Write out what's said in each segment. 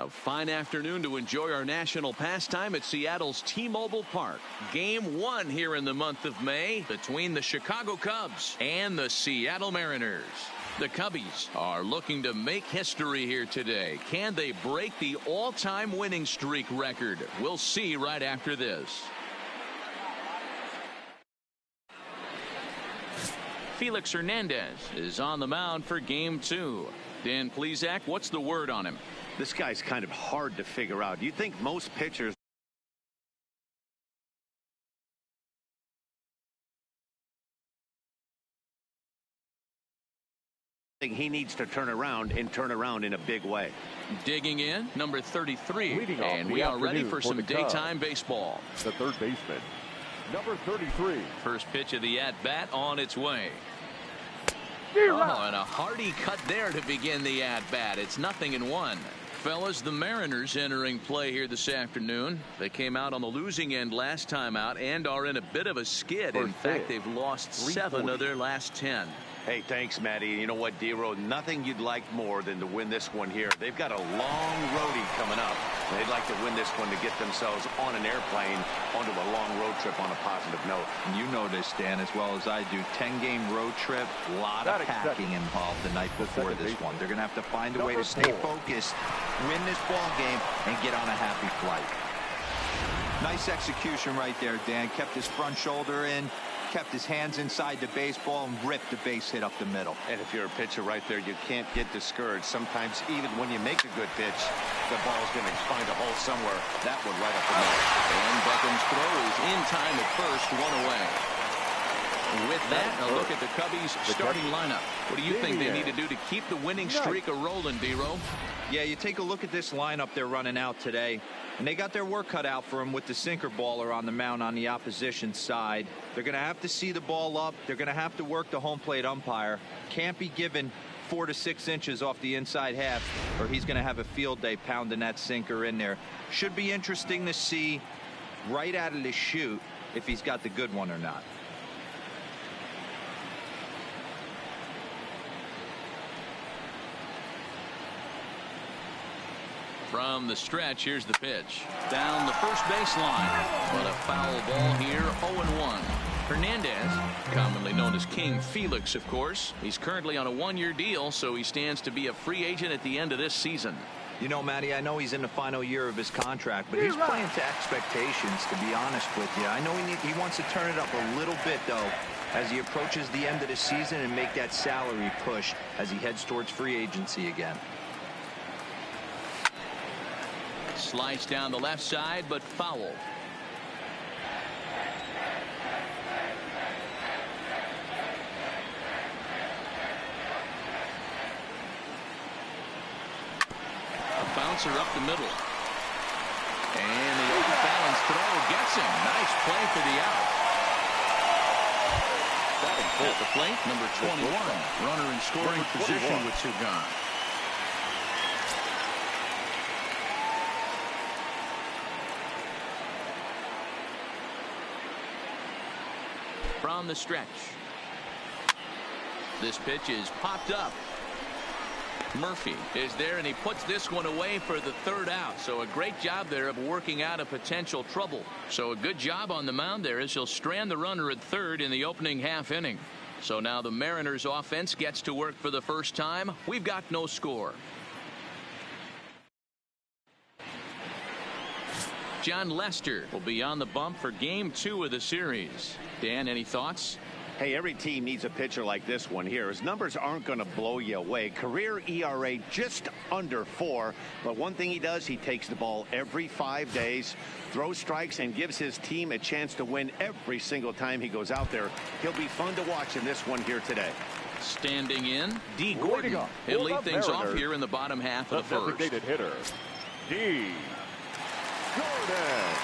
A fine afternoon to enjoy our national pastime at Seattle's T-Mobile Park. Game 1 here in the month of May between the Chicago Cubs and the Seattle Mariners. The Cubbies are looking to make history here today. Can they break the all-time winning streak record? We'll see right after this. Felix Hernandez is on the mound for Game 2. Dan Plesac, what's the word on him? This guy's kind of hard to figure out. You'd think most pitchers he needs to turn around in a big way. Digging in, number 33, and we are ready for some daytime baseball. The third baseman, number 33. First pitch of the at-bat on its way. Oh, and a hearty cut there to begin the at-bat. It's 0-1. Fellas, the Mariners entering play here this afternoon. They came out on the losing end last time out and are in a bit of a skid. In fact, they've lost 7 of their last 10. Hey, thanks, Matty. You know what, D-Road, nothing you'd like more than to win this one here. They've got a long roadie coming up. They'd like to win this one to get themselves on an airplane onto a long road trip on a positive note. You know this, Dan, as well as I do. 10-game road trip, a lot of packing involved the night before this one. They're going to have to find a way to stay focused, win this ball game, and get on a happy flight. Nice execution right there, Dan. Kept his front shoulder in, kept his hands inside the baseball, and ripped the base hit up the middle. And if you're a pitcher right there, you can't get discouraged. Sometimes even when you make a good pitch, the ball's going to find a hole somewhere. That one right up the middle. And Beckham's throw is in time at first, 1 away. With that, a look at the Cubbies starting lineup. What do you think they need to do to keep the winning streak a-rolling, D-Row? Yeah, you take a look at this lineup they're running out today, and they got their work cut out for them with the sinker baller on the mound on the opposition side. They're going to have to see the ball up. They're going to have to work the home plate umpire. Can't be given 4 to 6 inches off the inside half, or he's going to have a field day pounding that sinker in there. Should be interesting to see right out of the chute if he's got the good one or not. From the stretch, here's the pitch. Down the first baseline. But a foul ball here, 0-1. Hernandez, commonly known as King Felix, of course. He's currently on a 1-year deal, so he stands to be a free agent at the end of this season. You know, Matty, I know he's in the final year of his contract, but he's playing to expectations, to be honest with you. I know he wants to turn it up a little bit, though, as he approaches the end of the season and make that salary push as he heads towards free agency again. Slice down the left side, but foul. A bouncer up the middle. And the off-balance throw gets him. Nice play for the out. At the plate, number 21. Runner in scoring position with 2 gone. From the stretch. This pitch is popped up. Murphy is there, and he puts this one away for the 3rd out. So a great job there of working out a potential trouble. So a good job on the mound there as he'll strand the runner at 3rd in the opening half inning. So now the Mariners offense gets to work for the first time. We've got no score. John Lester will be on the bump for Game 2 of the series. Dan, any thoughts? Hey, every team needs a pitcher like this one here. His numbers aren't going to blow you away. Career ERA just under 4. But one thing he does, he takes the ball every 5 days, throws strikes, and gives his team a chance to win every single time he goes out there. He'll be fun to watch in this one here today. Standing in, D. Gordon. He'll lead things off here in the bottom half of the first. Designated hitter, D. Gordon.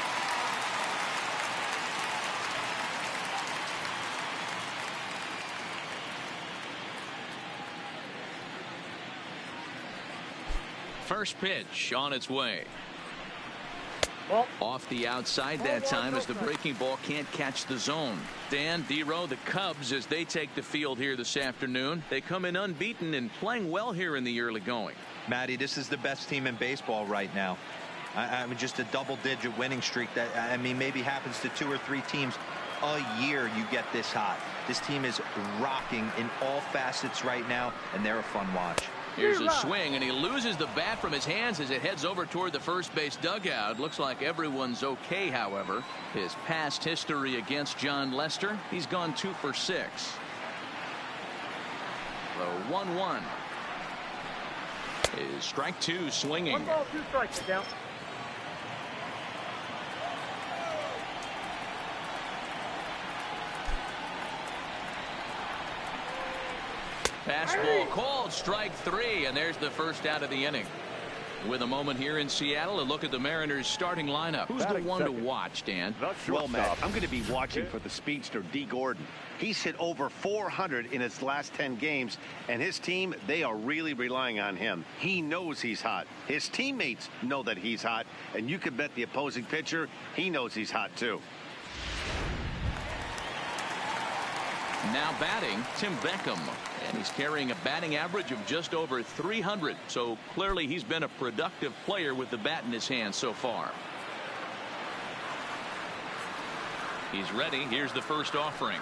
First pitch on its way. Off the outside that time as the breaking ball can't catch the zone. Dan, D-Row, the Cubs, as they take the field here this afternoon, they come in unbeaten and playing well here in the early going. Matty, this is the best team in baseball right now. I mean, just a double-digit winning streak that, I mean, maybe happens to 2 or 3 teams a year. You get this hot. This team is rocking in all facets right now, and they're a fun watch. Here's a swing, and he loses the bat from his hands as it heads over toward the first base dugout. Looks like everyone's okay, however. His past history against John Lester, he's gone 2 for 6. The 1-1 is strike 2 swinging. 1 ball, 2 strikes, down. Fastball called, strike 3, and there's the first out of the inning. With a moment here in Seattle, a look at the Mariners starting lineup. Who's the one to watch, Dan? Well, Matt, I'm going to be watching for the speedster D. Gordon. He's hit over 400 in his last 10 games, and his team, they are really relying on him. He knows he's hot. His teammates know that he's hot, and you can bet the opposing pitcher, he knows he's hot too. Now batting, Tim Beckham. And he's carrying a batting average of just over 300. So clearly he's been a productive player with the bat in his hand so far. He's ready. Here's the first offering.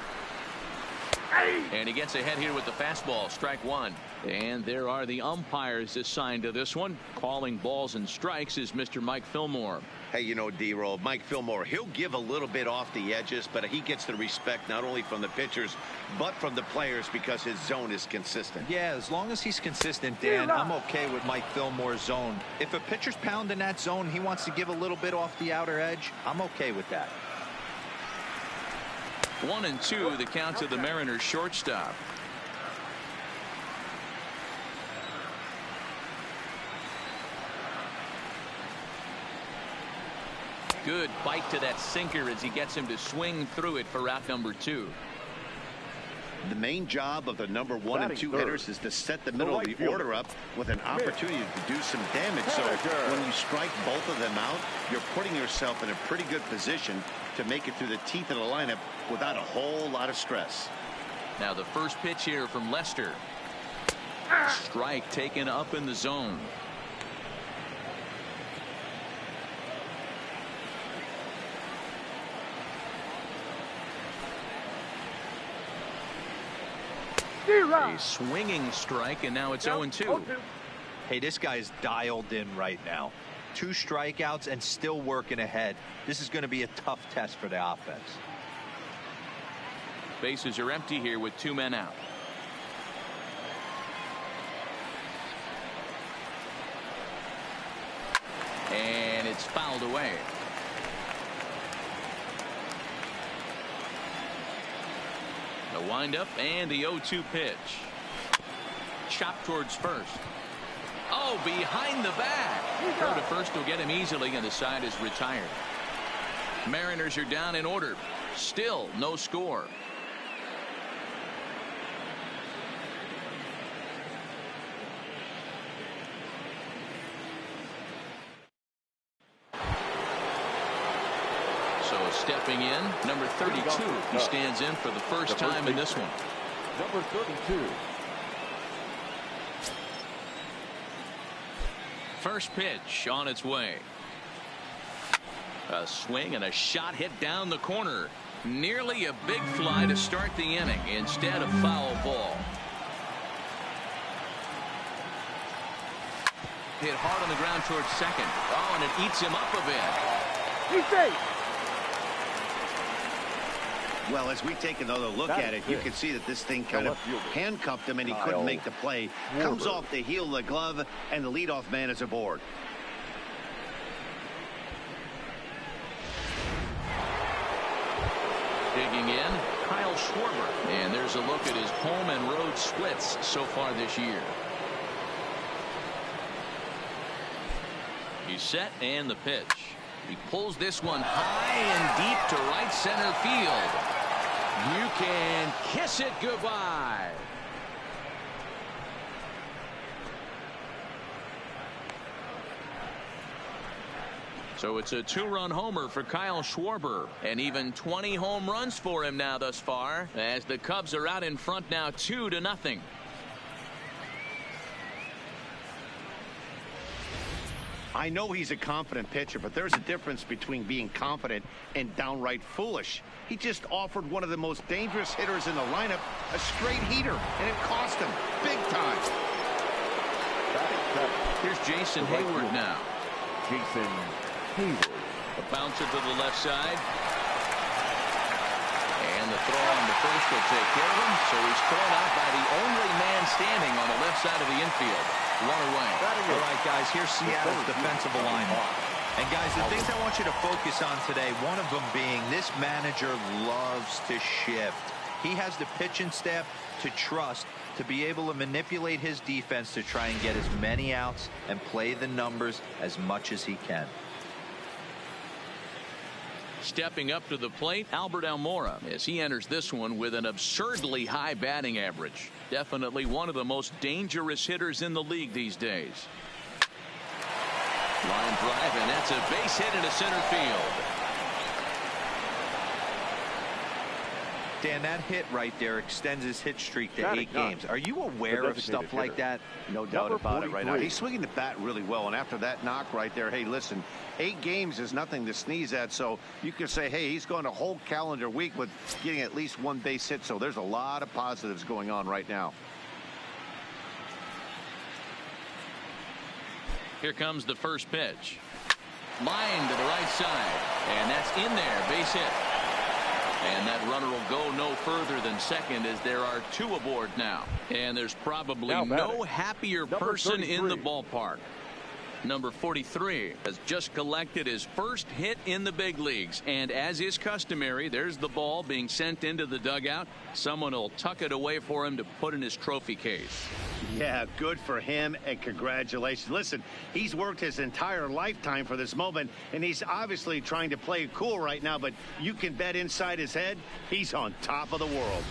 And he gets ahead here with the fastball, strike 1. And there are the umpires assigned to this one. Calling balls and strikes is Mr. Mike Fillmore. Hey, you know, D-Roll, Mike Fillmore, he'll give a little bit off the edges, but he gets the respect not only from the pitchers, but from the players because his zone is consistent. Yeah, as long as he's consistent, Dan, I'm okay with Mike Fillmore's zone. If a pitcher's pounding that zone, he wants to give a little bit off the outer edge, I'm okay with that. 1-2, the count to the Mariners shortstop. Good bite to that sinker as he gets him to swing through it for out number 2. The main job of the number 1 and 2 hitters is to set the middle of the order up with an opportunity to do some damage. So when you strike both of them out, you're putting yourself in a pretty good position to make it through the teeth of the lineup without a whole lot of stress. Now the first pitch here from Lester. Strike taken up in the zone. A swinging strike, and now it's 0-2. Hey, this guy's dialed in right now. 2 strikeouts and still working ahead. This is going to be a tough test for the offense. Bases are empty here with 2 men out. And it's fouled away. The windup and the 0-2 pitch. Chopped towards first. Oh, behind the back. Throw to first will get him easily, and the side is retired. Mariners are down in order. Still no score. So stepping in, number 32. He stands in for the first time in this one. Number 32. First pitch on its way. A swing and a shot hit down the corner. Nearly a big fly to start the inning instead of foul ball. Hit hard on the ground towards second. Oh, and it eats him up a bit. He's safe. Well, as we take another look at it, you can see that this thing kind of handcuffed him and he couldn't make the play. Comes off the heel of the glove, and the leadoff man is aboard. Digging in, Kyle Schwarber. And there's a look at his home and road splits so far this year. He's set, and the pitch. He pulls this one high and deep to right center field. You can kiss it goodbye. So it's a 2-run homer for Kyle Schwarber, and even 20 home runs for him now thus far, as the Cubs are out in front now 2-0. I know he's a confident pitcher, but there's a difference between being confident and downright foolish. He just offered one of the most dangerous hitters in the lineup a straight heater, and it cost him big time. Here's Jason Hayward now. Jason Hayward. A bouncer to the left side. And the throw on the first will take care of him. So he's thrown out by the only man standing on the left side of the infield. 1 away. All right, guys, here's Seattle's defensive alignment. And, guys, the things I want you to focus on today, one of them being this manager loves to shift. He has the pitching staff to trust to be able to manipulate his defense to try and get as many outs and play the numbers as much as he can. Stepping up to the plate, Albert Almora, as he enters this one with an absurdly high batting average. Definitely one of the most dangerous hitters in the league these days. Line drive, and that's a base hit into center field. Dan, that hit right there extends his hit streak to 8 games. Are you aware of stuff like that? No doubt about it right now. He's swinging the bat really well, and after that knock right there, hey, listen, 8 games is nothing to sneeze at, so you can say, hey, he's going a whole calendar week with getting at least 1 base hit, so there's a lot of positives going on right now. Here comes the first pitch. Line to the right side, and that's in there, base hit. And that runner will go no further than second, as there are 2 aboard now. And there's probably no happier person in the ballpark. Number 43 has just collected his first hit in the big leagues. And as is customary, there's the ball being sent into the dugout. Someone will tuck it away for him to put in his trophy case. Yeah, good for him, and congratulations. Listen, he's worked his entire lifetime for this moment, and he's obviously trying to play it cool right now, but you can bet inside his head, he's on top of the world.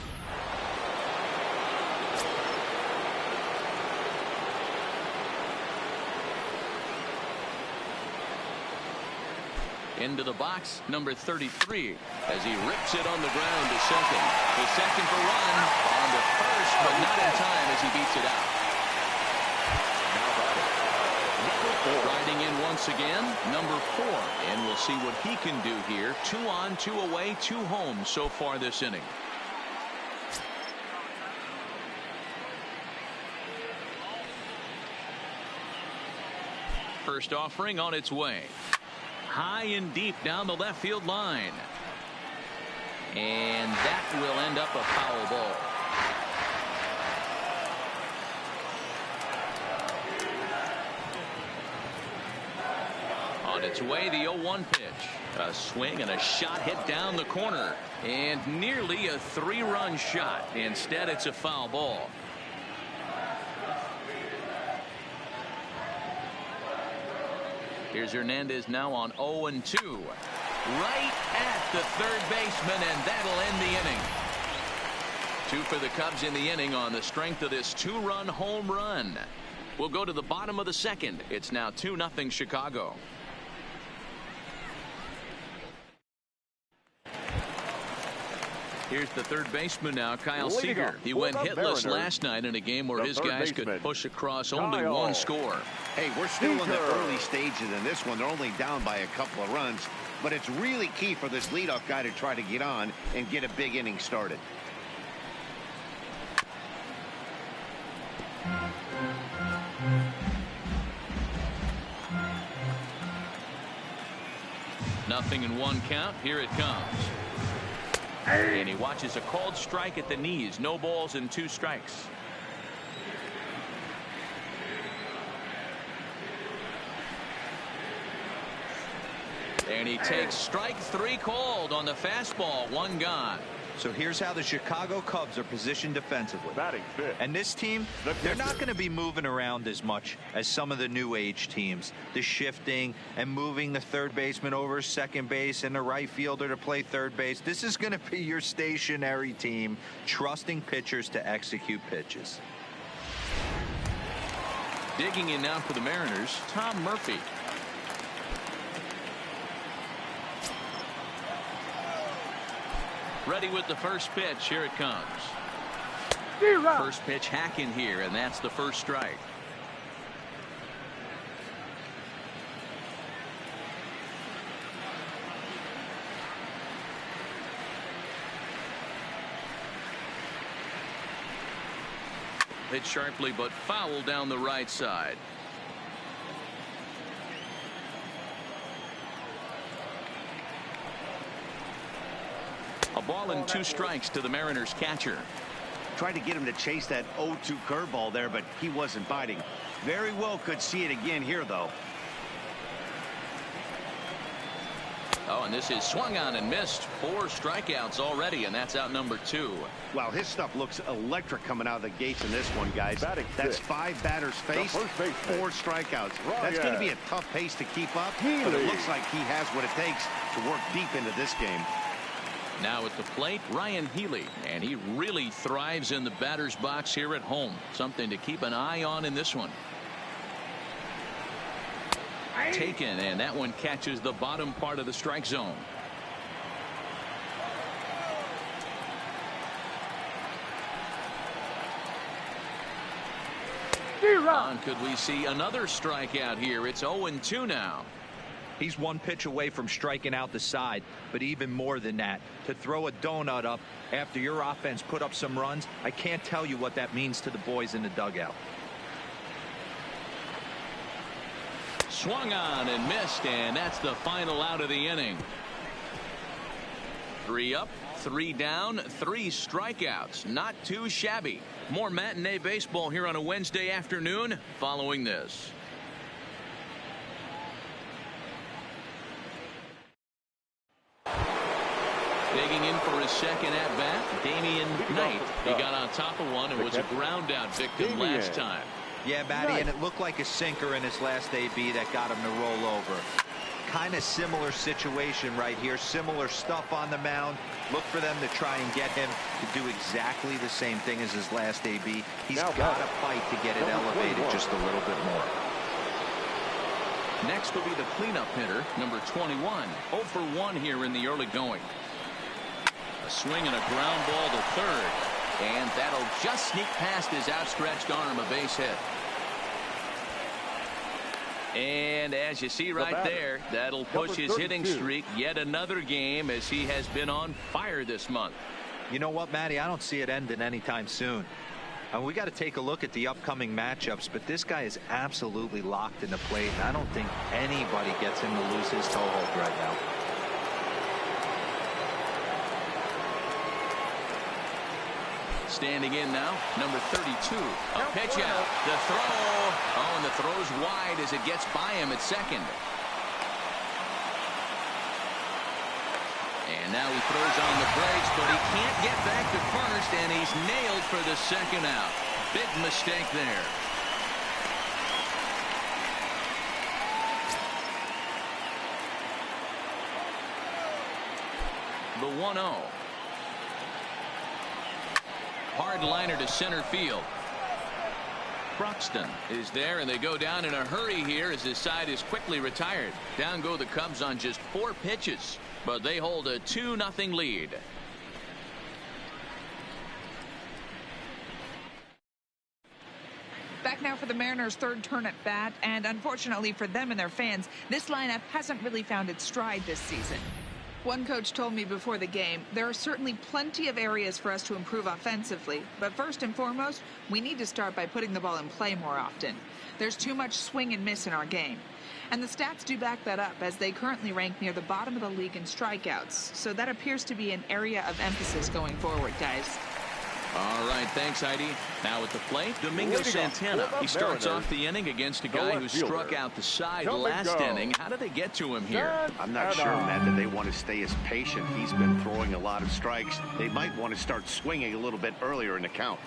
Into the box, number 33, as he rips it on the ground to second. The second for 1, on to first, but not in time as he beats it out. Riding in once again, number 4, and we'll see what he can do here. 2 on, 2 away, 2 home so far this inning. First offering on its way. High and deep down the left field line. And that will end up a foul ball. On its way, the 0-1 pitch. A swing and a shot hit down the corner. And nearly a 3-run shot. Instead, it's a foul ball. Here's Hernandez now on 0-2. Right at the third baseman, and that'll end the inning. 2 for the Cubs in the inning on the strength of this 2-run home run. We'll go to the bottom of the second. It's now 2-0 Chicago. Here's the third baseman now, Kyle Seager. He went hitless last night in a game where his guys could push across only 1 score. Hey, we're still in the early stages in this one. They're only down by a couple of runs, but it's really key for this leadoff guy to try to get on and get a big inning started. Nothing in 1 count. Here it comes. And he watches a called strike at the knees. No balls and 2 strikes. And he takes strike 3 called on the fastball. 1 gone. So here's how the Chicago Cubs are positioned defensively. Batting fifth. And this team, they're not going to be moving around as much as some of the new age teams. The shifting and moving the third baseman over second base and the right fielder to play third base. This is going to be your stationary team, trusting pitchers to execute pitches. Digging in now for the Mariners, Tom Murphy. Ready with the first pitch. Here it comes. First pitch hacking here, and that's the first strike. Hit sharply but foul down the right side. A ball and 2 strikes to the Mariners catcher. Tried to get him to chase that 0-2 curveball there, but he wasn't biting. Very well could see it again here, though. Oh, and this is swung on and missed. 4 strikeouts already, and that's out number 2. Wow, his stuff looks electric coming out of the gates in this one, guys. That's 5 batters faced, 4 strikeouts. That's going to be a tough pace to keep up, but it looks like he has what it takes to work deep into this game. Now at the plate, Ryan Healy, and he really thrives in the batter's box here at home. Something to keep an eye on in this one. Taken, and that one catches the bottom part of the strike zone. On, could we see another strikeout here? It's 0-2 now. He's 1 pitch away from striking out the side, but even more than that, to throw a donut up after your offense put up some runs, I can't tell you what that means to the boys in the dugout. Swung on and missed, and that's the final out of the inning. 3 up, 3 down, 3 strikeouts. Not too shabby. More matinee baseball here on a Wednesday afternoon following this. Digging in for his second at-bat, Damian Knight. He got on top of one and was a ground-out victim last time. Yeah, Matty, and it looked like a sinker in his last AB that got him to roll over. Kind of similar situation right here. Similar stuff on the mound. Look for them to try and get him to do exactly the same thing as his last AB. He's got to fight to get it elevated just a little bit more. Next will be the cleanup hitter, number 21. 0 for 1 here in the early going. A swing and a ground ball to third. And that'll just sneak past his outstretched arm, a base hit. And as you see right there, that'll push his hitting streak yet another game as he has been on fire this month. You know what, Matty? I don't see it ending anytime soon. We got to take a look at the upcoming matchups, but this guy is absolutely locked in the plate, and I don't think anybody gets him to lose his toehold right now. Standing in now, number 32. A pitch out. The throw. Oh, and the throw's wide as it gets by him at second. And now he throws on the brakes, but he can't get back to first, and he's nailed for the second out. Big mistake there. The 1-0. Hard liner to center field. Broxton is there, and they go down in a hurry here as his side is quickly retired. Down go the Cubs on just 4 pitches, but they hold a 2-0 lead. Back now for the Mariners' 3rd turn at bat, and unfortunately for them and their fans, this lineup hasn't really found its stride this season. One coach told me before the game, there are certainly plenty of areas for us to improve offensively, but first and foremost, we need to start by putting the ball in play more often. There's too much swing and miss in our game. And the stats do back that up, as they currently rank near the bottom of the league in strikeouts, so that appears to be an area of emphasis going forward, guys. All right, thanks, Heidi. Now at the plate, Domingo Santana. He starts off the inning against a guy who struck out the side last inning. How did they get to him here? I'm not sure, Matt, that they want to stay as patient. He's been throwing a lot of strikes. They might want to start swinging a little bit earlier in the count.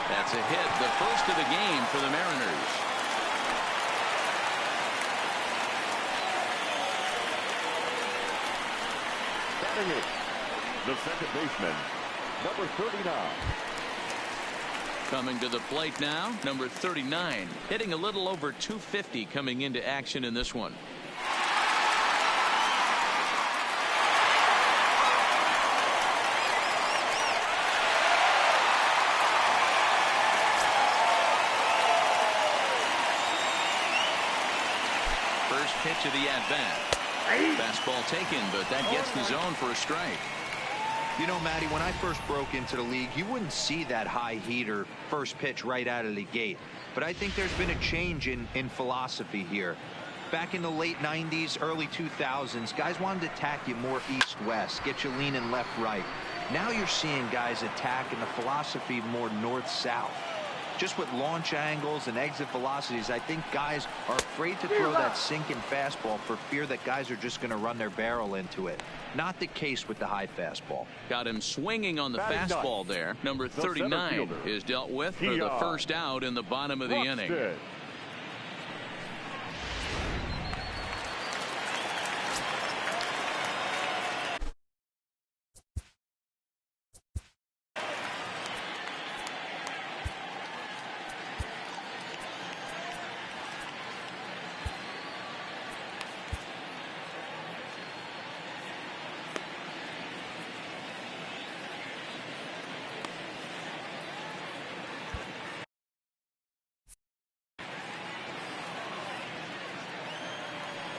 That's a hit, the first of the game for the Mariners. Batting it, the second baseman, number 39. Coming to the plate now, number 39, hitting a little over 250 coming into action in this one. pitch of the at-bat. Fastball taken, but that gets the zone for a strike. You know, Matty, when I first broke into the league, you wouldn't see that high heater first pitch right out of the gate. But I think there's been a change in philosophy here. Back in the late 90s, early 2000s, guys wanted to attack you more east-west, get you leaning left-right. Now you're seeing guys attack in the philosophy more north-south. Just with launch angles and exit velocities, I think guys are afraid to throw that sinking fastball for fear that guys are just going to run their barrel into it. Not the case with the high fastball. Got him swinging on the fastball there. Number 39 is dealt with for the first out in the bottom of the inning.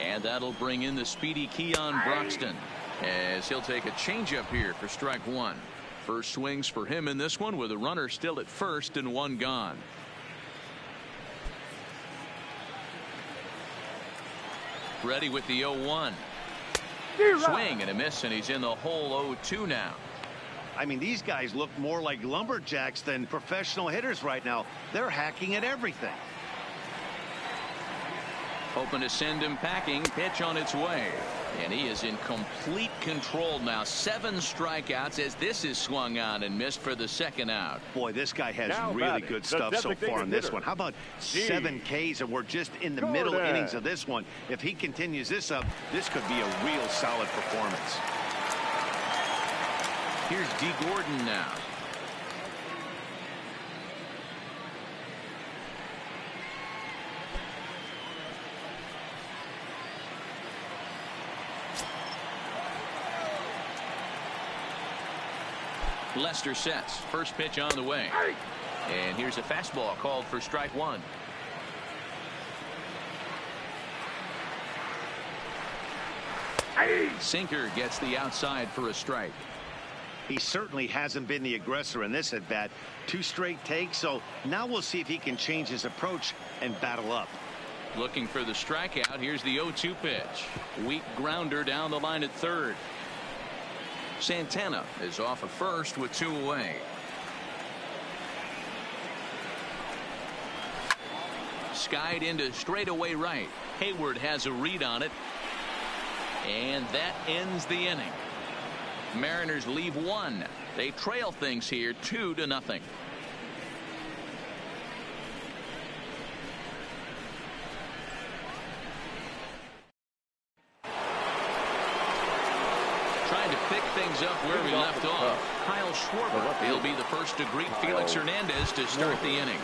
And that'll bring in the speedy Keon Broxton as he'll take a changeup here for strike one. First swings for him in this one with a runner still at first and one gone. Ready with the 0-1. Swing and a miss, and he's in the hole 0-2 now. I mean, these guys look more like lumberjacks than professional hitters right now. They're hacking at everything. Hoping to send him packing. Pitch on its way. And he is in complete control now. 7 strikeouts as this is swung on and missed for the second out. Boy, this guy has really good stuff so far in this one. How about 7 Ks, and we're just in the middle innings of this one. If he continues this up, this could be a real solid performance. Here's D. Gordon now. Lester sets. First pitch on the way. And here's a fastball called for strike one. Sinker gets the outside for a strike. He certainly hasn't been the aggressor in this at bat. 2 straight takes, so now we'll see if he can change his approach and battle up. Looking for the strikeout. Here's the 0-2 pitch. Weak grounder down the line at third. Santana is off at first with 2 away. Skied into straightaway right. Hayward has a read on it. And that ends the inning. Mariners leave 1. They trail things here 2-0. Trying to pick things up where we left off. Kyle Schwarber. He'll be the first to greet Felix Hernandez to start the inning.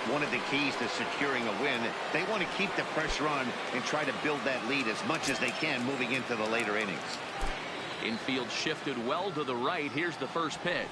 One of the keys to securing a win, they want to keep the pressure on and try to build that lead as much as they can moving into the later innings. Infield shifted well to the right. Here's the first pitch.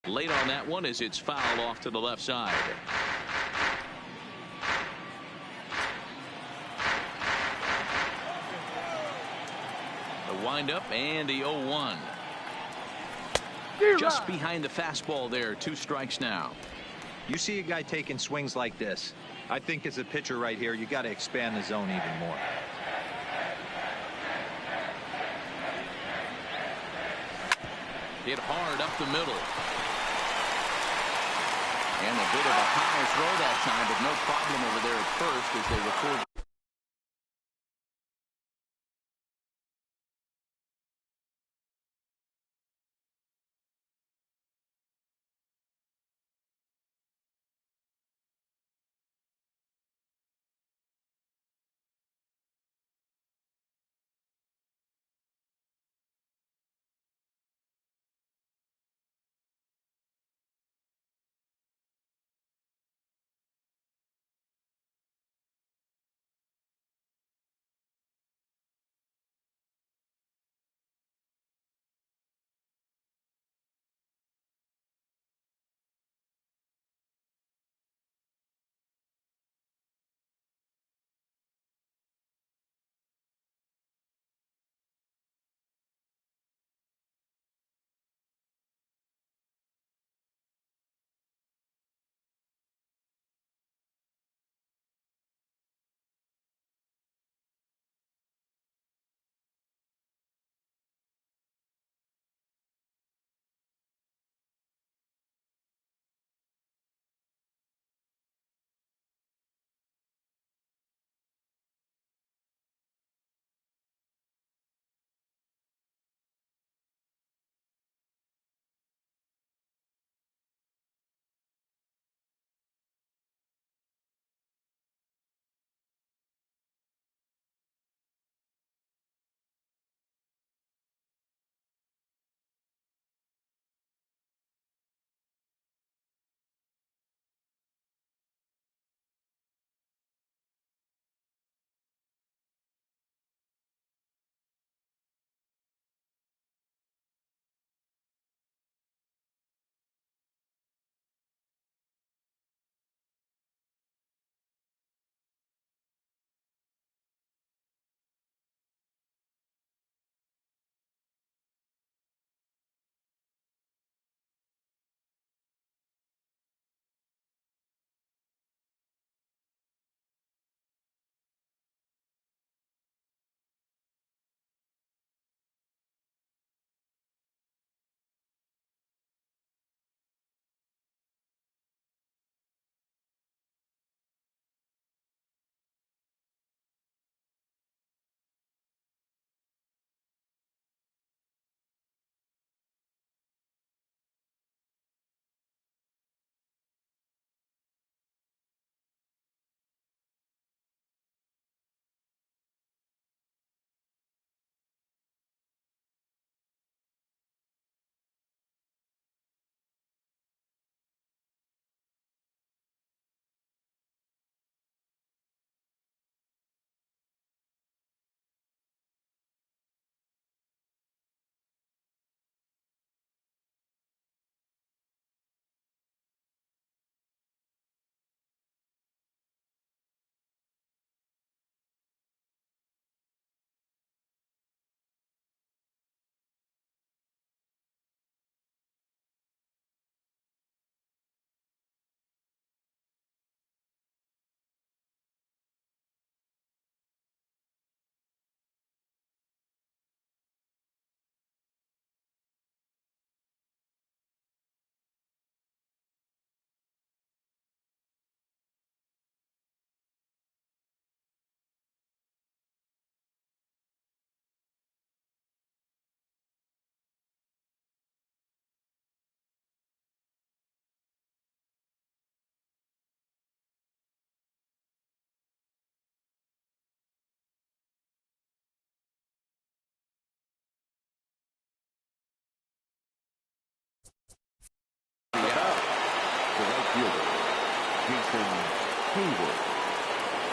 Late on that one as it's fouled off to the left side. The windup and the 0-1. Just behind the fastball there. 2 strikes now. You see a guy taking swings like this. I think as a pitcher right here, you got to expand the zone even more. Hit hard up the middle. And a bit of a high throw that time, but no problem over there at first as they record.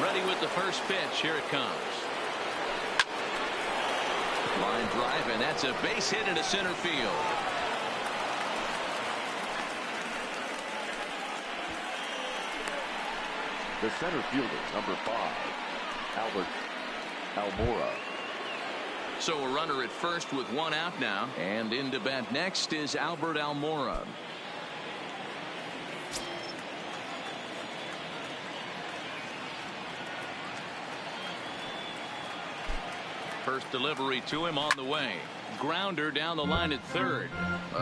Ready with the first pitch. Here it comes. Line drive, and that's a base hit into center field. The center fielder, number 5, Albert Almora. So a runner at first with one out now. And in to bat next is Albert Almora. First delivery to him on the way. Grounder down the line at third.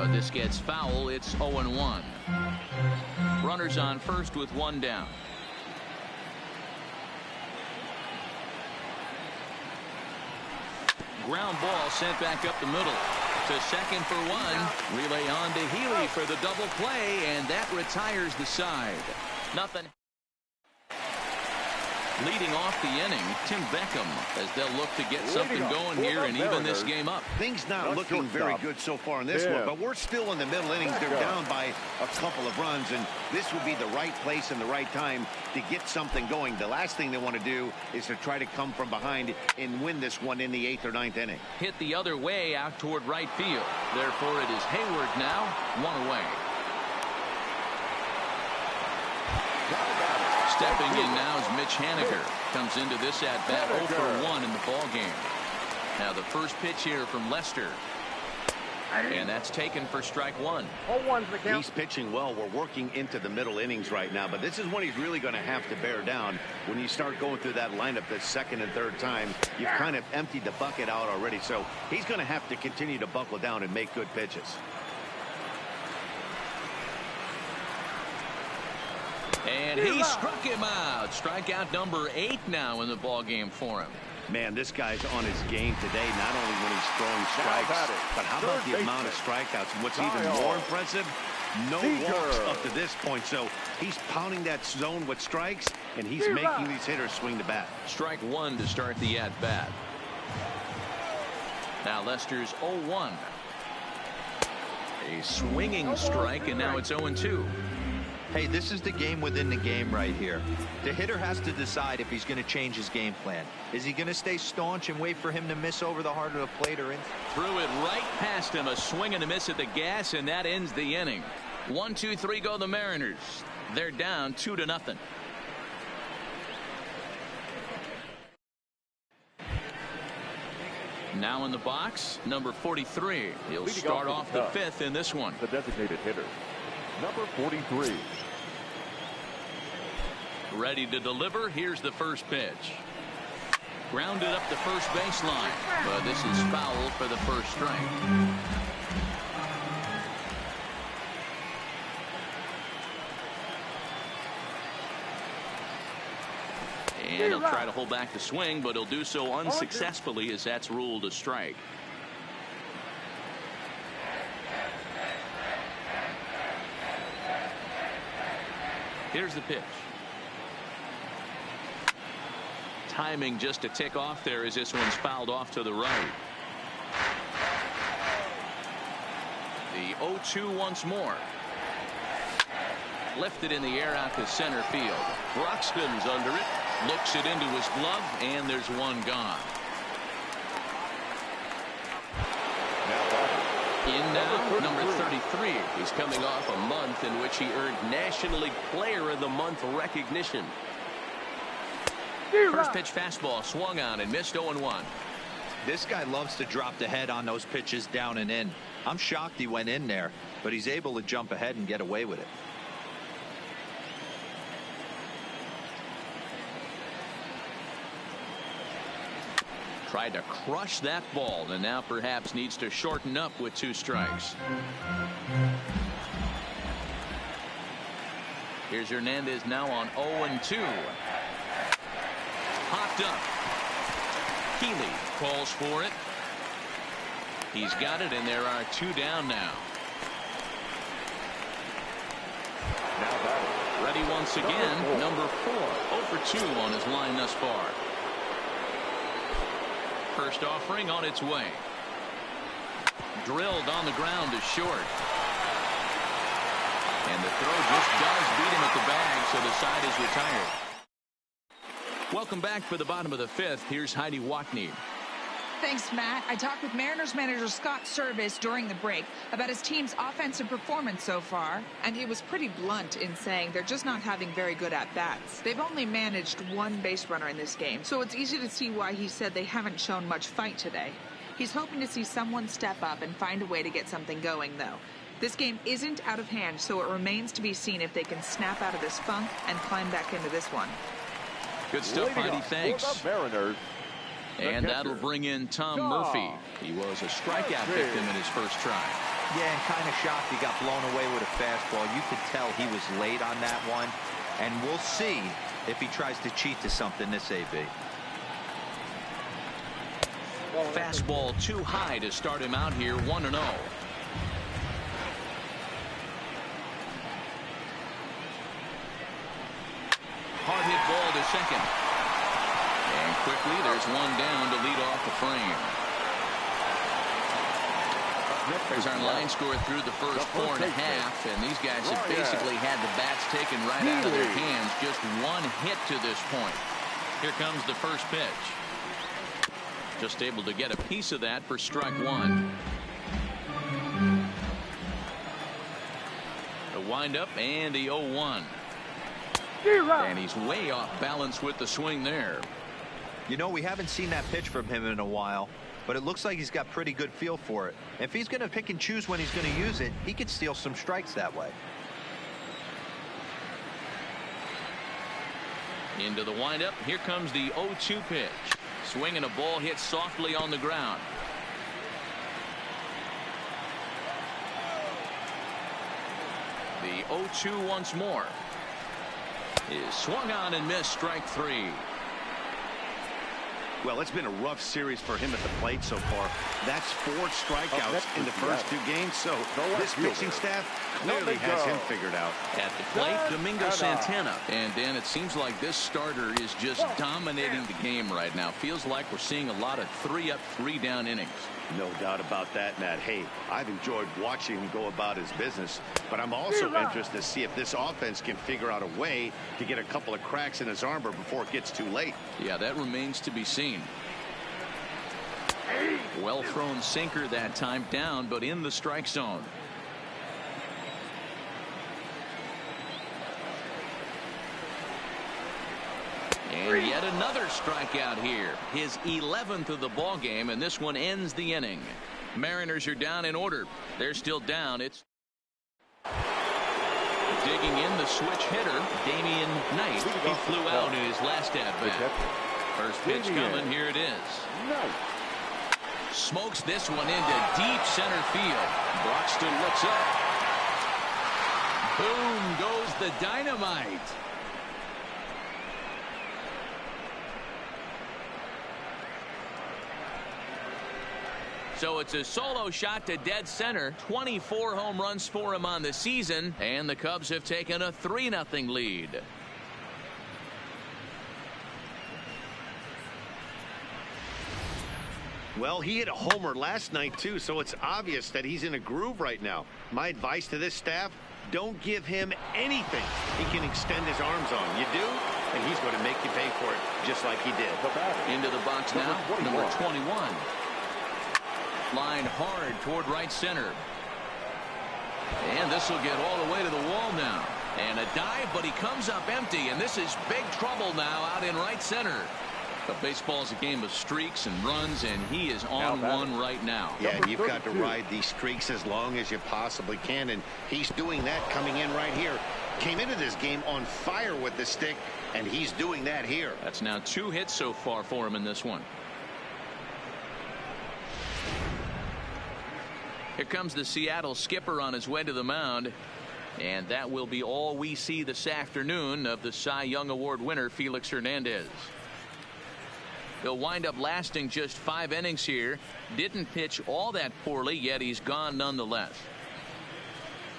This gets foul. It's 0-1. Runners on first with one down. Ground ball sent back up the middle. To second for one. Relay on to Healy for the double play, and that retires the side. Nothing. Leading off the inning, Tim Beckham, as they'll look to get something going here and even this game up. Things not looking very good so far in this one, but we're still in the middle innings. They're down by a couple of runs, and this would be the right place and the right time to get something going. The last thing they want to do is to try to come from behind and win this one in the 8th or 9th inning. Hit the other way out toward right field. Therefore, it is Hayward now, one away. Stepping in now is Mitch Haniger. Comes into this at bat 0 for 1 in the ball game. Now the first pitch here from Lester. And that's taken for strike one. He's pitching well. We're working into the middle innings right now, but this is when he's really going to have to bear down. When you start going through that lineup the second and third time, you've kind of emptied the bucket out already. So he's going to have to continue to buckle down and make good pitches. And he struck him out. Strikeout number 8 now in the ball game for him. Man, this guy's on his game today, not only when he's throwing strikes, but how about the amount of strikeouts? And what's even more impressive, no walks up to this point. So he's pounding that zone with strikes, and he's making these hitters swing the bat. Strike one to start the at-bat. Now Lester's 0-1. A swinging strike, and now it's 0-2. Hey, this is the game within the game right here. The hitter has to decide if he's going to change his game plan. Is he going to stay staunch and wait for him to miss over the heart of the plate or in? Threw it right past him. A swing and a miss at the gas, and that ends the inning. 1, 2, 3 go the Mariners. They're down 2-0. Now in the box, number 43. He'll start off the 5th in this one. The designated hitter, number 43. Ready to deliver. Here's the first pitch. Grounded up the first baseline, but this is foul for the first strike. And he'll try to hold back the swing, but he'll do so unsuccessfully as that's ruled a strike. Here's the pitch. Timing just a tick off there as this one's fouled off to the right. The 0-2 once more. Lifted in the air out to center field. Broxton's under it. Looks it into his glove, and there's one gone. In now, number 33. He's coming off a month in which he earned National League Player of the Month recognition. First pitch fastball swung on and missed 0-1. This guy loves to drop the head on those pitches down and in. I'm shocked he went in there, but he's able to jump ahead and get away with it. Tried to crush that ball, and now perhaps needs to shorten up with 2 strikes. Here's Hernandez now on 0-2. Popped up. Healy calls for it. He's got it, and there are 2 down now. Ready once again, number 4. 0 for 2 on his line thus far. First offering on its way. Drilled on the ground to short. And the throw just does beat him at the bag, so the side is retired. Welcome back for the bottom of the 5th. Here's Heidi Watney. Thanks, Matt. I talked with Mariners manager Scott Service during the break about his team's offensive performance so far, and he was pretty blunt in saying they're just not having very good at-bats. They've only managed one base runner in this game, so it's easy to see why he said they haven't shown much fight today. He's hoping to see someone step up and find a way to get something going, though. This game isn't out of hand, so it remains to be seen if they can snap out of this funk and climb back into this one. Good stuff, Heidi. Thanks. Mariners. And that'll bring in Tom Murphy. He was a strikeout victim in his first try. Yeah, and kind of shocked he got blown away with a fastball. You could tell he was late on that one. And we'll see if he tries to cheat to something this AB. Fastball too high to start him out here, 1-0. Hard hit ball to second. And quickly, there's one down to lead off the frame. There's our line score through the first 4.5, and these guys have basically had the bats taken right out of their hands. Just one hit to this point. Here comes the first pitch. Just able to get a piece of that for strike one. The windup and the 0-1. And he's way off balance with the swing there. You know, we haven't seen that pitch from him in a while, but it looks like he's got pretty good feel for it. If he's going to pick and choose when he's going to use it, he could steal some strikes that way. Into the windup. Here comes the 0-2 pitch. Swinging a ball hit softly on the ground. The 0-2 once more. Is swung on and missed, strike three. Well, it's been a rough series for him at the plate so far. That's 4 strikeouts in the first 2 games, so this pitching staff clearly has him figured out. At the plate, Domingo Santana. And Dan, it seems like this starter is just dominating the game right now. Feels like we're seeing a lot of 3-up, 3-down innings. No doubt about that, Matt. Hey, I've enjoyed watching him go about his business, but I'm also interested to see if this offense can figure out a way to get a couple of cracks in his armor before it gets too late. Yeah, that remains to be seen. Well thrown sinker that time, down, but in the strike zone. And yet another strikeout here. His 11th of the ball game, and this one ends the inning. Mariners are down in order. They're still down. It's digging in the switch hitter, Damian Knight. He flew out in his last at-bat. First pitch coming. Here it is. Smokes this one into deep center field. Broxton looks up. Boom goes the dynamite. So it's a solo shot to dead center. 24 home runs for him on the season, and the Cubs have taken a 3-0 lead. Well, he hit a homer last night, too, so it's obvious that he's in a groove right now. My advice to this staff, don't give him anything he can extend his arms on. You do, and he's going to make you pay for it, just like he did. Into the box now, number 21. Line hard toward right center. And this will get all the way to the wall now. And a dive, but he comes up empty, and this is big trouble now out in right center. But baseball is a game of streaks and runs, and he is on one right now. Yeah, and you've got to ride these streaks as long as you possibly can, and he's doing that coming in right here. Came into this game on fire with the stick, and he's doing that here. That's now 2 hits so far for him in this one. Here comes the Seattle skipper on his way to the mound. And that will be all we see this afternoon of the Cy Young Award winner, Felix Hernandez. He'll wind up lasting just 5 innings here. Didn't pitch all that poorly, yet he's gone nonetheless.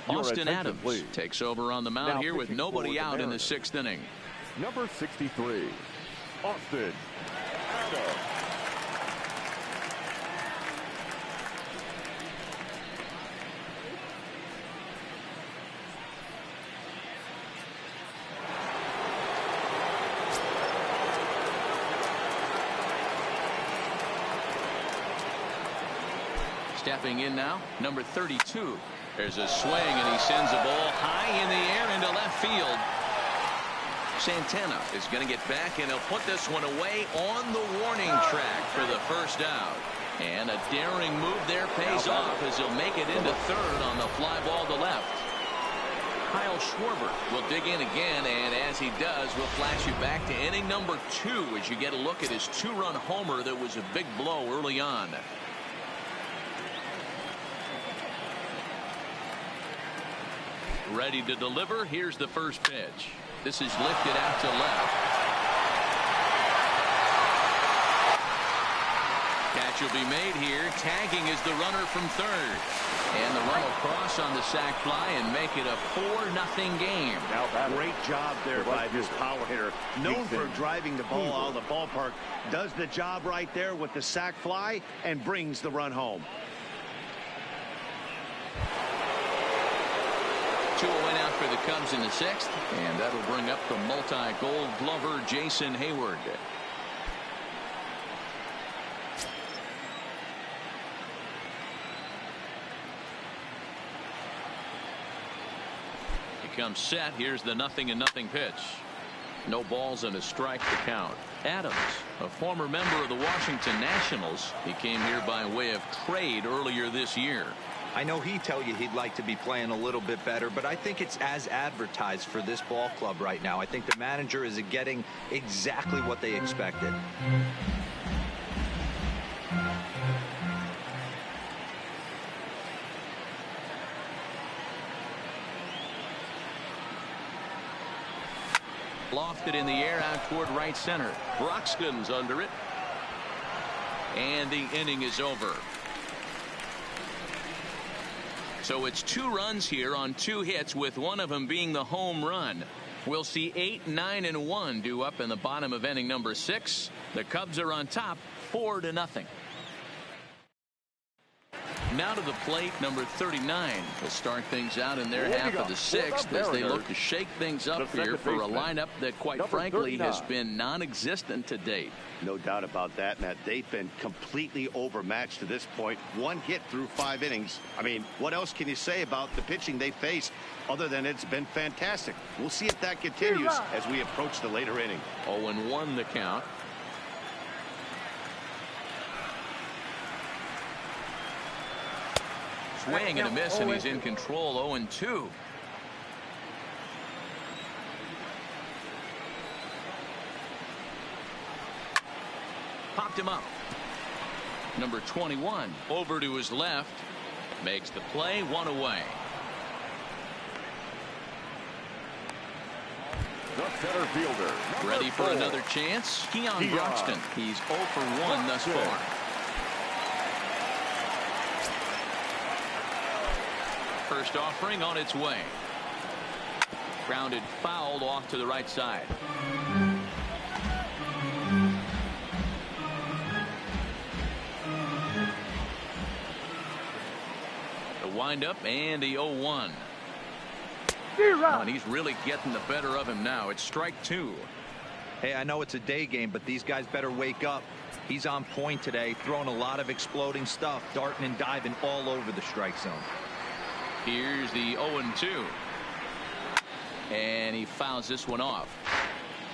Austin Adams takes over on the mound here with nobody out in the 6th inning. Number 63, Austin Adams. Stepping in now, number 32. There's a swing, and he sends a ball high in the air into left field. Santana is going to get back, and he'll put this one away on the warning track for the first out. And a daring move there pays off as he'll make it into third on the fly ball to left. Kyle Schwarber will dig in again, and as he does, we'll flash you back to inning number 2 as you get a look at his 2-run homer that was a big blow early on. Ready to deliver. Here's the first pitch. This is lifted out to left. Catch will be made here. Tagging is the runner from third. And the run will cross on the sac fly and make it a 4-0 game. Great job there by this power hitter. Known for driving the ball out of the ballpark. Does the job right there with the sac fly and brings the run home. 2-0 out for the Cubs in the 6th, and that'll bring up the multi-gold glover Jason Hayward. He comes set. Here's the 0-0 pitch. No balls and a strike to count. Adams, a former member of the Washington Nationals. He came here by way of trade earlier this year. I know he'd tell you he'd like to be playing a little bit better, but I think it's as advertised for this ball club right now. I think the manager is getting exactly what they expected. Lofted in the air out toward right center. Broxton's under it. And the inning is over. So it's 2 runs here on 2 hits, with one of them being the home run. We'll see 8, 9, and 1 due up in the bottom of inning number 6. The Cubs are on top 4-0. Now to the plate, number 39 will start things out in their half of the 6th as they look to shake things up here for a lineup that, quite frankly, has been non-existent to date. No doubt about that, Matt. They've been completely overmatched to this point. 1 hit through 5 innings. I mean, what else can you say about the pitching they faced other than it's been fantastic? We'll see if that continues as we approach the later inning. 0-1 the count. Swing and a miss, and he's in control. 0-2. Popped him up. Number 21 over to his left. Makes the play. 1 away. The center fielder. Ready for another chance. Keon Broxton. He's 0 for 1 thus far. First offering on its way. Grounded foul off to the right side. The windup and the 0-1. And he's really getting the better of him now. It's strike 2. Hey, I know it's a day game, but these guys better wake up. He's on point today, throwing a lot of exploding stuff, darting and diving all over the strike zone. Here's the 0-2. And he fouls this one off.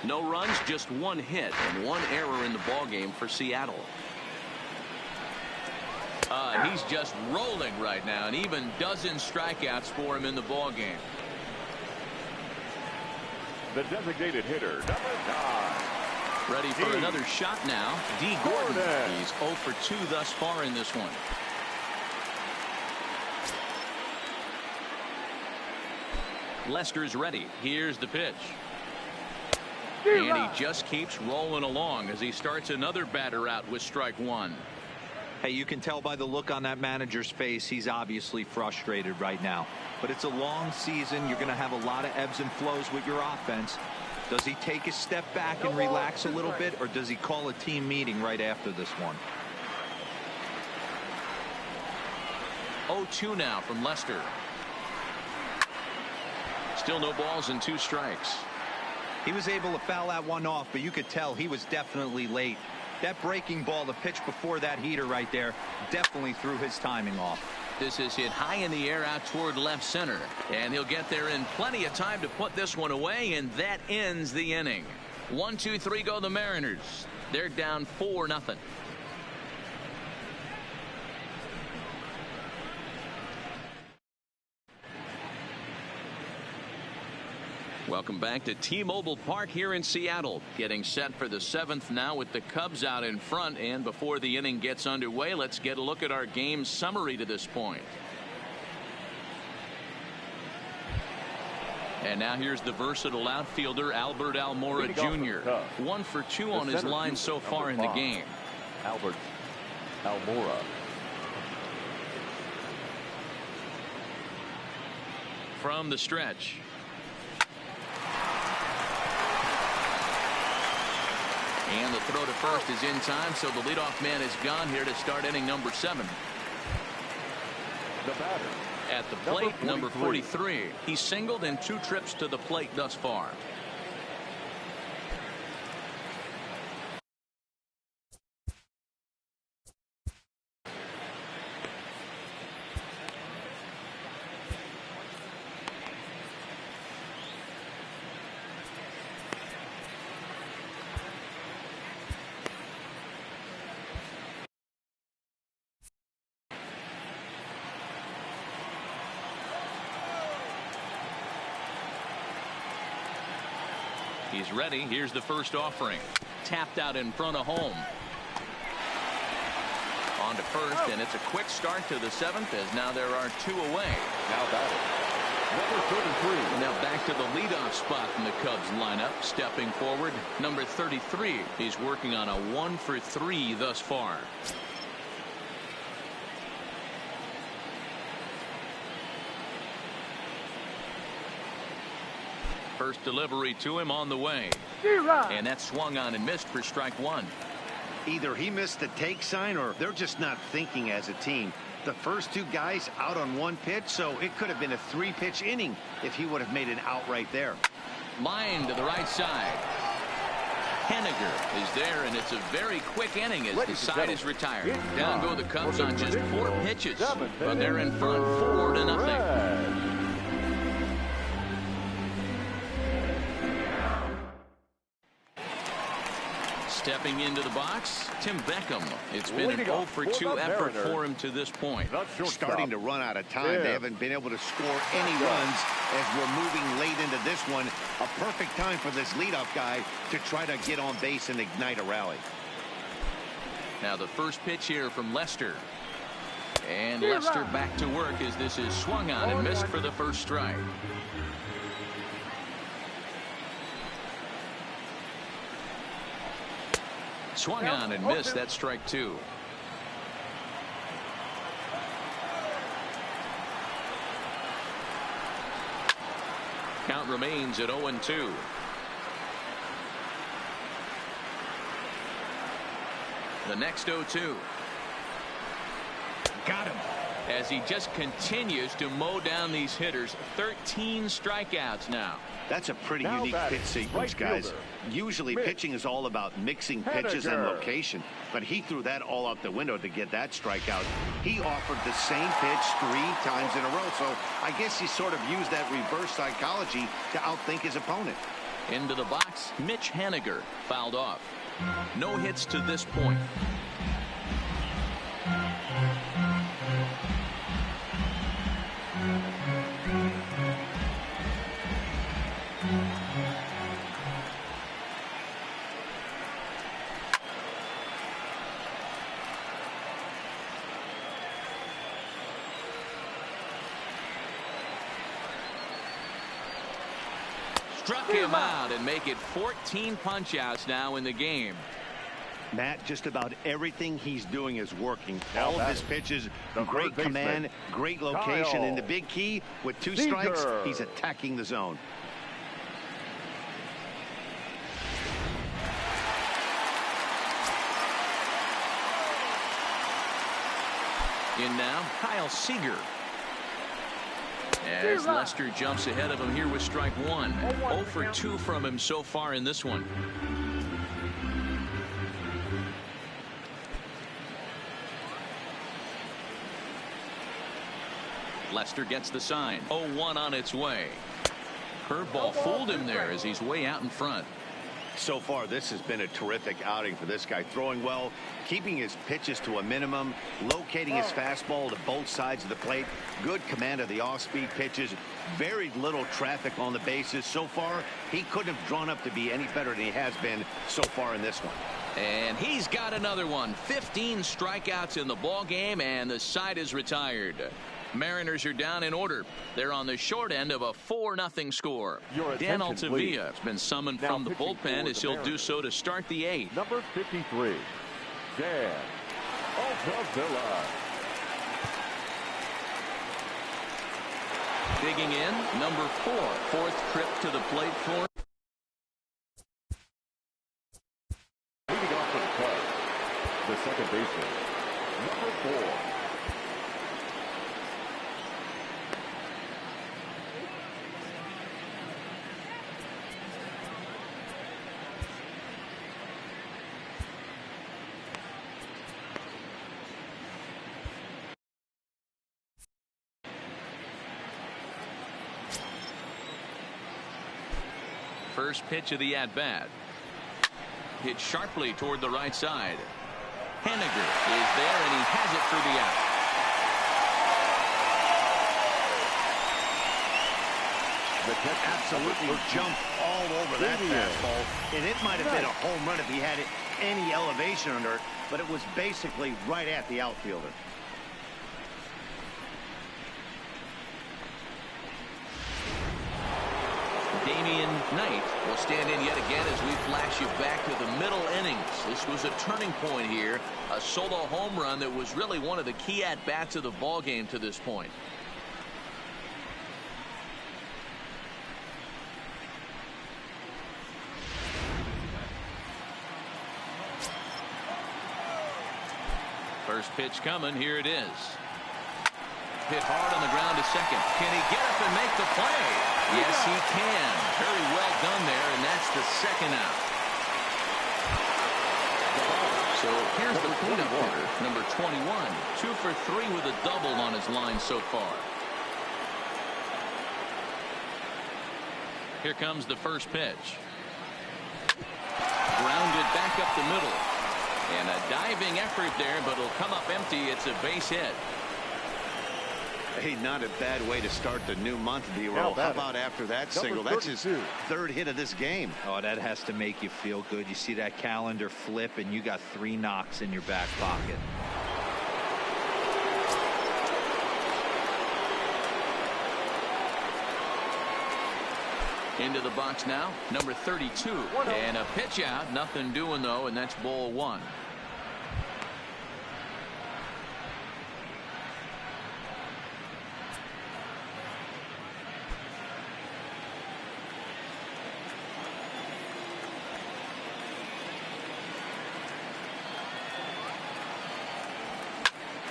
No runs, just 1 hit and 1 error in the ballgame for Seattle. He's just rolling right now, and even dozen strikeouts for him in the ballgame. The designated hitter, number 9. Ready for another shot now. D. Gordon. He's 0 for 2 thus far in this one. Lester's ready. Here's the pitch. And he just keeps rolling along as he starts another batter out with strike 1. Hey, you can tell by the look on that manager's face, he's obviously frustrated right now. But it's a long season. You're going to have a lot of ebbs and flows with your offense. Does he take a step back and relax a little bit, or does he call a team meeting right after this one? 0-2 now from Lester. Still no balls and 2 strikes. He was able to foul that one off, but you could tell he was definitely late. That breaking ball, the pitch before that heater right there, definitely threw his timing off. This is hit high in the air out toward left center. And he'll get there in plenty of time to put this one away, and that ends the inning. 1, 2, 3 go the Mariners. They're down 4-0. Welcome back to T-Mobile Park here in Seattle. Getting set for the 7th now with the Cubs out in front. And before the inning gets underway, let's get a look at our game summary to this point. And now here's the versatile outfielder Albert Almora Jr. 1 for 2 on his line so far in the game. Albert Almora. From the stretch. And the throw to first is in time, so the leadoff man is gone here to start inning number 7. The batter. At the plate, number 43. He's singled in 2 trips to the plate thus far. He's ready. Here's the first offering. Tapped out in front of home. On to first, and it's a quick start to the 7th as now there are 2 away. Now batting, number 33. Now back to the leadoff spot in the Cubs lineup. Stepping forward, number 33. He's working on a 1 for 3 thus far. First delivery to him on the way. And that swung on and missed for strike 1. Either he missed the take sign or they're just not thinking as a team. The first 2 guys out on 1 pitch, so it could have been a 3-pitch inning if he would have made an out right there. Line to the right side. Henniger is there, and it's a very quick inning as the side is retired. Down go the Cubs on just 4 pitches, but they're in front 4-0. Stepping into the box, Tim Beckham. It's been an 0 for 2 effort for him to this point. Starting to run out of time. They haven't been able to score any runs as we're moving late into this one. A perfect time for this leadoff guy to try to get on base and ignite a rally. Now the first pitch here from Lester. And Lester back to work as this is swung on and missed for the first strike. Swung on and missed. That strike 2. Count remains at 0-2. The next 0-2. Got him. As he just continues to mow down these hitters. 13 strikeouts now. That's a pretty unique pitch sequence, guys. Usually pitching is all about mixing pitches and location, but he threw that all out the window to get that strikeout. He offered the same pitch 3 times in a row, so I guess he sort of used that reverse psychology to outthink his opponent. Into the box, Mitch Henniger fouled off. No hits to this point. Struck him out and make it 14 punch-outs now in the game. Matt, just about everything he's doing is working. All of his pitches, great command, great location, and the big key, with 2 strikes, he's attacking the zone. In now, Kyle Seager. As Lester jumps ahead of him here with strike 1. 0 for 2 from him so far in this one. Lester gets the sign. 0-1 on its way. Curveball fooled him there as he's way out in front. So far, this has been a terrific outing for this guy. Throwing well, keeping his pitches to a minimum, locating his fastball to both sides of the plate. Good command of the off-speed pitches. Very little traffic on the bases. So far, he couldn't have drawn up to be any better than he has been so far in this one. And he's got another one. 15 strikeouts in the ball game, and the side is retired. Mariners are down in order. They're on the short end of a 4-0 score. Dan Altavilla has been summoned from the bullpen as he'll do so to start the 8th. Number 53, Dan Altavilla. Digging in, number 4. Fourth trip to the plate for. Leading off for the Cubs, the second baseman, number 4. First pitch of the at-bat. Hit sharply toward the right side. Henniger is there, and he has it for the out. The catch absolutely jumped all over that fastball, and it might have been a home run if he had any elevation under it, but it was basically right at the outfielder. Damian Knight will stand in yet again as we flash you back to the middle innings. This was a turning point here. A solo home run that was really one of the key at-bats of the ball game to this point. First pitch coming. Here it is. Hit hard on the ground to second. Can he get up and make the play? Yes, he can. Very well done there, and that's the second out. So here's the cleanup hitter, number 21. 2 for 3 with a double on his line so far. Here comes the first pitch. Grounded back up the middle. And a diving effort there, but it'll come up empty. It's a base hit. Hey, not a bad way to start the new month, D-Roll. How about after that single? That's his third hit of this game. Oh, that has to make you feel good. You see that calendar flip, and you got 3 knocks in your back pocket. Into the box now, number 32. And a pitch out. Nothing doing, though, and that's ball 1.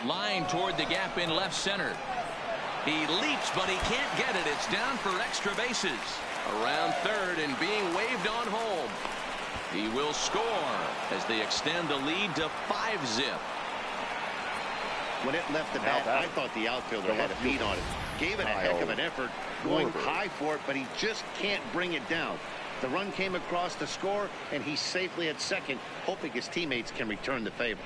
Line toward the gap in left center. He leaps, but he can't get it. It's down for extra bases. Around third and being waved on home. He will score as they extend the lead to 5-zip. When it left the bat, I thought the outfielder had a beat on it. Gave it a heck of an effort, going high for it, but he just can't bring it down. The run came across to score, and he's safely at second, hoping his teammates can return the favor.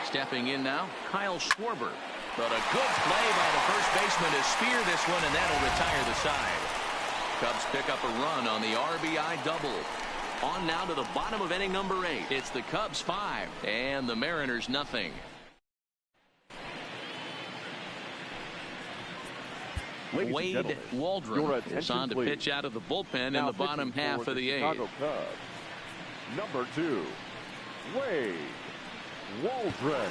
Stepping in now, Kyle Schwarber. But a good play by the first baseman to spear this one, and that'll retire the side. Cubs pick up a run on the RBI double. On now to the bottom of inning number 8. It's the Cubs 5 and the Mariners nothing. Wade Waldron is on to pitch out of the bullpen in the bottom half of the 8th. Number 2, Wade Waldron.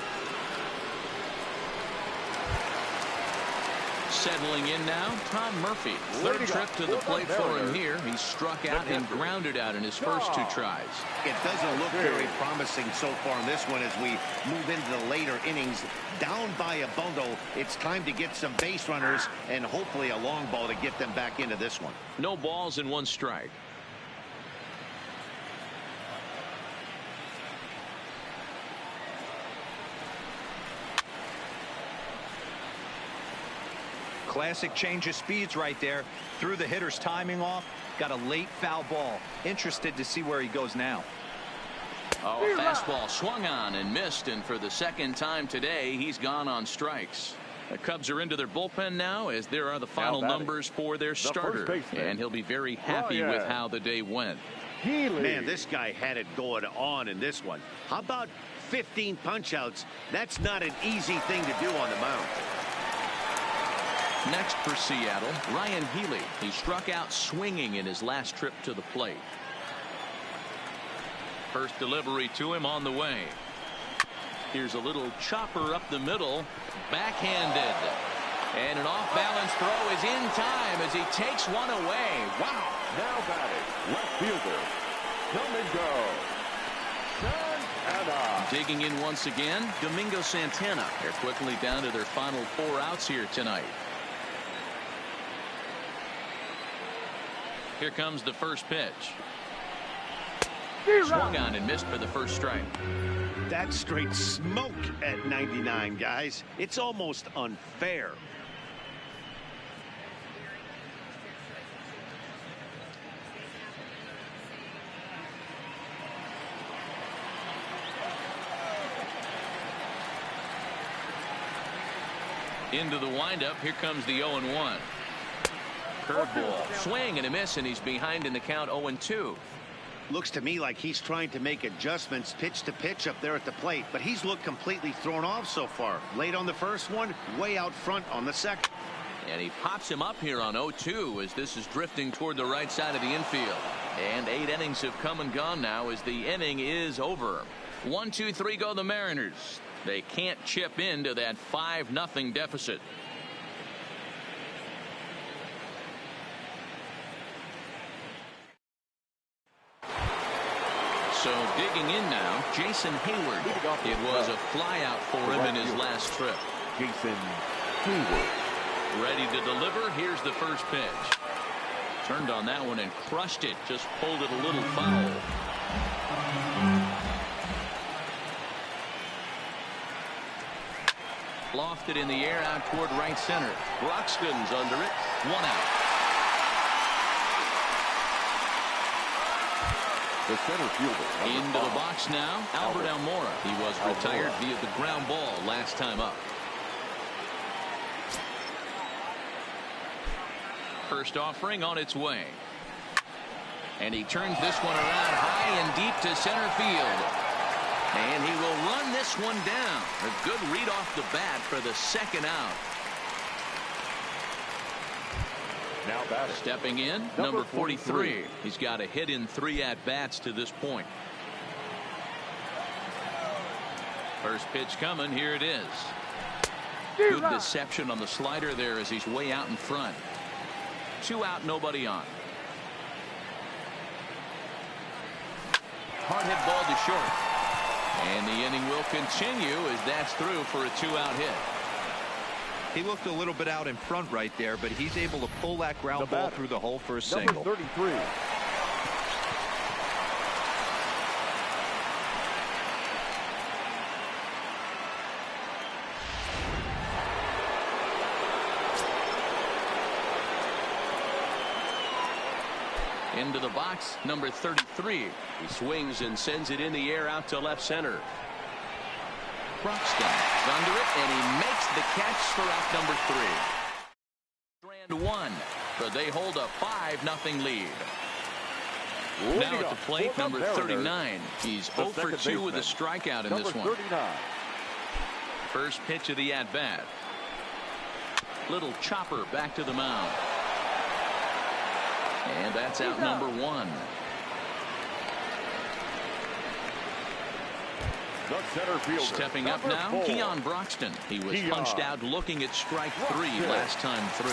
Settling in now, Tom Murphy. Third trip to the plate for him here. He struck out and grounded out in his first 2 tries. It doesn't look very promising so far in this one as we move into the later innings. Down by a bundle, it's time to get some base runners and hopefully a long ball to get them back into this one. No balls and 1 strike. Classic change of speeds right there. Threw the hitter's timing off. Got a late foul ball. Interested to see where he goes now. Oh, a fastball swung on and missed, and for the 2nd time today, he's gone on strikes. The Cubs are into their bullpen now as there are the final numbers for their starter, and he'll be very happy with how the day went. Man, this guy had it going on in this one. How about 15 punch-outs? That's not an easy thing to do on the mound. Next for Seattle, Ryan Healy. He struck out swinging in his last trip to the plate. First delivery to him on the way. Here's a little chopper up the middle, backhanded. And an off-balance throw is in time as he takes one away. Wow. Now batting, left fielder, Domingo Santana. Digging in once again, Domingo Santana. They're quickly down to their final 4 outs here tonight. Here comes the first pitch. Swung on and missed for the first strike. That's straight smoke at 99, guys. It's almost unfair. Into the windup. Here comes the 0-1. Curveball, swing and a miss, and he's behind in the count 0-2. Looks to me like he's trying to make adjustments pitch to pitch up there at the plate, but he's looked completely thrown off so far. Late on the first one, way out front on the second. And he pops him up here on 0-2 as this is drifting toward the right side of the infield. And 8 innings have come and gone now as the inning is over. 1-2-3 go the Mariners. They can't chip into that 5-0 deficit. So digging in now, Jason Hayward. It was a flyout for him in his last trip. Jason Hayward. Ready to deliver. Here's the first pitch. Turned on that one and crushed it. Just pulled it a little foul. Lofted in the air out toward right center. Broxton's under it. 1 out. The center fielder. Into the box now, Albert Almora. He was retired via the ground ball last time up. First offering on its way. And he turns this one around high and deep to center field. And he will run this one down. A good read off the bat for the 2nd out. Now batting. Stepping in, number 43. He's got a hit in 3 at-bats to this point. First pitch coming. Here it is. Good deception on the slider there as he's way out in front. 2 out, nobody on. Hard hit ball to short. And the inning will continue as that's through for a 2-out hit. He looked a little bit out in front right there, but he's able to pull that ground ball through the hole for a single. Number 33. Into the box, number 33. He swings and sends it in the air out to left center. Broxton is under it, and he makes the catch for out number 3. Strand 1, but they hold a 5-0 lead. Now at the plate, number 39. He's 0 for 2 with a strikeout in this one. 39. First pitch of the at-bat. Little chopper back to the mound. And that's out number 1. the center fielder. Stepping up now, Keon Broxton. He was punched out looking at strike 3 last time through.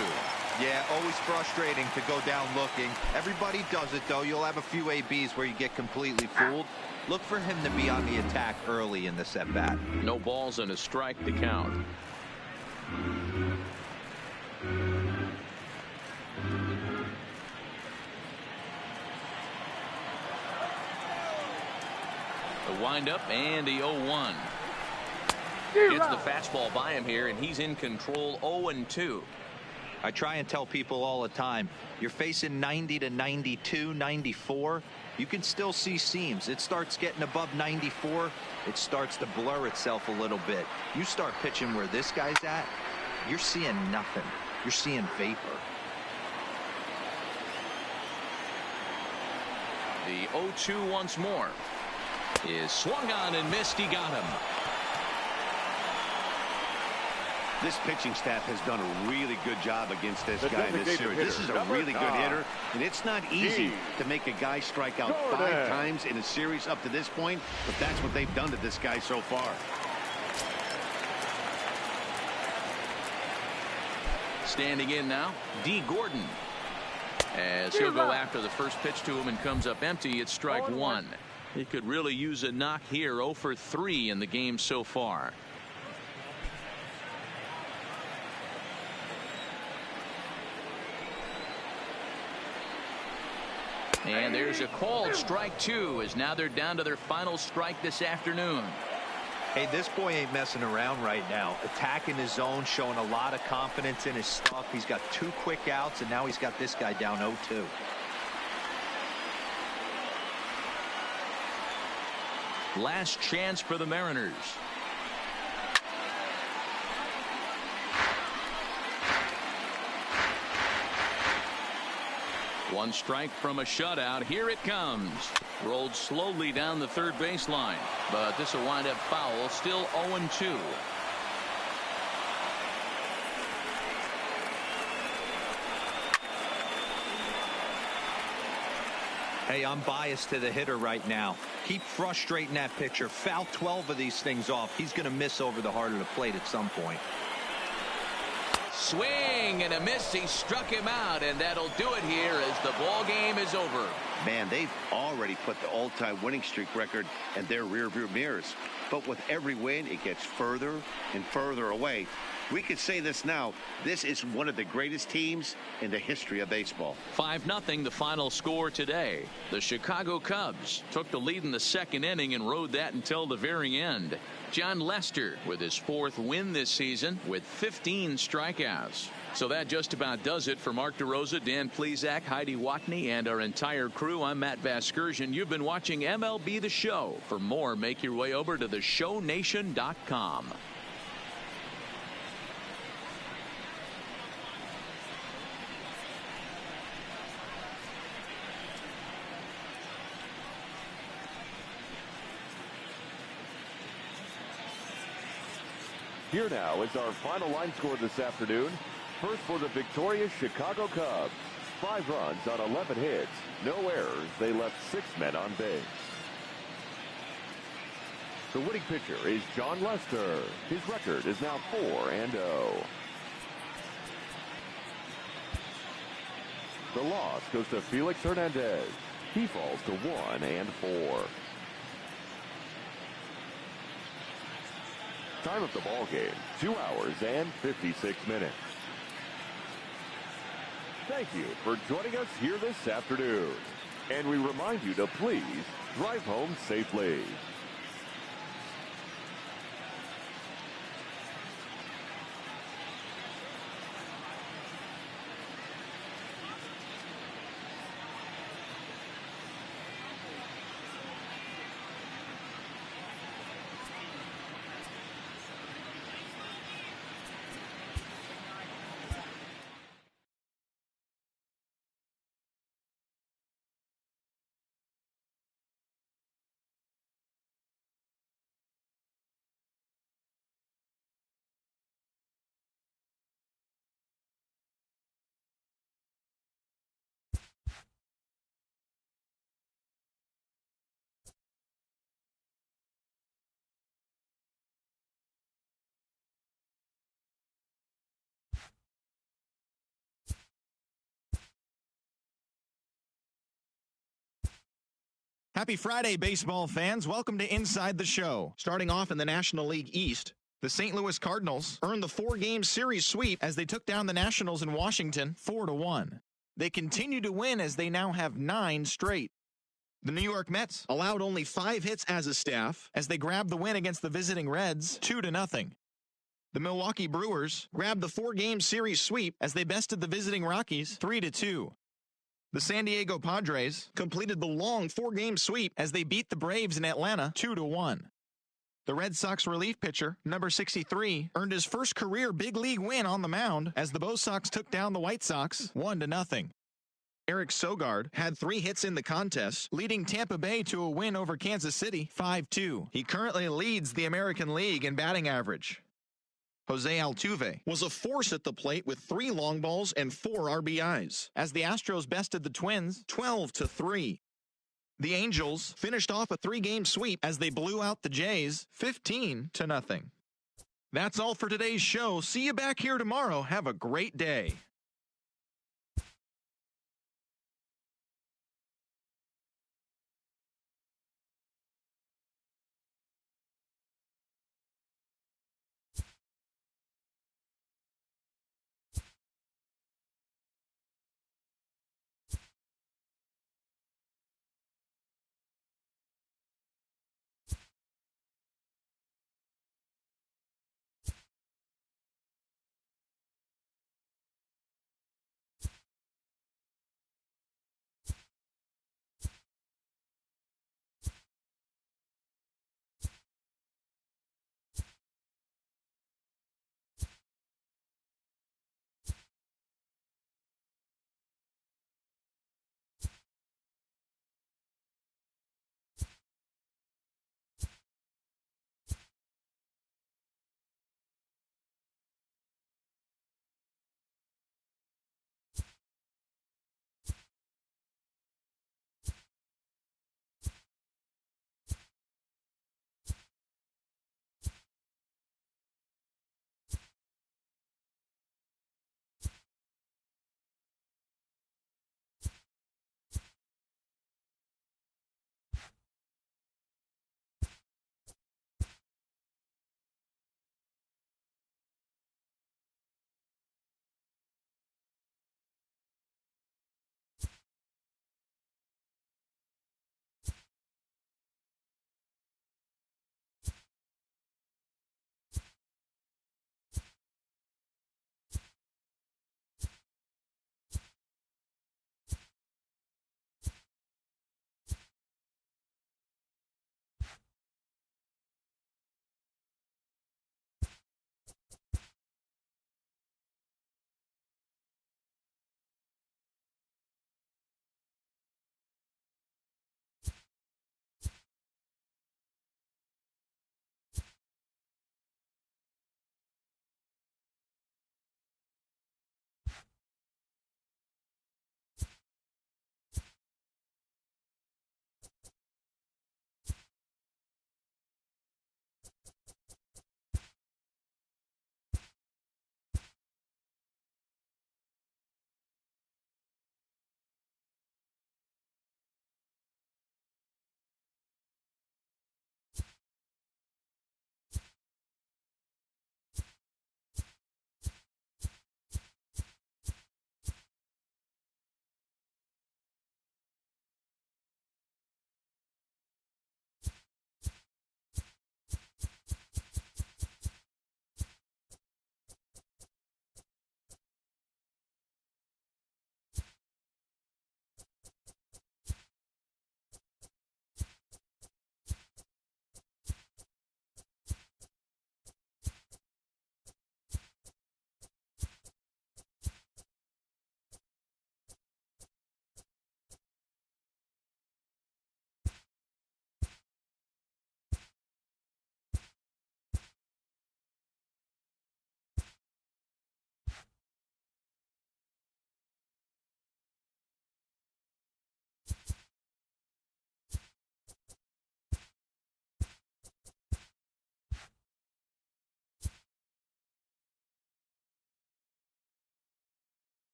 Yeah, always frustrating to go down looking. Everybody does it, though. You'll have a few ABs where you get completely fooled. Look for him to be on the attack early in this at-bat. No balls and a strike to count. The windup and the 0-1. Gets the fastball by him here, and he's in control. 0-2. I try and tell people all the time, you're facing 90 to 92, 94. You can still see seams. It starts getting above 94. It starts to blur itself a little bit. You start pitching where this guy's at, you're seeing nothing. You're seeing vapor. The 0-2 once more is swung on and missed. He got him. This pitching staff has done a really good job against this guy in this series. This is a really good hitter, and it's not easy to make a guy strike out 5 times in a series up to this point, but that's what they've done to this guy so far. Standing in now, D. Gordon. As he'll go after the first pitch to him and comes up empty, it's strike 1. He could really use a knock here. 0 for 3 in the game so far. And there's a called strike 2, as now they're down to their final strike this afternoon. Hey, this boy ain't messing around right now. Attacking his zone, showing a lot of confidence in his stuff. He's got 2 quick outs, and now he's got this guy down 0-2. Last chance for the Mariners. One strike from a shutout. Here it comes. Rolled slowly down the third baseline, but this will wind up foul. Still 0-2. Hey, I'm biased to the hitter right now. Keep frustrating that pitcher. Foul 12 of these things off. He's going to miss over the heart of the plate at some point. Swing and a miss. He struck him out, and that'll do it here as the ball game is over. Man, they've already put the all-time winning streak record in their rearview mirrors. But with every win, it gets further and further away. We could say this now. This is one of the greatest teams in the history of baseball. 5-0 the final score today. The Chicago Cubs took the lead in the second inning and rode that until the very end. John Lester with his 4th win this season with 15 strikeouts. So that just about does it for Mark DeRosa, Dan Plesac, Heidi Watney, and our entire crew. I'm Matt Vasgersian. You've been watching MLB The Show. For more, make your way over to theshownation.com. Here now is our final line score this afternoon. First for the victorious Chicago Cubs. 5 runs on 11 hits. No errors. They left 6 men on base. The winning pitcher is John Lester. His record is now 4-0. The loss goes to Felix Hernandez. He falls to 1-4. Time of the ball game, 2 hours and 56 minutes. Thank you for joining us here this afternoon. And we remind you to please drive home safely. Happy Friday, baseball fans. Welcome to Inside the Show. Starting off in the National League East, the St. Louis Cardinals earned the 4-game series sweep as they took down the Nationals in Washington 4-1. They continue to win as they now have 9 straight. The New York Mets allowed only 5 hits as a staff as they grabbed the win against the visiting Reds 2-0. The Milwaukee Brewers grabbed the 4-game series sweep as they bested the visiting Rockies 3-2. The San Diego Padres completed the long 4-game sweep as they beat the Braves in Atlanta 2-1. The Red Sox relief pitcher, number 63, earned his first career big league win on the mound as the Bo Sox took down the White Sox 1-0. Eric Sogard had 3 hits in the contest, leading Tampa Bay to a win over Kansas City 5-2. He currently leads the American League in batting average. Jose Altuve was a force at the plate with 3 long balls and 4 RBIs as the Astros bested the Twins 12-3. The Angels finished off a 3-game sweep as they blew out the Jays 15-0. That's all for today's show. See you back here tomorrow. Have a great day.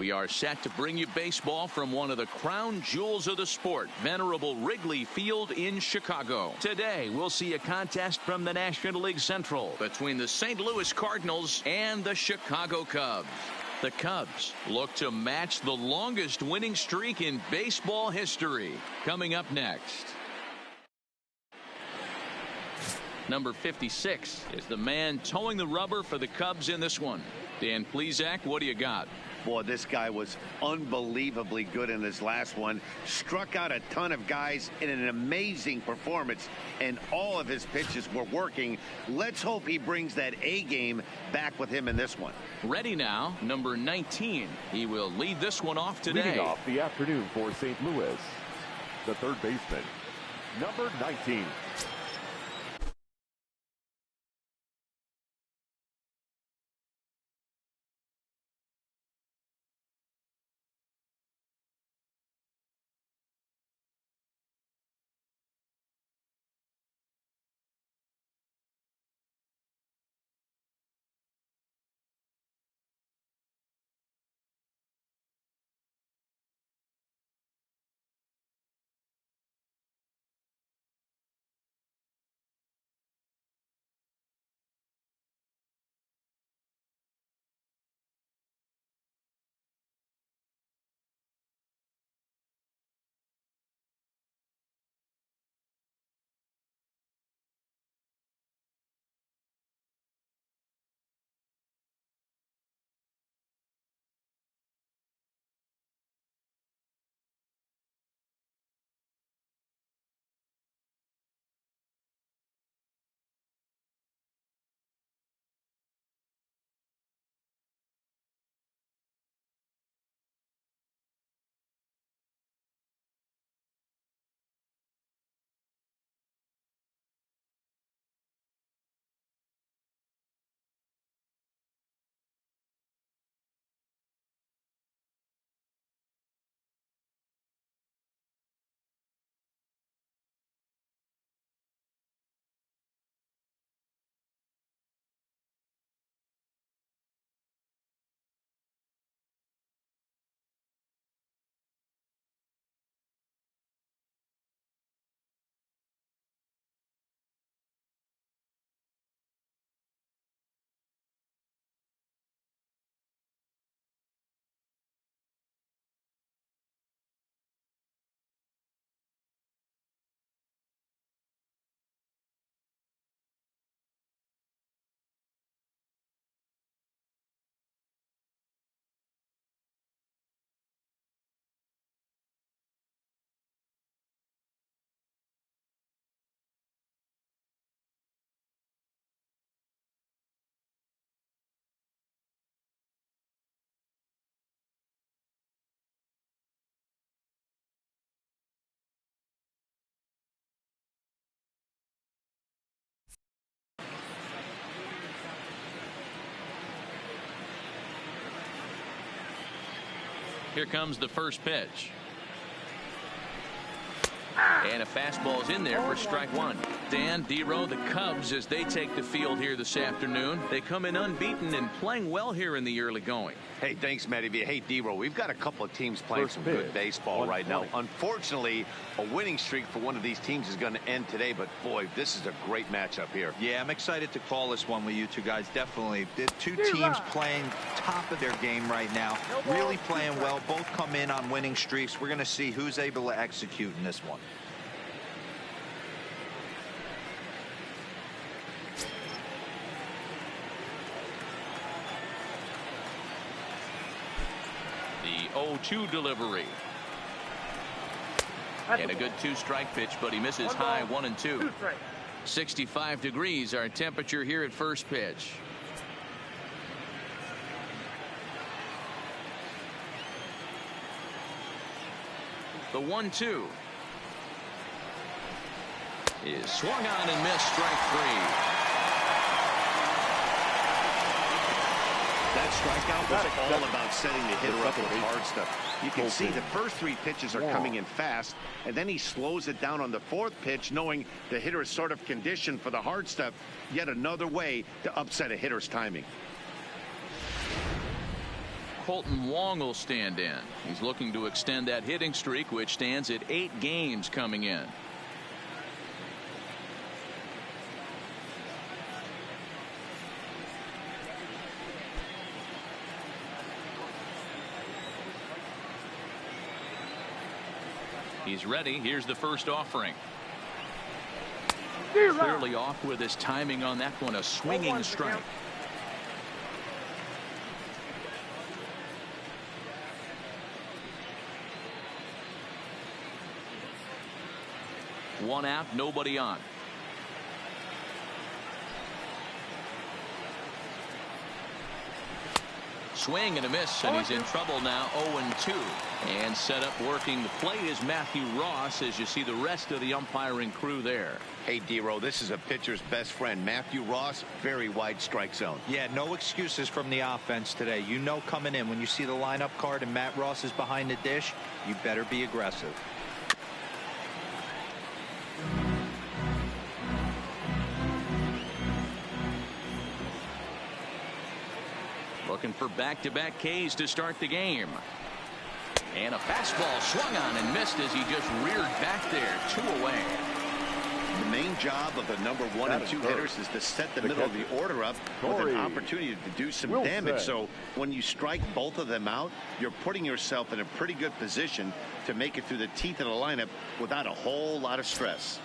We are set to bring you baseball from one of the crown jewels of the sport, venerable Wrigley Field in Chicago. Today, we'll see a contest from the National League Central between the St. Louis Cardinals and the Chicago Cubs. The Cubs look to match the longest winning streak in baseball history. Coming up next. Number 56 is the man towing the rubber for the Cubs in this one. Dan Plesac, what do you got? Boy, this guy was unbelievably good in his last one. Struck out a ton of guys in an amazing performance, and all of his pitches were working. Let's hope he brings that A game back with him in this one. Ready now, number 19. He will lead this one off today. Leading off the afternoon for St. Louis, the third baseman, number 19. Here comes the first pitch. And a fastball is in there for strike one. Dan, D-Row, the Cubs, as they take the field here this afternoon, they come in unbeaten and playing well here in the early going. Hey, thanks, Matty. Hey, D-Row, we've got a couple of teams playing some good baseball right now. Unfortunately, a winning streak for one of these teams is going to end today, but boy, this is a great matchup here. Yeah, I'm excited to call this one with you two guys. Definitely. The two teams playing top of their game right now, really playing well. Both come in on winning streaks. We're going to see who's able to execute in this one. The 0-2 delivery. And a good two-strike pitch, but he misses high 1-2. 65 degrees our temperature here at first pitch. The 1-2 is swung on and missed, strike three. That strikeout was all about setting the hitter up with hard stuff. You can see the first three pitches are coming in fast, and then he slows it down on the fourth pitch, knowing the hitter is sort of conditioned for the hard stuff. Yet another way to upset a hitter's timing. Colton Wong will stand in. He's looking to extend that hitting streak, which stands at 8 games coming in. He's ready. Here's the first offering. Clearly off with his timing on that one. A swinging strike. One out, nobody on. Swing and a miss, and he's in trouble now. 0-2. And set up working the plate is Matthew Ross, as you see the rest of the umpiring crew there. Hey, D-Row, this is a pitcher's best friend. Matthew Ross, very wide strike zone. Yeah, no excuses from the offense today. You know coming in when you see the lineup card and Matt Ross is behind the dish, you better be aggressive. Looking for back-to-back Ks to start the game. And a fastball swung on and missed as he just reared back there. 2 away. The main job of the number 1 and 2 hitters is to set the middle of the order up with an opportunity to do some damage. So when you strike both of them out, you're putting yourself in a pretty good position to make it through the teeth of the lineup without a whole lot of stress.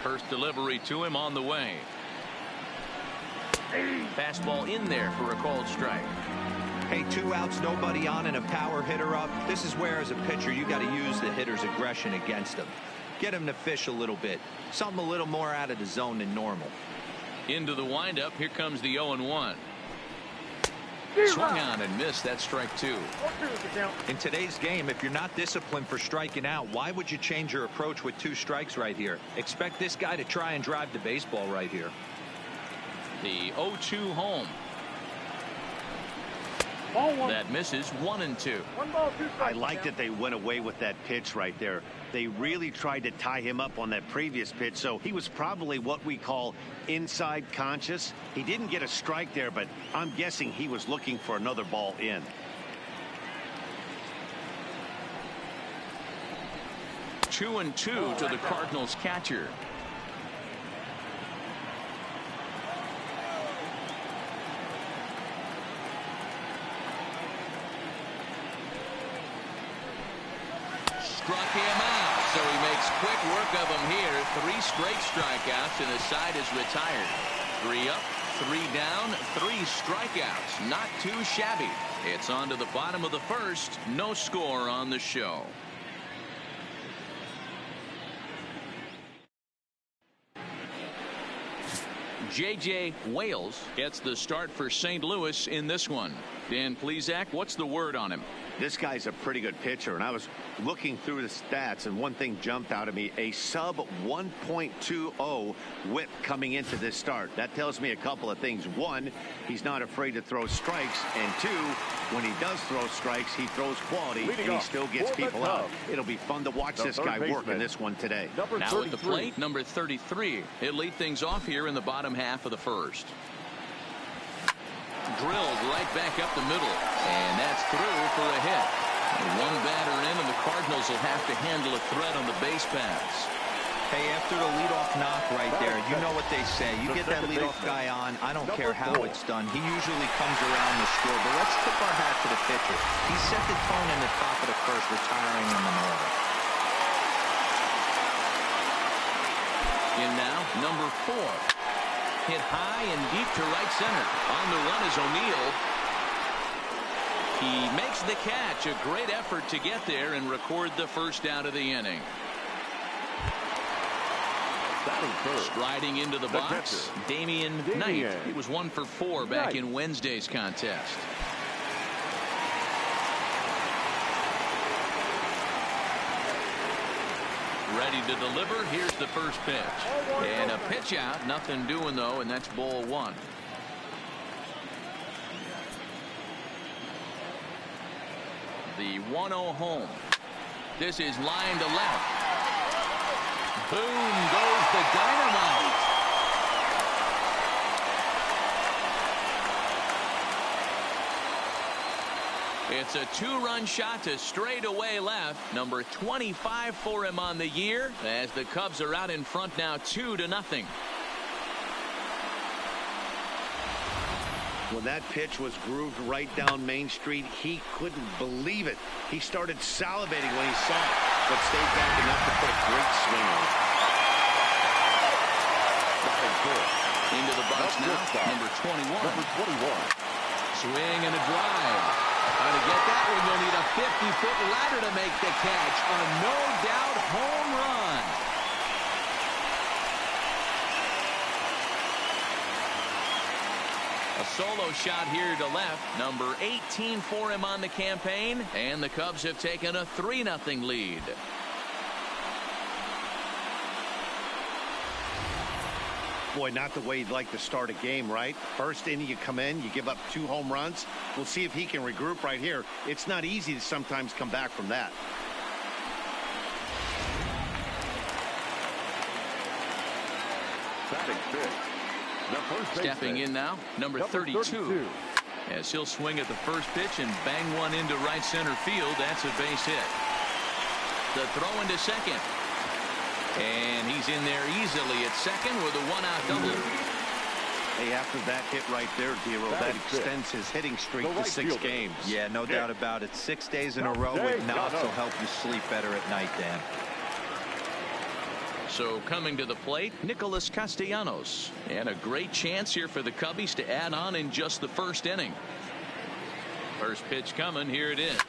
First delivery to him on the way. Fastball in there for a called strike. Hey, 2 outs, nobody on, and a power hitter up. This is where, as a pitcher, you got to use the hitter's aggression against him. Get him to fish a little bit. Something a little more out of the zone than normal. Into the windup. Here comes the 0-1. Swung on and missed. That's strike 2. In today's game, if you're not disciplined for striking out, why would you change your approach with 2 strikes right here? Expect this guy to try and drive the baseball right here. The 0-2 home. That misses. 1-2. I like that they went away with that pitch right there. They really tried to tie him up on that previous pitch, so he was probably what we call inside conscious. He didn't get a strike there, but I'm guessing he was looking for another ball in. Two and two to the Cardinals catcher. Struck him out, so he makes quick work of him here. 3 straight strikeouts, and the side is retired. 3 up, 3 down, 3 strikeouts. Not too shabby. It's on to the bottom of the first. No score on the show. J.J. Wales gets the start for St. Louis in this one. Dan Plesac, what's the word on him? This guy's a pretty good pitcher, and I was looking through the stats, and one thing jumped out at me: a sub 1.20 whip coming into this start. That tells me a couple of things. 1, he's not afraid to throw strikes, and 2, when he does throw strikes, he throws quality, and he still gets people out. It'll be fun to watch this guy work in this one today. Now at the plate, number 33. He'll lead things off here in the bottom half of the first. Drilled right back up the middle, and that's through for a hit. One batter in, and the Cardinals will have to handle a threat on the base paths. Hey, after the leadoff knock right there, you know what they say. You get that leadoff guy on, I don't care how it's done. He usually comes around the score, but let's tip our hat to the pitcher. He set the tone in the top of the first, retiring in the order. In now, number 4. Hit high and deep to right center. On the run is O'Neill. He makes the catch. A great effort to get there and record the first out of the inning. Striding into the box, Damian Knight. He was 1 for 4 back in Wednesday's contest. Ready to deliver. Here's the first pitch. And a pitch out. Nothing doing, though, and that's ball 1. The 1-0 home. This is line to left. Boom goes the dynamite. It's a two-run shot to straightaway left. Number 25 for him on the year as the Cubs are out in front now 2-0. When that pitch was grooved right down Main Street, he couldn't believe it. He started salivating when he saw it, but stayed back enough to put a great swing on it. Into the box now, number 21. Swing and a drive. To get that one, you'll need a 50-foot ladder to make the catch. A no-doubt home run. A solo shot here to left. Number 18 for him on the campaign. And the Cubs have taken a 3-0 lead. Boy, not the way you'd like to start a game, right? First inning, you come in, you give up 2 home runs. We'll see if he can regroup right here. It's not easy to sometimes come back from that. Stepping in now, number 32. As he'll swing at the first pitch and bang one into right center field. That's a base hit. The throw into second. And he's in there easily at second with a 1-out double. Hey, after that hit right there, Dero, that extends his hitting streak to 6 games. Yeah, no doubt about it. 6 days in a row with knocks will help you sleep better at night, Dan. So coming to the plate, Nicholas Castellanos. And a great chance here for the Cubbies to add on in just the first inning. First pitch coming. Here it is.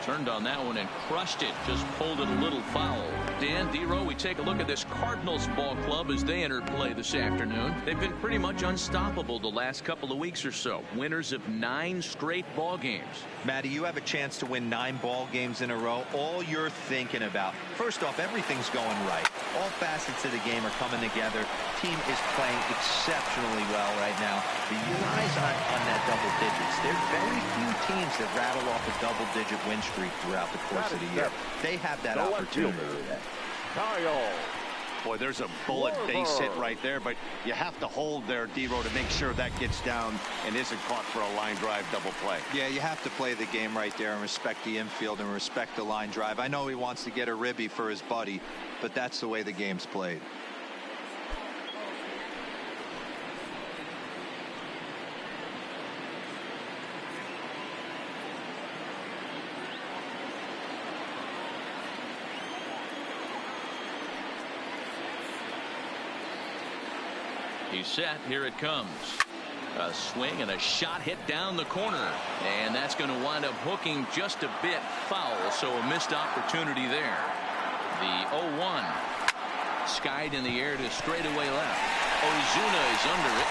Turned on that one and crushed it. Just pulled it a little foul. Dan, Dero, we take a look at this Cardinals ball club as they enter play this afternoon. They've been pretty much unstoppable the last couple of weeks or so. Winners of 9 straight ball games. Matty, you have a chance to win 9 ball games in a row. All you're thinking about, first off, everything's going right. All facets of the game are coming together. Team is playing exceptionally well right now. The eyes on that double digits. There's very few teams that rattle off a double-digit win streak throughout the course of the year. They have that opportunity today. Boy, there's a bullet base hit right there, but you have to hold there, Dero, to make sure that gets down and isn't caught for a line drive double play. Yeah, you have to play the game right there and respect the infield and respect the line drive. I know he wants to get a ribby for his buddy, but that's the way the game's played. He's set. Here it comes. A swing and a shot hit down the corner. And that's going to wind up hooking just a bit foul. So a missed opportunity there. The 0-1. Skied in the air to straightaway left. Ozuna is under it.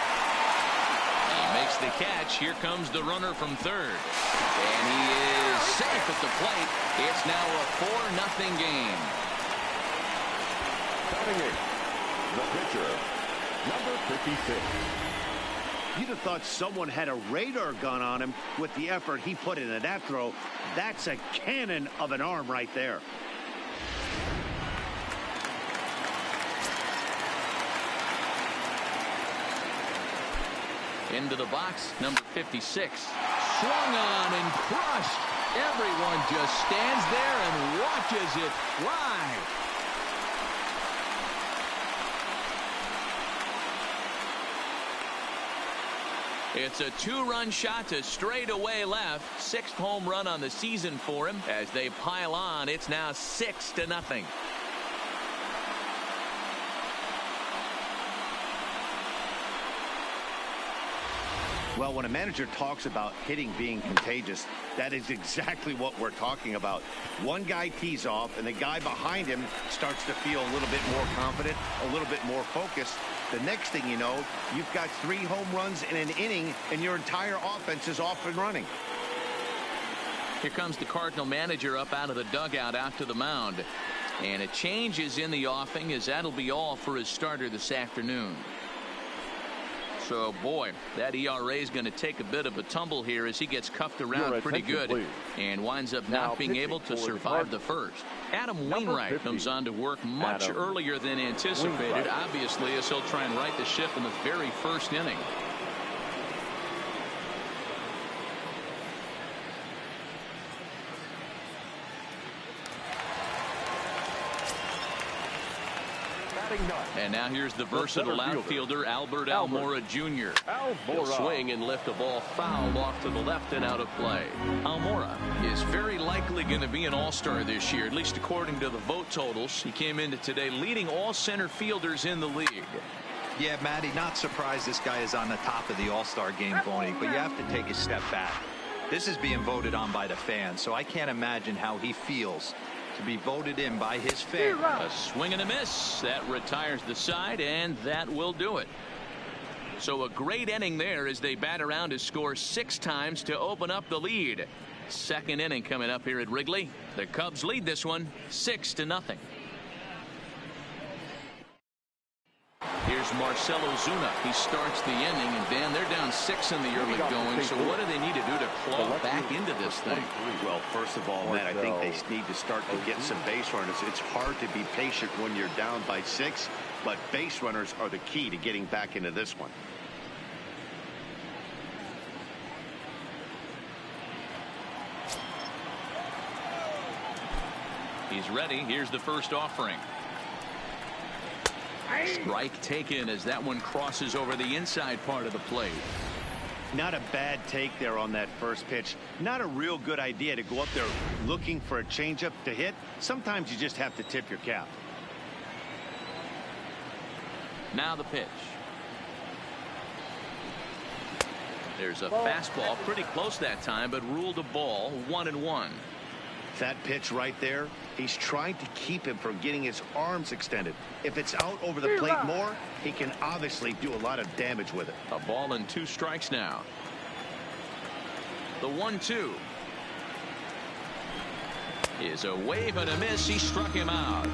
He makes the catch. Here comes the runner from third. And he is safe at the plate. It's now a 4-0 game. Batting it, the pitcher, number 56. You'd have thought someone had a radar gun on him with the effort he put into that throw. That's a cannon of an arm right there. Into the box, number 56. Swung on and crushed. Everyone just stands there and watches it fly. It's a 2-run shot to straightaway left. 6th home run on the season for him. As they pile on, it's now 6-0. Well, when a manager talks about hitting being contagious, that is exactly what we're talking about. One guy tees off, and the guy behind him starts to feel a little bit more confident, a little bit more focused. The next thing you know, you've got 3 home runs in an inning, and your entire offense is off and running. Here comes the Cardinal manager up out of the dugout out to the mound. And a change is in the offing, as that'll be all for his starter this afternoon. So, boy, that ERA is going to take a bit of a tumble here as he gets cuffed around pretty good and winds up not being able to survive the first. Adam Wainwright comes on to work much earlier than anticipated, obviously, as he'll try and right the ship in the very first inning. batting ninth. And now here's the versatile outfielder, Albert Almora Jr. He'll swing and lift a ball foul off to the left and out of play. Almora is very likely going to be an all-star this year, at least according to the vote totals. He came into today leading all center fielders in the league. Yeah, Matty, not surprised this guy is on the top of the all-star game voting, but you have to take a step back. This is being voted on by the fans, so I can't imagine how he feels to be voted in by his fans. A swing and a miss. That retires the side, and that will do it. So a great inning there as they bat around to score 6 times to open up the lead. Second inning coming up here at Wrigley. The Cubs lead this one 6-0. Here's Marcell Ozuna. He starts the inning, and Dan, they're down 6 in the early going. So what do they need to do to claw back into this thing? Well, first of all, Matt, I think they need to start to get some base runners. It's hard to be patient when you're down by 6, but base runners are the key to getting back into this one. He's ready. Here's the first offering. Strike taken as that one crosses over the inside part of the plate. Not a bad take there on that first pitch. Not a real good idea to go up there looking for a changeup to hit. Sometimes you just have to tip your cap. Now the pitch. There's a fastball pretty close that time, but ruled a ball. 1-1. That pitch right there, he's trying to keep him from getting his arms extended. If it's out over the plate more, he can obviously do a lot of damage with it. A ball and 2 strikes now. The 1-2 is a wave and a miss. He struck him out.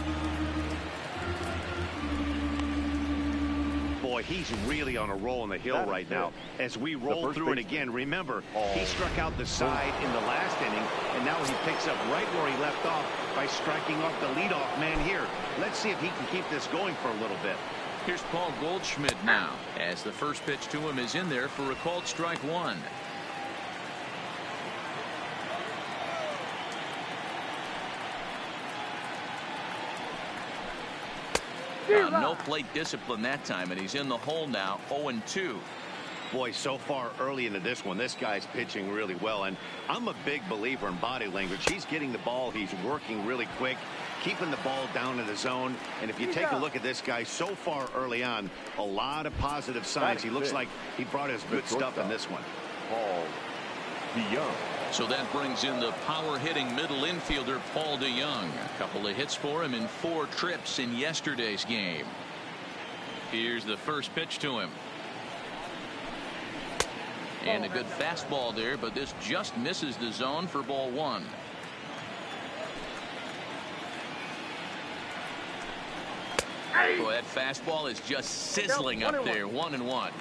Boy, he's really on a roll on the hill right now. As we roll through it again, remember, he struck out the side in the last inning, and now he picks up right where he left off by striking off the leadoff man here. Let's see if he can keep this going for a little bit. Here's Paul Goldschmidt now, as the first pitch to him is in there for a called strike 1. No plate discipline that time, and he's in the hole now. 0-2. Boy, so far early into this one, this guy's pitching really well, and I'm a big believer in body language. He's getting the ball, he's working really quick, keeping the ball down in the zone. And if you take a look at this guy so far early on, a lot of positive signs. He looks like he brought his good stuff in this one. Paul DeYoung. So that brings in the power-hitting middle infielder Paul DeYoung. A couple of hits for him in 4 trips in yesterday's game. Here's the first pitch to him. And a good fastball there, but this just misses the zone for ball 1. Boy, that fastball is just sizzling up there. 1-1.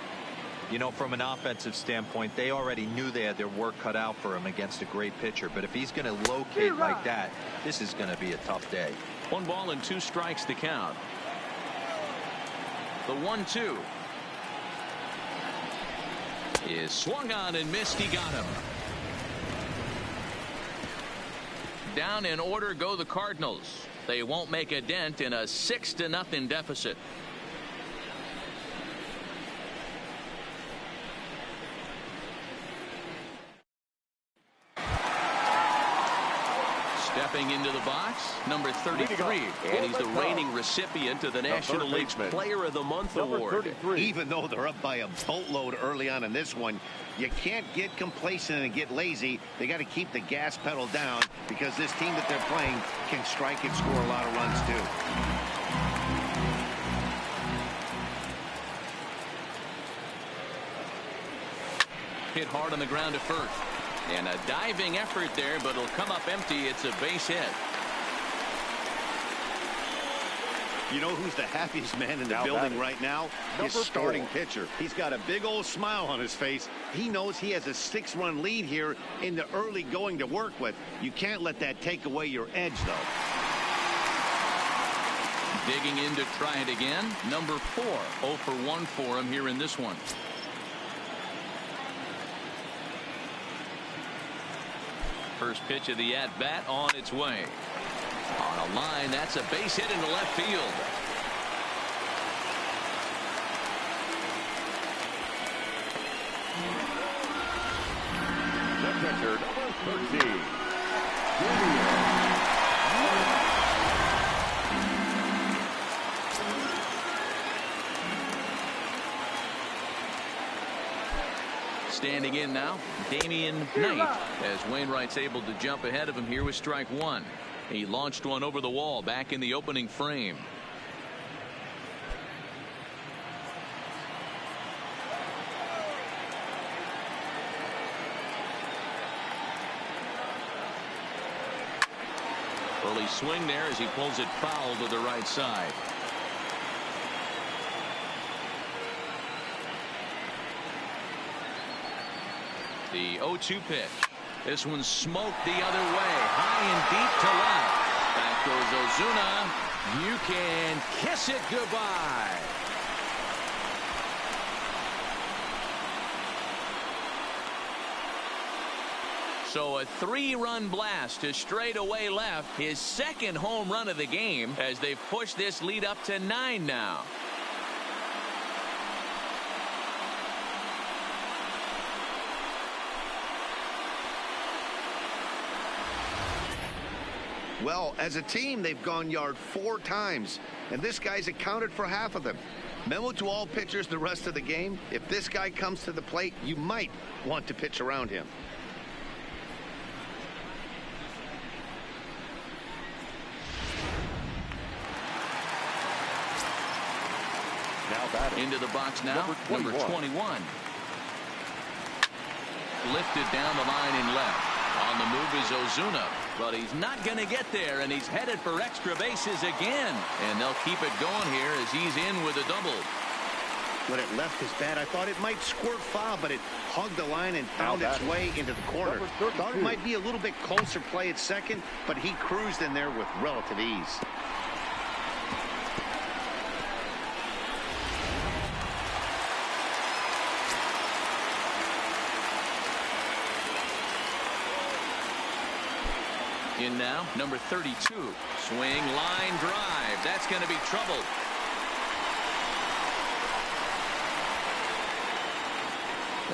You know, from an offensive standpoint, they already knew they had their work cut out for him against a great pitcher. But if he's going to locate like that, this is going to be a tough day. 1 ball and 2 strikes to count. The 1-2 is swung on and missed. He got him. Down in order go the Cardinals. They won't make a dent in a 6-0 deficit. Stepping into the box, number 33, and he's the reigning recipient of the National League's Player of the Month award. Even though they're up by a boatload early on in this one, you can't get complacent and get lazy. They got to keep the gas pedal down because this team that they're playing can strike and score a lot of runs too. Hit hard on the ground to first. And a diving effort there, but it'll come up empty. It's a base hit. You know who's the happiest man in the building right now? His starting pitcher. He's got a big old smile on his face. He knows he has a 6-run lead here in the early going to work with. You can't let that take away your edge, though. Digging in to try it again. Number 4. 0 for 1 for him here in this one. First pitch of the at-bat on its way. On a line, that's a base hit into left field. Percy. Standing in now, Damian Knight, as Wainwright's able to jump ahead of him here with strike one. He launched one over the wall back in the opening frame. Early swing there as he pulls it foul to the right side. The 0-2 pitch. This one's smoked the other way. High and deep to left. Back goes Ozuna. You can kiss it goodbye. So a 3-run blast to straightaway left. His second home run of the game as they've pushed this lead up to 9 now. Well, as a team, they've gone yard 4 times, and this guy's accounted for half of them. Memo to all pitchers the rest of the game: if this guy comes to the plate, you might want to pitch around him. Now batting. Into the box now, number 21. Lifted down the line in left. On the move is Ozuna, but he's not going to get there, and he's headed for extra bases again. And they'll keep it going here as he's in with a double. When it left his bat, I thought it might squirt foul, but it hugged the line and found its way into the corner. Thought it might be a little bit closer play at second, but he cruised in there with relative ease. In now, number 32. Swing, line drive. That's going to be trouble.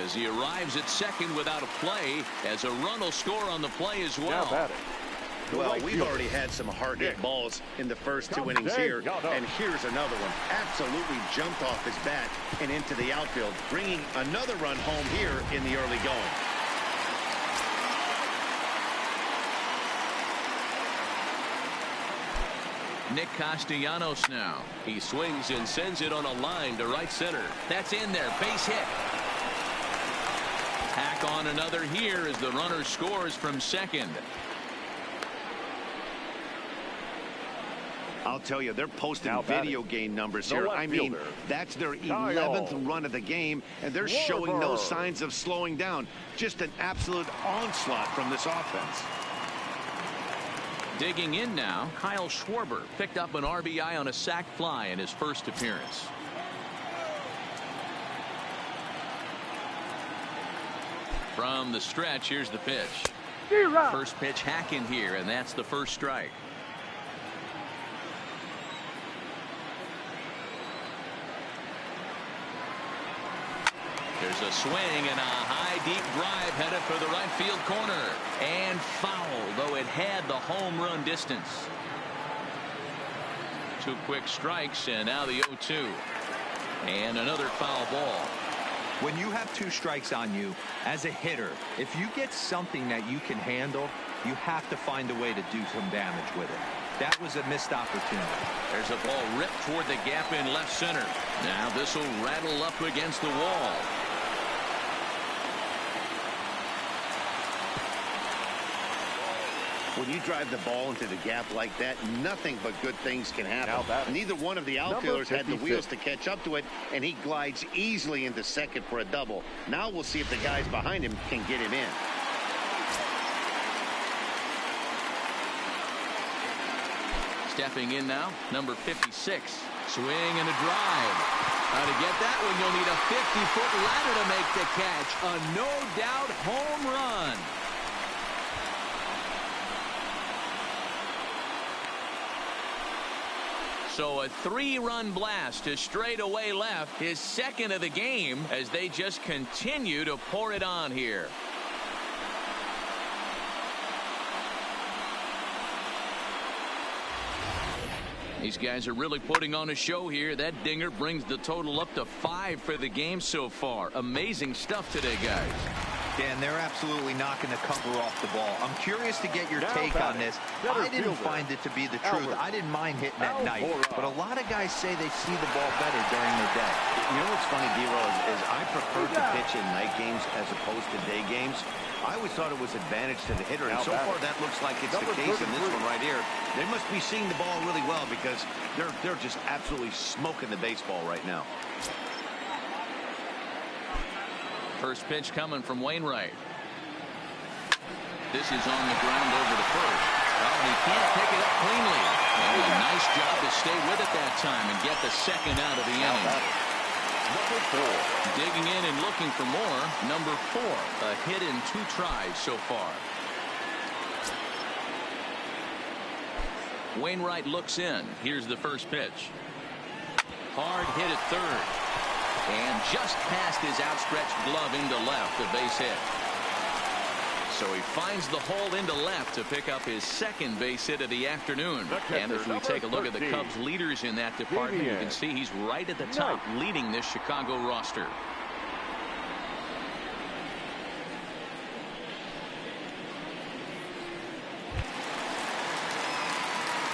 As he arrives at second without a play, as a run will score on the play as well. Well, we've already had some hard-hit balls in the first 2 innings here, and here's another one. Absolutely jumped off his bat and into the outfield, bringing another run home here in the early going. Nick Castellanos now. He swings and sends it on a line to right center. That's in there. Base hit. Tack on another here as the runner scores from second. I'll tell you, they're posting video game numbers here. I mean, that's their 11th run of the game, and they're showing no signs of slowing down. Just an absolute onslaught from this offense. Digging in now, Kyle Schwarber picked up an RBI on a sac fly in his first appearance. From the stretch, here's the pitch. First pitch hacking here, and that's the first strike. There's a swing and a high deep drive headed for the right field corner, and foul, though it had the home run distance. 2 quick strikes, and now the 0-2 and another foul ball. When you have 2 strikes on you as a hitter, if you get something that you can handle, you have to find a way to do some damage with it. That was a missed opportunity. There's a ball ripped toward the gap in left center. Now this will rattle up against the wall. When you drive the ball into the gap like that, nothing but good things can happen. Neither one of the outfielders had the wheels to catch up to it, and he glides easily into second for a double. Now we'll see if the guys behind him can get him in. Stepping in now, number 56. Swing and a drive. How to get that one? You'll need a 50-foot ladder to make the catch. A no-doubt home run. So a 3-run blast to straightaway left, his second of the game, as they just continue to pour it on here. These guys are really putting on a show here. That dinger brings the total up to 5 for the game so far. Amazing stuff today, guys. Dan, they're absolutely knocking the cover off the ball. I'm curious to get your take on this. I didn't find it to be the truth. I didn't mind hitting at night, but a lot of guys say they see the ball better during the day. You know what's funny, D-Roll, is I prefer to pitch in night games as opposed to day games. I always thought it was advantage to the hitter, and so far that looks like it's the case in this one right here. They must be seeing the ball really well because they're just absolutely smoking the baseball right now. First pitch coming from Wainwright. This is on the ground over to first. Oh, and he can't pick it up cleanly. And a nice job to stay with it that time and get the second out of the inning. Number 4. Digging in and looking for more. Number 4. A hit in 2 tries so far. Wainwright looks in. Here's the first pitch. Hard hit at third. And just past his outstretched glove into left, a base hit. So he finds the hole into left to pick up his second base hit of the afternoon. And if we take a look at the Cubs leaders in that department, you can see he's right at the top leading this Chicago roster.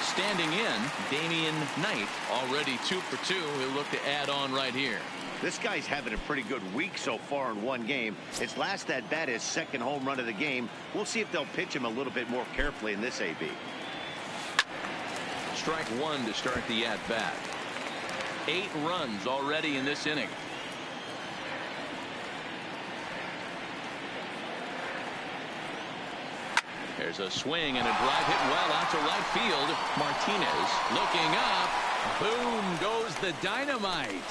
Standing in, Damian Knight, already 2 for 2. He'll look to add on right here. This guy's having a pretty good week so far in one game. His last at bat, his second home run of the game. We'll see if they'll pitch him a little bit more carefully in this AB. Strike 1 to start the at bat. 8 runs already in this inning. There's a swing and a drive hit well out to right field. Martinez looking up. Boom goes the dynamite.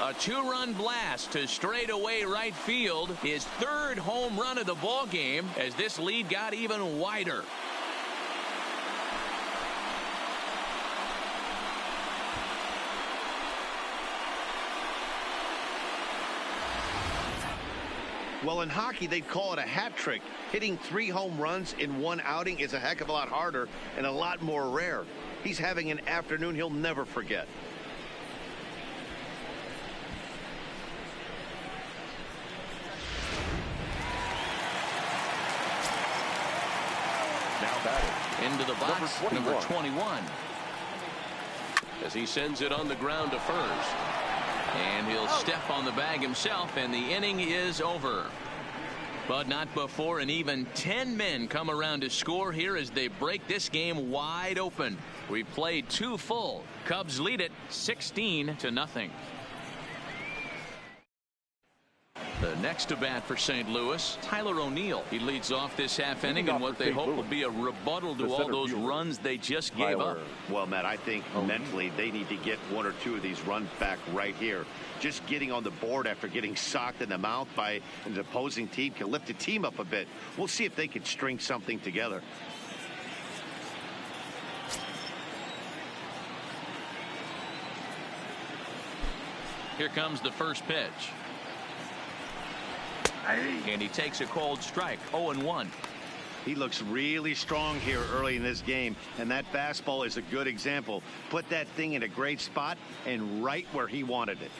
A 2-run blast to straightaway right field. His 3rd home run of the ball game as this lead got even wider. Well, in hockey, they'd call it a hat trick. Hitting 3 home runs in 1 outing is a heck of a lot harder and a lot more rare. He's having an afternoon he'll never forget. Into the box, number 21. As he sends it on the ground to first. And he'll step on the bag himself, and the inning is over. But not before an even 10 men come around to score here as they break this game wide open. We played 2 full. Cubs lead it 16-0. The next to bat for St. Louis, Tyler O'Neill. He leads off this half inning in what they hope will be a rebuttal to all those runs they just gave up. Well, Matt, I think mentally they need to get 1 or 2 of these runs back right here. Just getting on the board after getting socked in the mouth by an opposing team can lift the team up a bit. We'll see if they can string something together. Here comes the first pitch. And he takes a cold strike. 0-1. He looks really strong here early in this game, and that fastball is a good example. Put that thing in a great spot and right where he wanted it.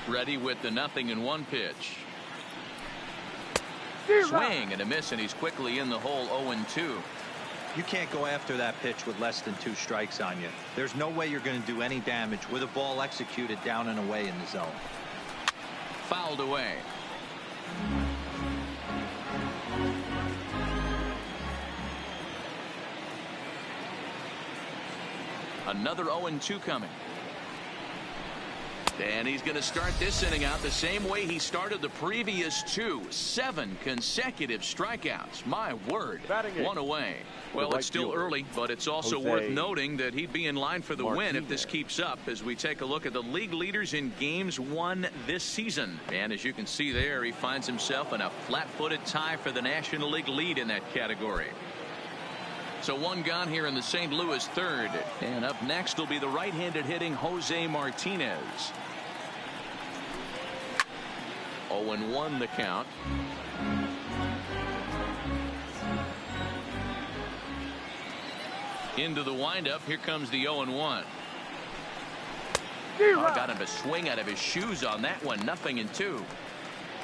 Ready with the 0-1 pitch. Swing and a miss, and he's quickly in the hole. 0-2. You can't go after that pitch with less than 2 strikes on you. There's no way you're going to do any damage with a ball executed down and away in the zone. Fouled away. Another 0-2 coming. And he's going to start this inning out the same way he started the previous 2. 7 consecutive strikeouts. My word. 1 away. Well, it's still early, but it's also worth noting that he'd be in line for the win if this keeps up as we take a look at the league leaders in games won this season. And as you can see there, he finds himself in a flat-footed tie for the National League lead in that category. So one gone here in the St. Louis third. And up next will be the right-handed hitting Jose Martinez. 0-1 the count. Into the windup. Here comes the 0-1. Got him to swing out of his shoes on that one. 0-2.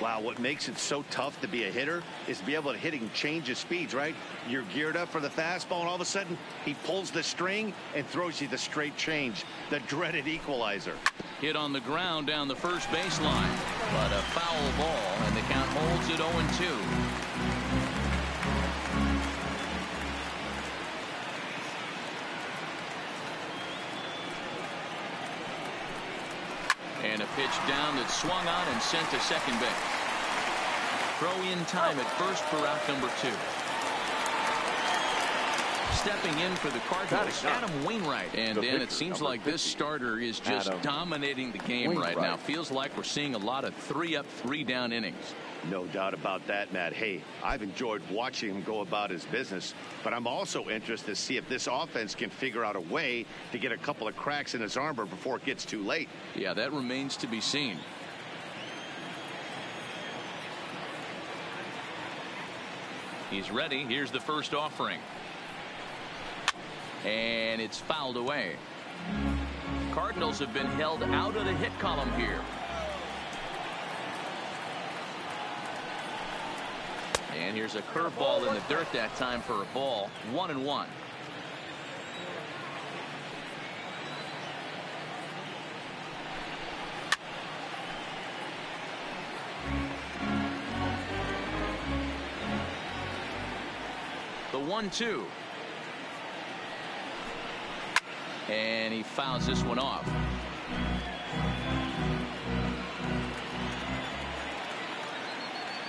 Wow, what makes it so tough to be a hitter is to be able to hit and change his speeds, right? You're geared up for the fastball, and all of a sudden, he pulls the string and throws you the straight change, the dreaded equalizer. Hit on the ground down the first baseline, but a foul ball, and the count holds at 0-2. And a pitch down that swung on and sent to second base. Throw in time at first for out number 2. Stepping in for the Cardinals, Adam Wainwright. And Dan, it seems like this starter is just dominating the game right now. Feels like we're seeing a lot of 3-up, 3-down innings. No doubt about that, Matt. Hey, I've enjoyed watching him go about his business, but I'm also interested to see if this offense can figure out a way to get a couple of cracks in his armor before it gets too late. Yeah, that remains to be seen. He's ready. Here's the first offering. And it's fouled away. Cardinals have been held out of the hit column here. And here's a curveball in the dirt that time for a ball. 1-1. The 1-2. And he fouls this one off.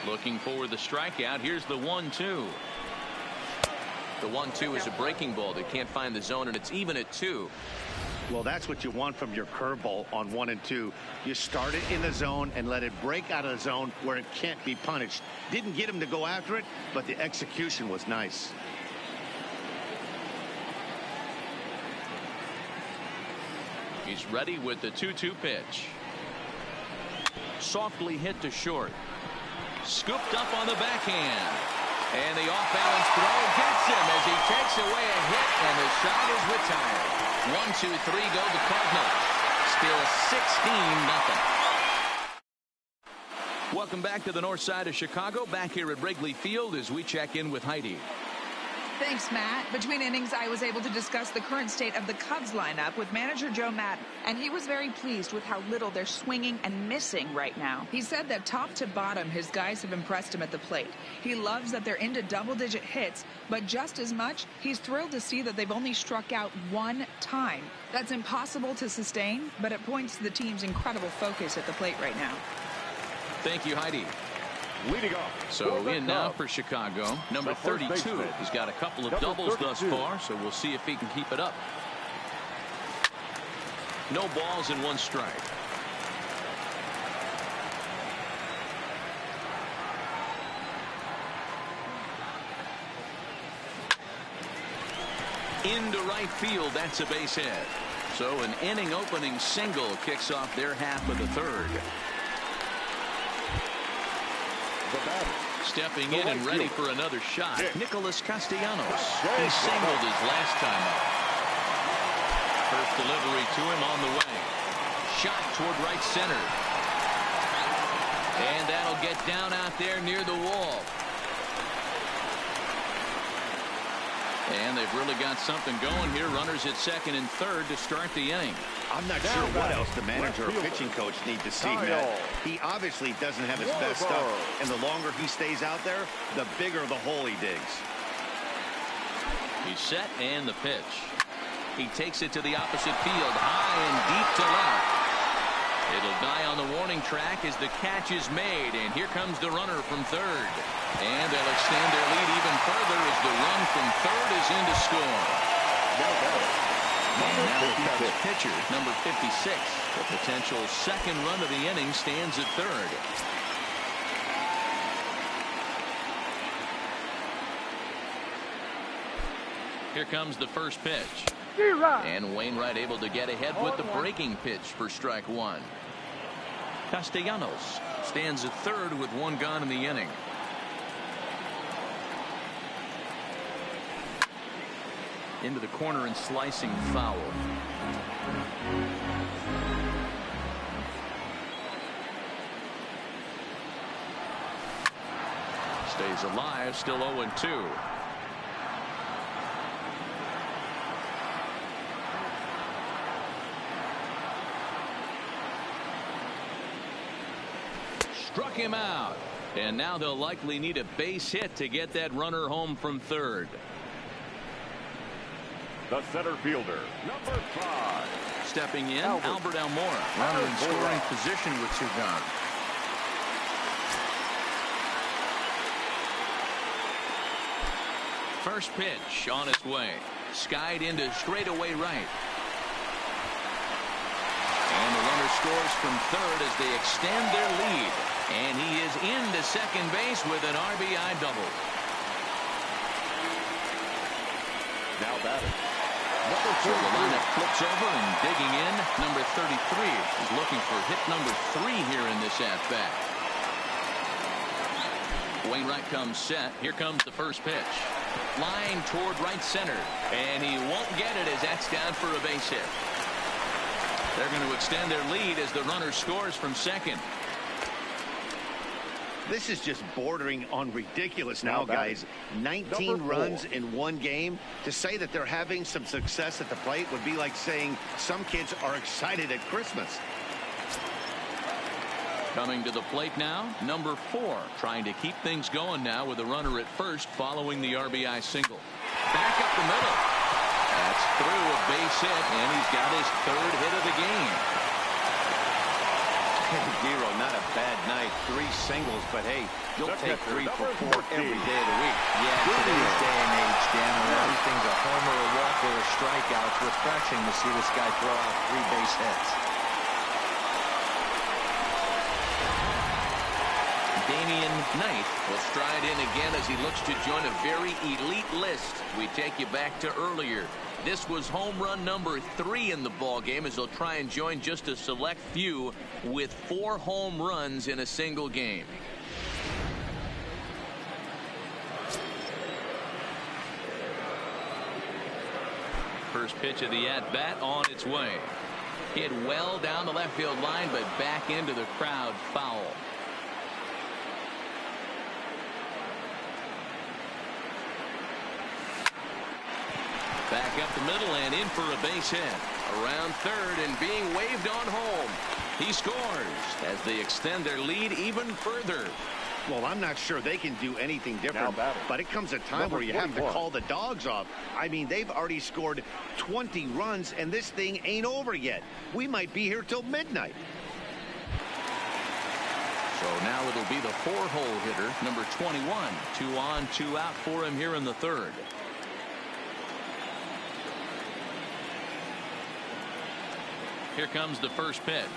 Looking for the strikeout. Here's the 1-2. The 1-2 is a breaking ball that can't find the zone, and it's even at 2. Well, that's what you want from your curveball on 1 and 2. You start it in the zone and let it break out of the zone where it can't be punished. Didn't get him to go after it, but the execution was nice. He's ready with the 2-2 pitch. Softly hit to short. Scooped up on the backhand. And the off-balance throw gets him as he takes away a hit, and the shot is retired. 1-2-3 go the Cardinals. Still 16-0. Welcome back to the north side of Chicago. Back here at Wrigley Field as we check in with Heidi. Thanks, Matt. Between innings, I was able to discuss the current state of the Cubs lineup with manager Joe Maddon, and he was very pleased with how little they're swinging and missing right now. He said that top to bottom, his guys have impressed him at the plate. He loves that they're into double-digit hits, but just as much, he's thrilled to see that they've only struck out 1 time. That's impossible to sustain, but it points to the team's incredible focus at the plate right now. Thank you, Heidi. Leading off. So in now for Chicago, number 32. He's got a couple of doubles thus far, so we'll see if he can keep it up. No balls and 1 strike. Into right field, that's a base hit. So an inning opening single kicks off their half of the third. Stepping in and ready for another shot, Nicholas Castellanos. He singled his last time up. First delivery to him on the way. Shot toward right center. And that'll get down out there near the wall. And they've really got something going here. Runners at second and third to start the inning. I'm not sure what else the manager or pitching coach need to see, Matt. He obviously doesn't have his best stuff, and the longer he stays out there, the bigger the hole he digs. He's set, and the pitch. He takes it to the opposite field, high and deep to left. It'll die on the warning track as the catch is made, and here comes the runner from third. And they'll extend their lead even further as the run from third is in to score. And now the Cubs pitcher, number 56. The potential second run of the inning stands at third. Here comes the first pitch. And Wainwright able to get ahead with the breaking pitch for strike one. Castellanos stands at third with one gone in the inning. Into the corner and slicing foul. Stays alive, still 0-2. Struck him out. And now they'll likely need a base hit to get that runner home from third. The center fielder, number 5. Stepping in, Albert Almora. Runner in scoring position with two gone. First pitch on its way. Skied into straightaway right. And the runner scores from third as they extend their lead. And he is into second base with an RBI double. Now batting. So the lineup flips over and digging in. Number 33 is looking for hit number 3 here in this at-bat. Wainwright comes set. Here comes the first pitch. Line toward right center. And he won't get it as that's down for a base hit. They're going to extend their lead as the runner scores from second. This is just bordering on ridiculous now, guys. 19 runs in one game. To say that they're having some success at the plate would be like saying some kids are excited at Christmas. Coming to the plate now, number 4, trying to keep things going now with a runner at first following the RBI single. Back up the middle. That's through a base hit, and he's got his 3rd hit of the game. Zero, not a bad night. 3 singles, but hey, you'll take 3 for 4 every day of the week. Yeah, today's day and age, Dan, where everything's a homer, a walk, or a strikeout. It's refreshing to see this guy throw out 3 base hits. Damian Knight will stride in again as he looks to join a very elite list. We take you back to earlier. This was home run number 3 in the ball game as they'll try and join just a select few with 4 home runs in a single game. First pitch of the at-bat on its way. Hit well down the left field line, but back into the crowd, foul. Back up the middle and in for a base hit. Around third and being waved on home. He scores as they extend their lead even further. Well, I'm not sure they can do anything different, but it comes a time where you have to call the dogs off. I mean, they've already scored 20 runs, and this thing ain't over yet. We might be here till midnight. So now it'll be the 4-hole hitter, number 21. 2 on, 2 out for him here in the 3rd. Here comes the first pitch.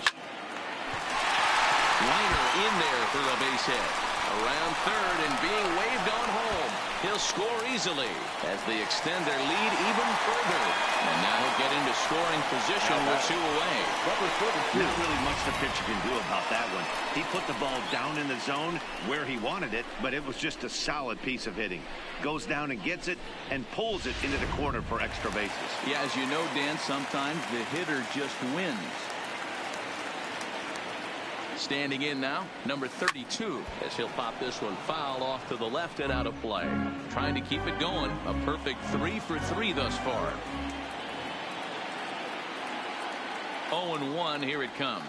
Liner in there for a base hit. Around third and being waved on home. He'll score easily as they extend their lead even further. And now he'll get into scoring position with 2 away. Not really much the pitcher can do about that one. He put the ball down in the zone where he wanted it, but it was just a solid piece of hitting. Goes down and gets it and pulls it into the corner for extra bases. Yeah, as you know, Dan, sometimes the hitter just wins. Standing in now, number 32, as he'll pop this one foul off to the left and out of play. Trying to keep it going. A perfect 3 for 3 thus far. 0-1, here it comes.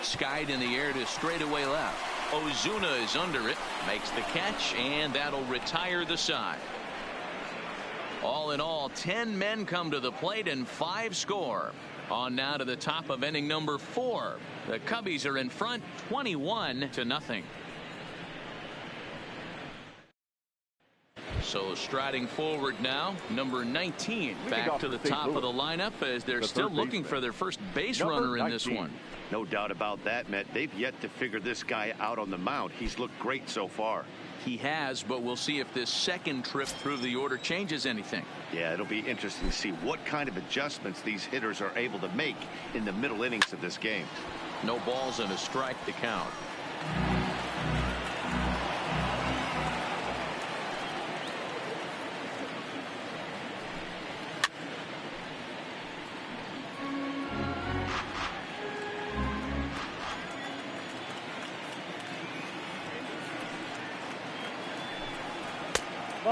Skied in the air to straightaway left. Ozuna is under it, makes the catch, and that'll retire the side. All in all, 10 men come to the plate and 5 score. On now to the top of inning number 4. The Cubbies are in front 21-0. So striding forward now, number 19 back to the top of the lineup as they're still looking for their first base runner in this one. No doubt about that, Matt. They've yet to figure this guy out on the mound. He's looked great so far. He has, but we'll see if this second trip through the order changes anything. Yeah, it'll be interesting to see what kind of adjustments these hitters are able to make in the middle innings of this game. No balls and a strike to count.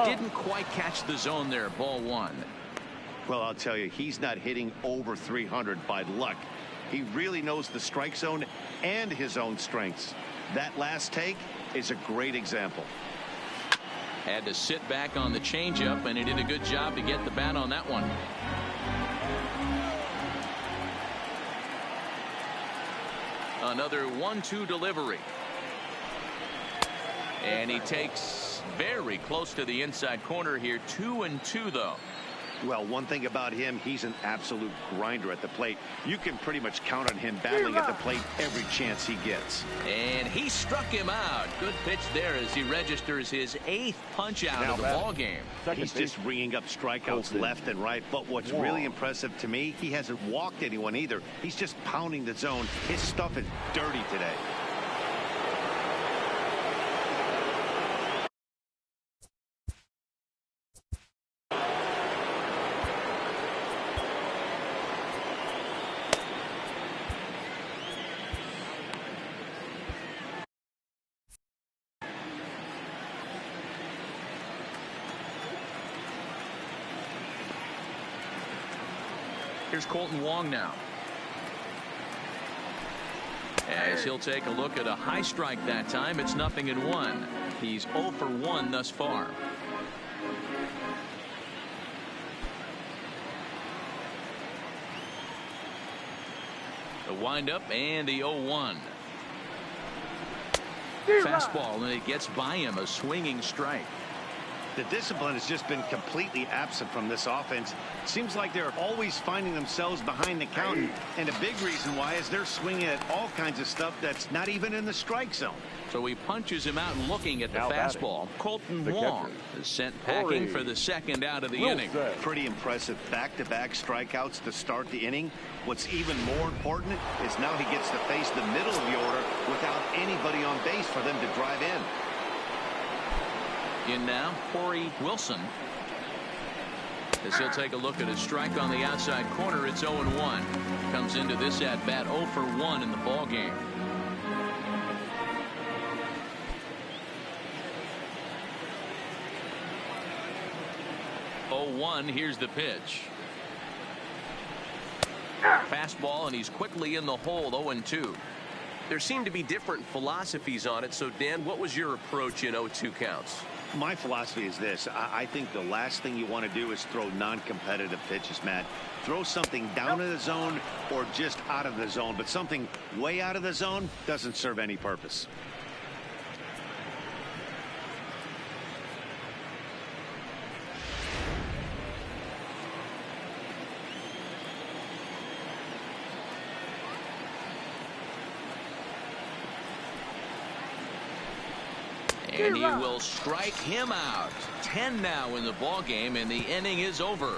Didn't quite catch the zone there. Ball one. Well, I'll tell you, he's not hitting over 300 by luck. He really knows the strike zone and his own strengths. That last take is a great example. Had to sit back on the changeup, and he did a good job to get the bat on that one. Another 1-2 delivery. And he takes very close to the inside corner here. 2-2 though. Well, one thing about him, he's an absolute grinder at the plate. You can pretty much count on him battling at the plate every chance he gets. And he struck him out. Good pitch there as he registers his 8th punch out of the ball game. He's just ringing up strikeouts left and right. But what's really impressive to me, he hasn't walked anyone either. He's just pounding the zone. His stuff is dirty today. Here's Colton Wong now. As he'll take a look at a high strike that time. It's 0-1. He's 0 for 1 thus far. The windup and the 0-1. Fastball, and it gets by him, a swinging strike. The discipline has just been completely absent from this offense. Seems like they're always finding themselves behind the count. And a big reason why is they're swinging at all kinds of stuff that's not even in the strike zone. So he punches him out looking at the fastball. Colton Wong is sent packing for the second out of the inning. Pretty impressive back-to-back strikeouts to start the inning. What's even more important is now he gets to face the middle of the order without anybody on base for them to drive in. In now, Corey Wilson. As he'll take a look at his strike on the outside corner, it's 0-1. Comes into this at bat 0 for 1 in the ball game. Here's the pitch. Fastball, and he's quickly in the hole. 0-2. There seem to be different philosophies on it. So, Dan, what was your approach in 0-2 counts? My philosophy is this. I think the last thing you want to do is throw non-competitive pitches, Matt. Throw something down in the zone or just out of the zone, but something way out of the zone doesn't serve any purpose. And he will strike him out. 10 now in the ball game, and the inning is over.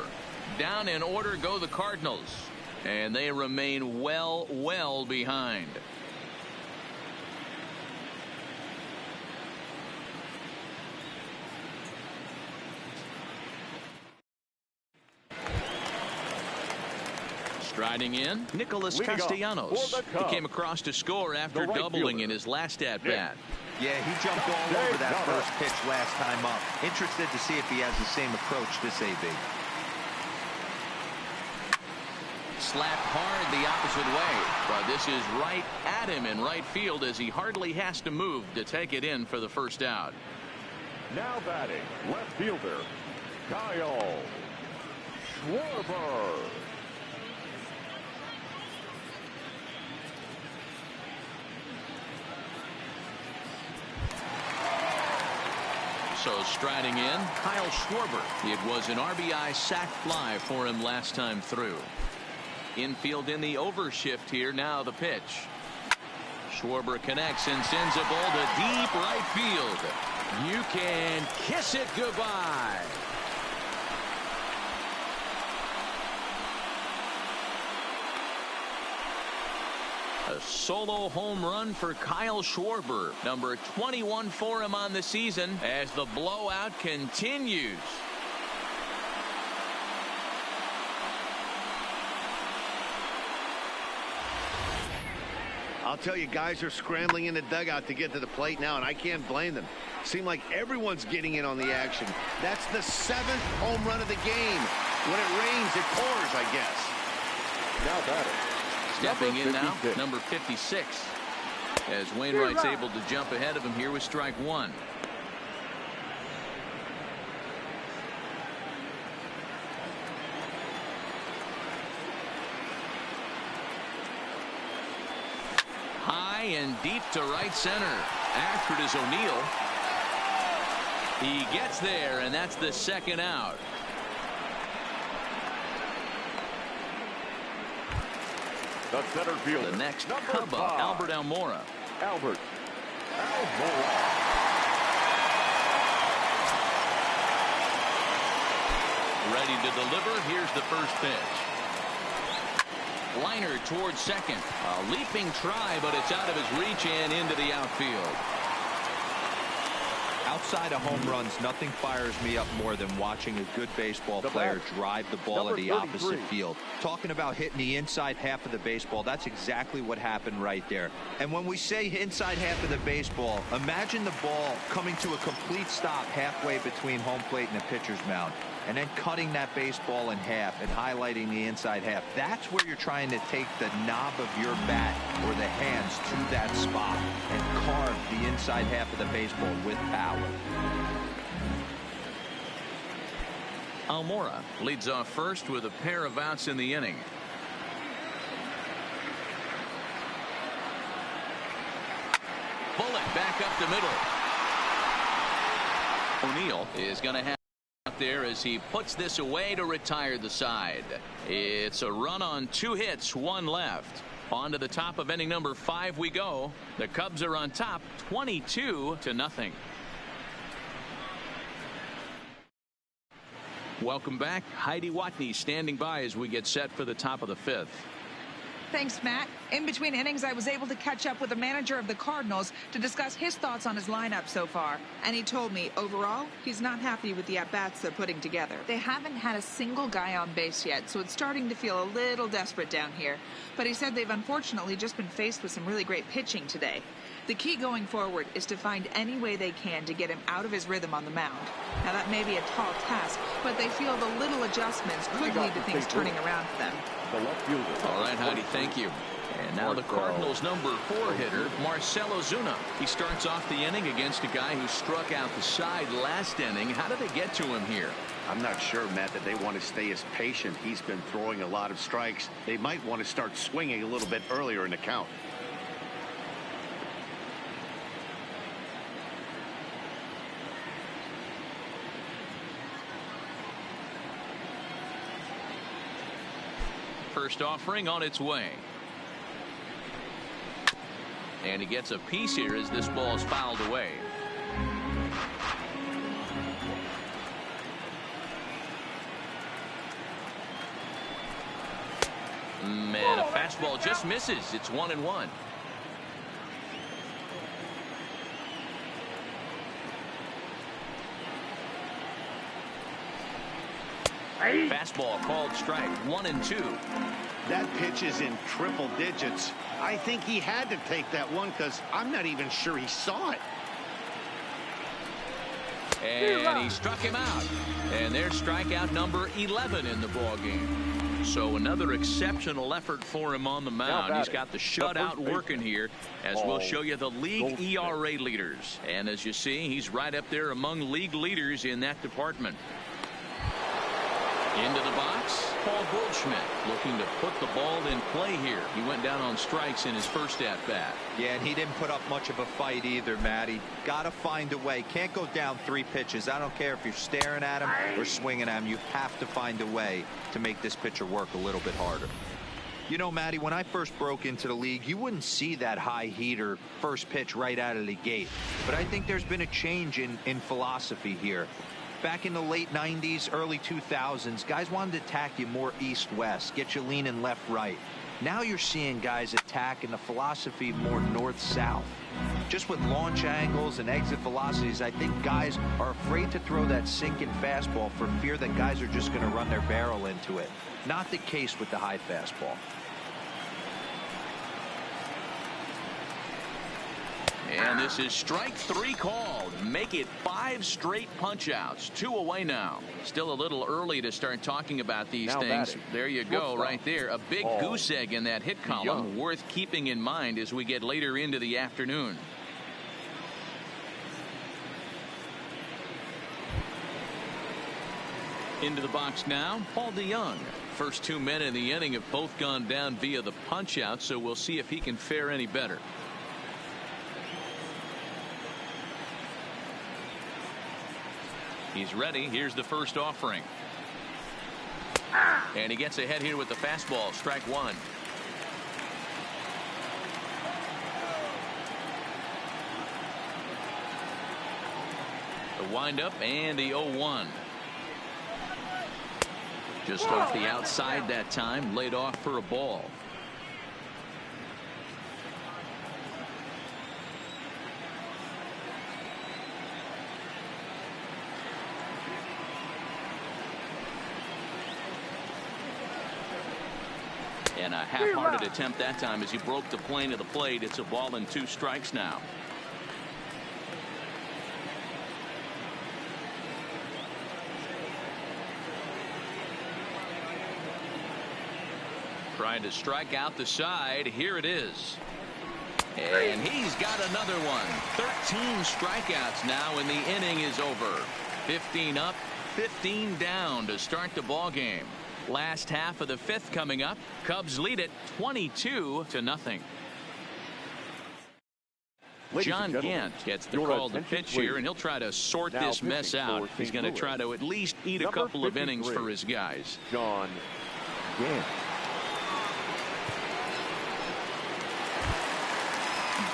Down in order go the Cardinals, and they remain well behind. Striding in, Nicholas Castellanos. He came across to score after doubling in his last at-bat. Yeah, he jumped all over that first pitch last time up. Interested to see if he has the same approach this AB. Slapped hard the opposite way, but this is right at him in right field as he hardly has to move to take it in for the first out. Now batting, left fielder, Kyle Schwarber. So striding in, Kyle Schwarber. It was an RBI sac fly for him last time through. Infield in the overshift here. Now the pitch. Schwarber connects and sends a ball to deep right field. You can kiss it goodbye. A solo home run for Kyle Schwarber, number 21 for him on the season as the blowout continues. I'll tell you, guys are scrambling in the dugout to get to the plate now, and I can't blame them. Seems like everyone's getting in on the action. That's the 7th home run of the game. When it rains, it pours, I guess. Now batter. Stepping in now, number 56. As Wainwright's able to jump ahead of him here with strike one. High and deep to right center. After it is O'Neill. He gets there, and that's the second out. The center fielder. The next Cub up, Albert Almora. Albert Almora. Ready to deliver. Here's the first pitch. Liner towards second. A leaping try, but it's out of his reach and into the outfield. Outside of home runs, nothing fires me up more than watching a good baseball player drive the ball at the opposite field. Talking about hitting the inside half of the baseball, that's exactly what happened right there. And when we say inside half of the baseball, imagine the ball coming to a complete stop halfway between home plate and the pitcher's mound, and then cutting that baseball in half and highlighting the inside half. That's where you're trying to take the knob of your bat or the hands to that spot and carve the inside half of the baseball with power. Almora leads off first with a pair of outs in the inning. Bullet back up the middle. O'Neill is going to have out there as he puts this away to retire the side. It's a run on 2 hits, 1 left. On to the top of inning number 5 we go. The Cubs are on top 22-0. Welcome back. Heidi Watney standing by as we get set for the top of the 5th. Thanks, Matt. In between innings, I was able to catch up with the manager of the Cardinals to discuss his thoughts on his lineup so far. And he told me, overall, he's not happy with the at-bats they're putting together. They haven't had a single guy on base yet, so it's starting to feel a little desperate down here. But he said they've unfortunately just been faced with some really great pitching today. The key going forward is to find any way they can to get him out of his rhythm on the mound. Now, that may be a tall task, but they feel the little adjustments could lead to things turning around for them. The left fielder. All right, Heidi, thank you. And now the Cardinals' number 4 hitter, Marcell Ozuna. He starts off the inning against a guy who struck out the side last inning. How did they get to him here? I'm not sure, Matt, that they want to stay as patient. He's been throwing a lot of strikes. They might want to start swinging a little bit earlier in the count. First offering on its way. And he gets a piece here as this ball is fouled away. Man, a fastball just misses. It's 1-1. Fastball called strike. 1-2. That pitch is in triple digits. I think he had to take that one because I'm not even sure he saw it. And he struck him out. And there's strikeout number 11 in the ball game. So another exceptional effort for him on the mound. He's got the shutout working here as we'll show you the league ERA leaders. And as you see, he's right up there among league leaders in that department. Into the box, Paul Goldschmidt looking to put the ball in play here. He went down on strikes in his first at-bat. Yeah, and he didn't put up much of a fight either, Matty. Got to find a way. Can't go down 3 pitches. I don't care if you're staring at him or swinging at him. You have to find a way to make this pitcher work a little bit harder. You know, Matty, when I first broke into the league, you wouldn't see that high heater first pitch right out of the gate. But I think there's been a change in philosophy here. Back in the late 90s, early 2000s, guys wanted to attack you more east-west, get you leaning left-right. Now you're seeing guys attack in the philosophy more north-south. Just with launch angles and exit velocities, I think guys are afraid to throw that sinking fastball for fear that guys are just going to run their barrel into it. Not the case with the high fastball. And this is strike 3 called. Make it 5 straight punch-outs. 2 away now. Still a little early to start talking about these things. Batting. There you go, right there. A big goose egg in that hit column, worth keeping in mind as we get later into the afternoon. Into the box now, Paul DeYoung. First 2 men in the inning have both gone down via the punch-out, so we'll see if he can fare any better. He's ready. Here's the first offering. And he gets ahead here with the fastball. Strike 1. The windup and the 0-1. Just off the outside that time. Laid off for a ball. And a half-hearted attempt that time as he broke the plane of the plate. It's a ball and 2 strikes now. Trying to strike out the side. Here it is. And he's got another one. 13 strikeouts now, and the inning is over. 15 up, 15 down to start the ball game. Last half of the 5th coming up. Cubs lead it 22-0. John Gant gets the call to pitch here, and he'll try to sort this mess out. He's going to try to at least eat a couple of innings for his guys. John Gant.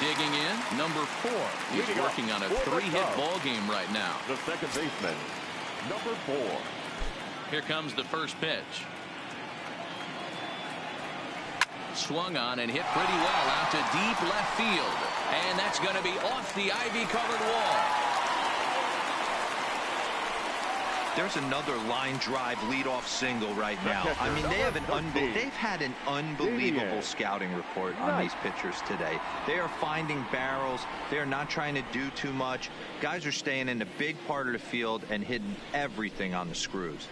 Digging in, number 4. He's working on a 3-hit ball game right now. The second baseman, number 4. Here comes the first pitch. Swung on and hit pretty well out to deep left field. And that's going to be off the ivy-covered wall. There's another line drive leadoff single right now. I mean, they've had an unbelievable scouting report on these pitchers today. They are finding barrels. They are not trying to do too much. Guys are staying in the big part of the field and hitting everything on the screws.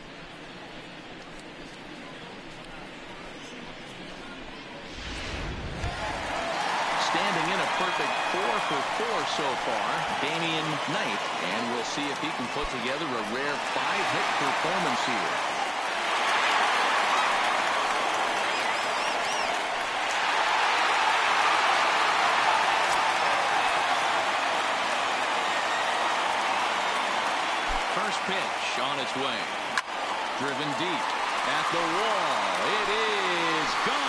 Standing in a perfect 4 for 4 so far, Damian Knight, and we'll see if he can put together a rare 5-hit performance here. First pitch on its way. Driven deep at the wall. It is gone.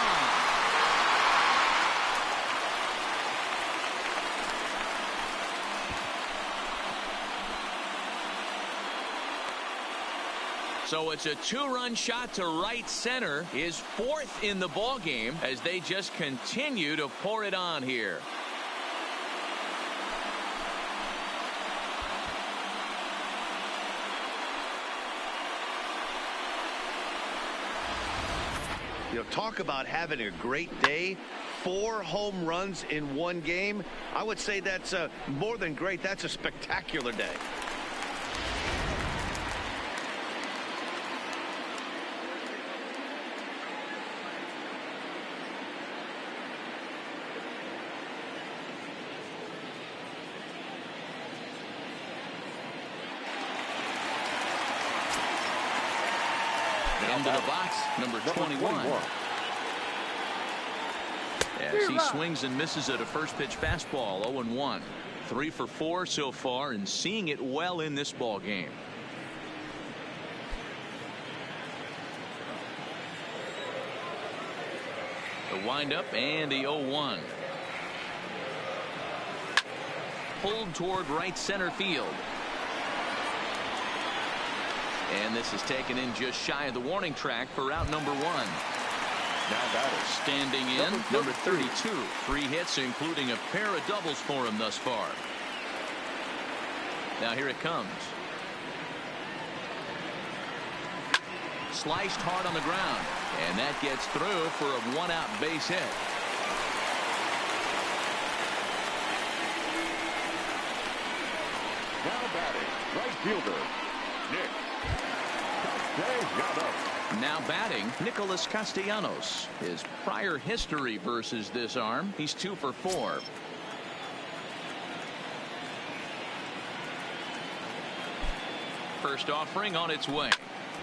So it's a 2-run shot to right center, his 4th in the ball game as they just continue to pour it on here. You know, talk about having a great day. 4 home runs in 1 game. I would say that's more than great. That's a spectacular day. Into the box, number 21. As he swings and misses at a first pitch fastball. 0-1. 3 for 4 so far, and seeing it well in this ball game. The windup and the 0-1. Pulled toward right center field. And this is taken in just shy of the warning track for out number 1. Now batter. Standing in, number 32. 3 hits, including a pair of doubles for him thus far. Now here it comes. Sliced hard on the ground. And that gets through for a 1-out base hit. Now batting, right fielder, Nick. Now batting, Nicholas Castellanos. His prior history versus this arm, he's 2 for 4. First offering on its way.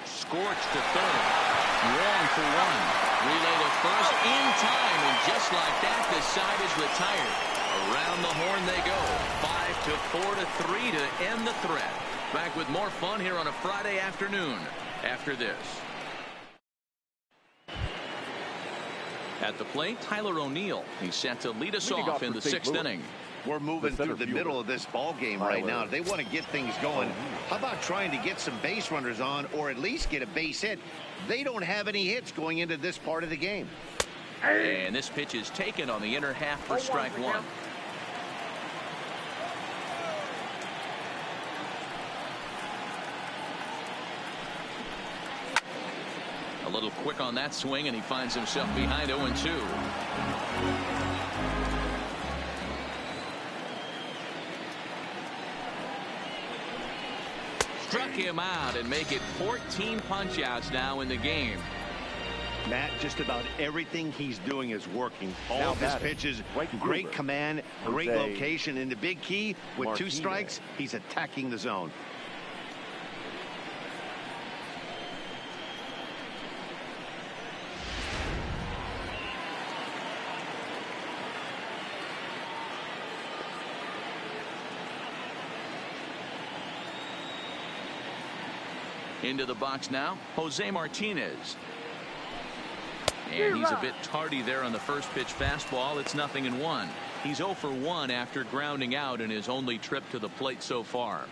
Scorched to third. Wrong for 1. Relay to first in time, and just like that, the side is retired. Around the horn they go. 5-4-3 to end the threat. Back with more fun here on a Friday afternoon after this. At the plate, Tyler O'Neill. He's set to lead us off in the 6th inning. We're moving through the middle of this ball game right now. They want to get things going. How about trying to get some base runners on, or at least get a base hit? They don't have any hits going into this part of the game. And this pitch is taken on the inner half for strike 1. A little quick on that swing, and he finds himself behind 0-2. Struck him out and make it 14 punch-outs now in the game. Matt, just about everything he's doing is working. All of his pitches, great command, great location, and the big key, with 2 strikes, he's attacking the zone. Into the box now, Jose Martinez. And he's a bit tardy there on the first pitch fastball. It's 0-1. He's 0 for 1 after grounding out in his only trip to the plate so far.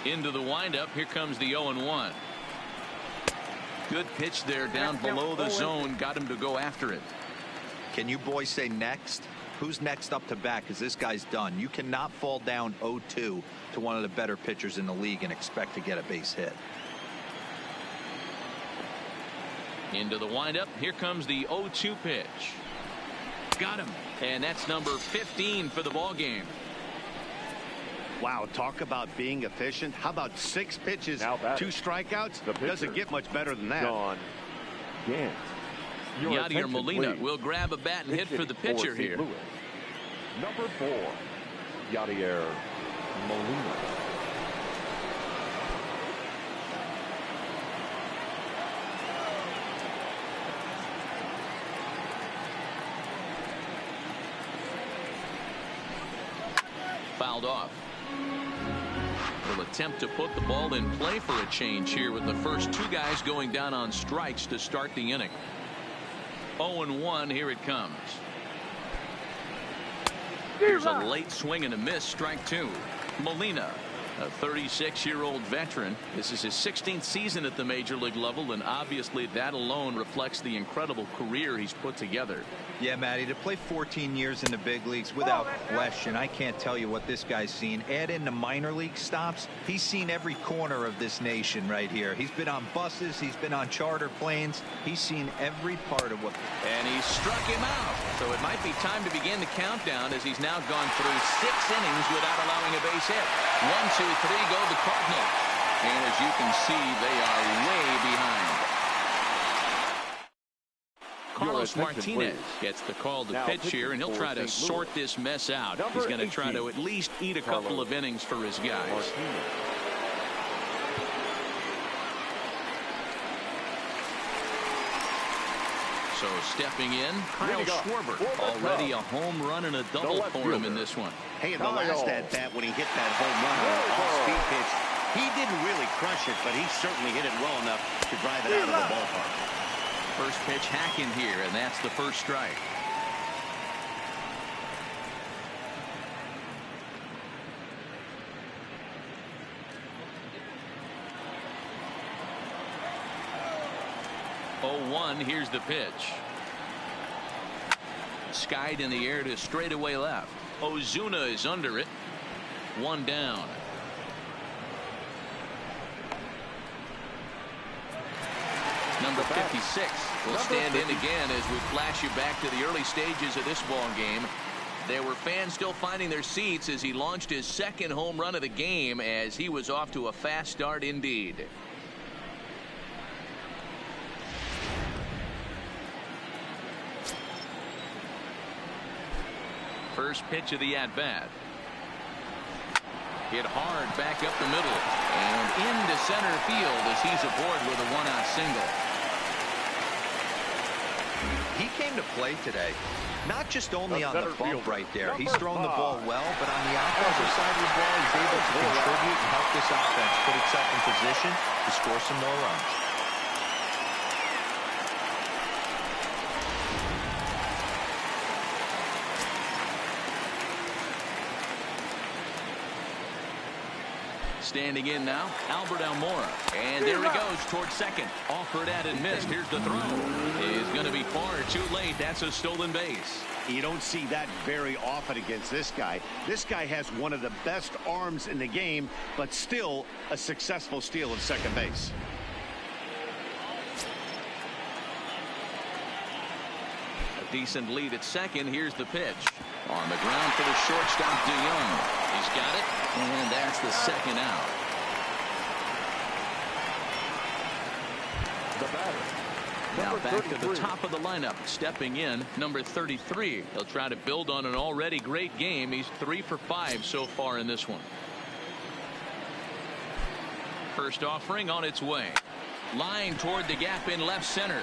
Into the windup. Here comes the 0-1. Good pitch there down below the zone. Got him to go after it. Can you boys say next? Who's next up to bat? Because this guy's done. You cannot fall down 0-2 to one of the better pitchers in the league and expect to get a base hit. Into the windup. Here comes the 0-2 pitch. Got him. And that's number 15 for the ball game. Wow, talk about being efficient. How about 6 pitches, 2 strikeouts? Doesn't get much better than that. John Gant. Yadier Molina will grab a bat and hit for the pitcher here. Louis. Number 4, Yadier Molina. Fouled off. Will attempt to put the ball in play for a change here with the first 2 guys going down on strikes to start the inning. 0-1. Here it comes. Here's a late swing and a miss. Strike 2. Molina, a 36-year-old veteran. This is his 16th season at the major league level, and obviously that alone reflects the incredible career he's put together. Yeah, Matty, to play 14 years in the big leagues, without question, I can't tell you what this guy's seen. Add in the minor league stops, he's seen every corner of this nation right here. He's been on buses, he's been on charter planes, he's seen every part of what. And he struck him out. So it might be time to begin the countdown, as he's now gone through 6 innings without allowing a base hit. 1, 2, 3 go the Cardinals. And as you can see, they are way behind. Carlos Martinez gets the call to pitch here, and he'll try to sort this mess out. He's going to try to at least eat a couple of innings for his guys. So stepping in, Kyle Schwarber. Already a home run and a double for him in this one. Hey, in the last at bat when he hit that home run on an off-speed pitch, He didn't really crush it, but he certainly hit it well enough to drive it out of the ballpark. First pitch hacking here, and that's the first strike. Oh, 1, here's the pitch. Skied in the air to straightaway left. Ozuna is under it. 1 down. Number 56 will stand in again as we flash you back to the early stages of this ball game. There were fans still finding their seats as he launched his second home run of the game, as he was off to a fast start indeed. First pitch of the at-bat. Hit hard back up the middle and into center field as he's aboard with a 1-out single. He came to play today, not just only on the bump right there. He's thrown the ball well, but on the offensive side of the ball, he's able to contribute and help this offense put itself in position to score some more runs. Standing in now, Albert Almora. And there he goes towards second. Offered at and missed. Here's the throw. Is going to be far too late. That's a stolen base. You don't see that very often against this guy. This guy has one of the best arms in the game, but still a successful steal at second base. A decent lead at second. Here's the pitch. On the ground for the shortstop, DeYoung. He's got it, and that's the second out. The batter. Now back to the top of the lineup. Stepping in, number 33. He'll try to build on an already great game. He's 3 for 5 so far in this one. First offering on its way. Line toward the gap in left center.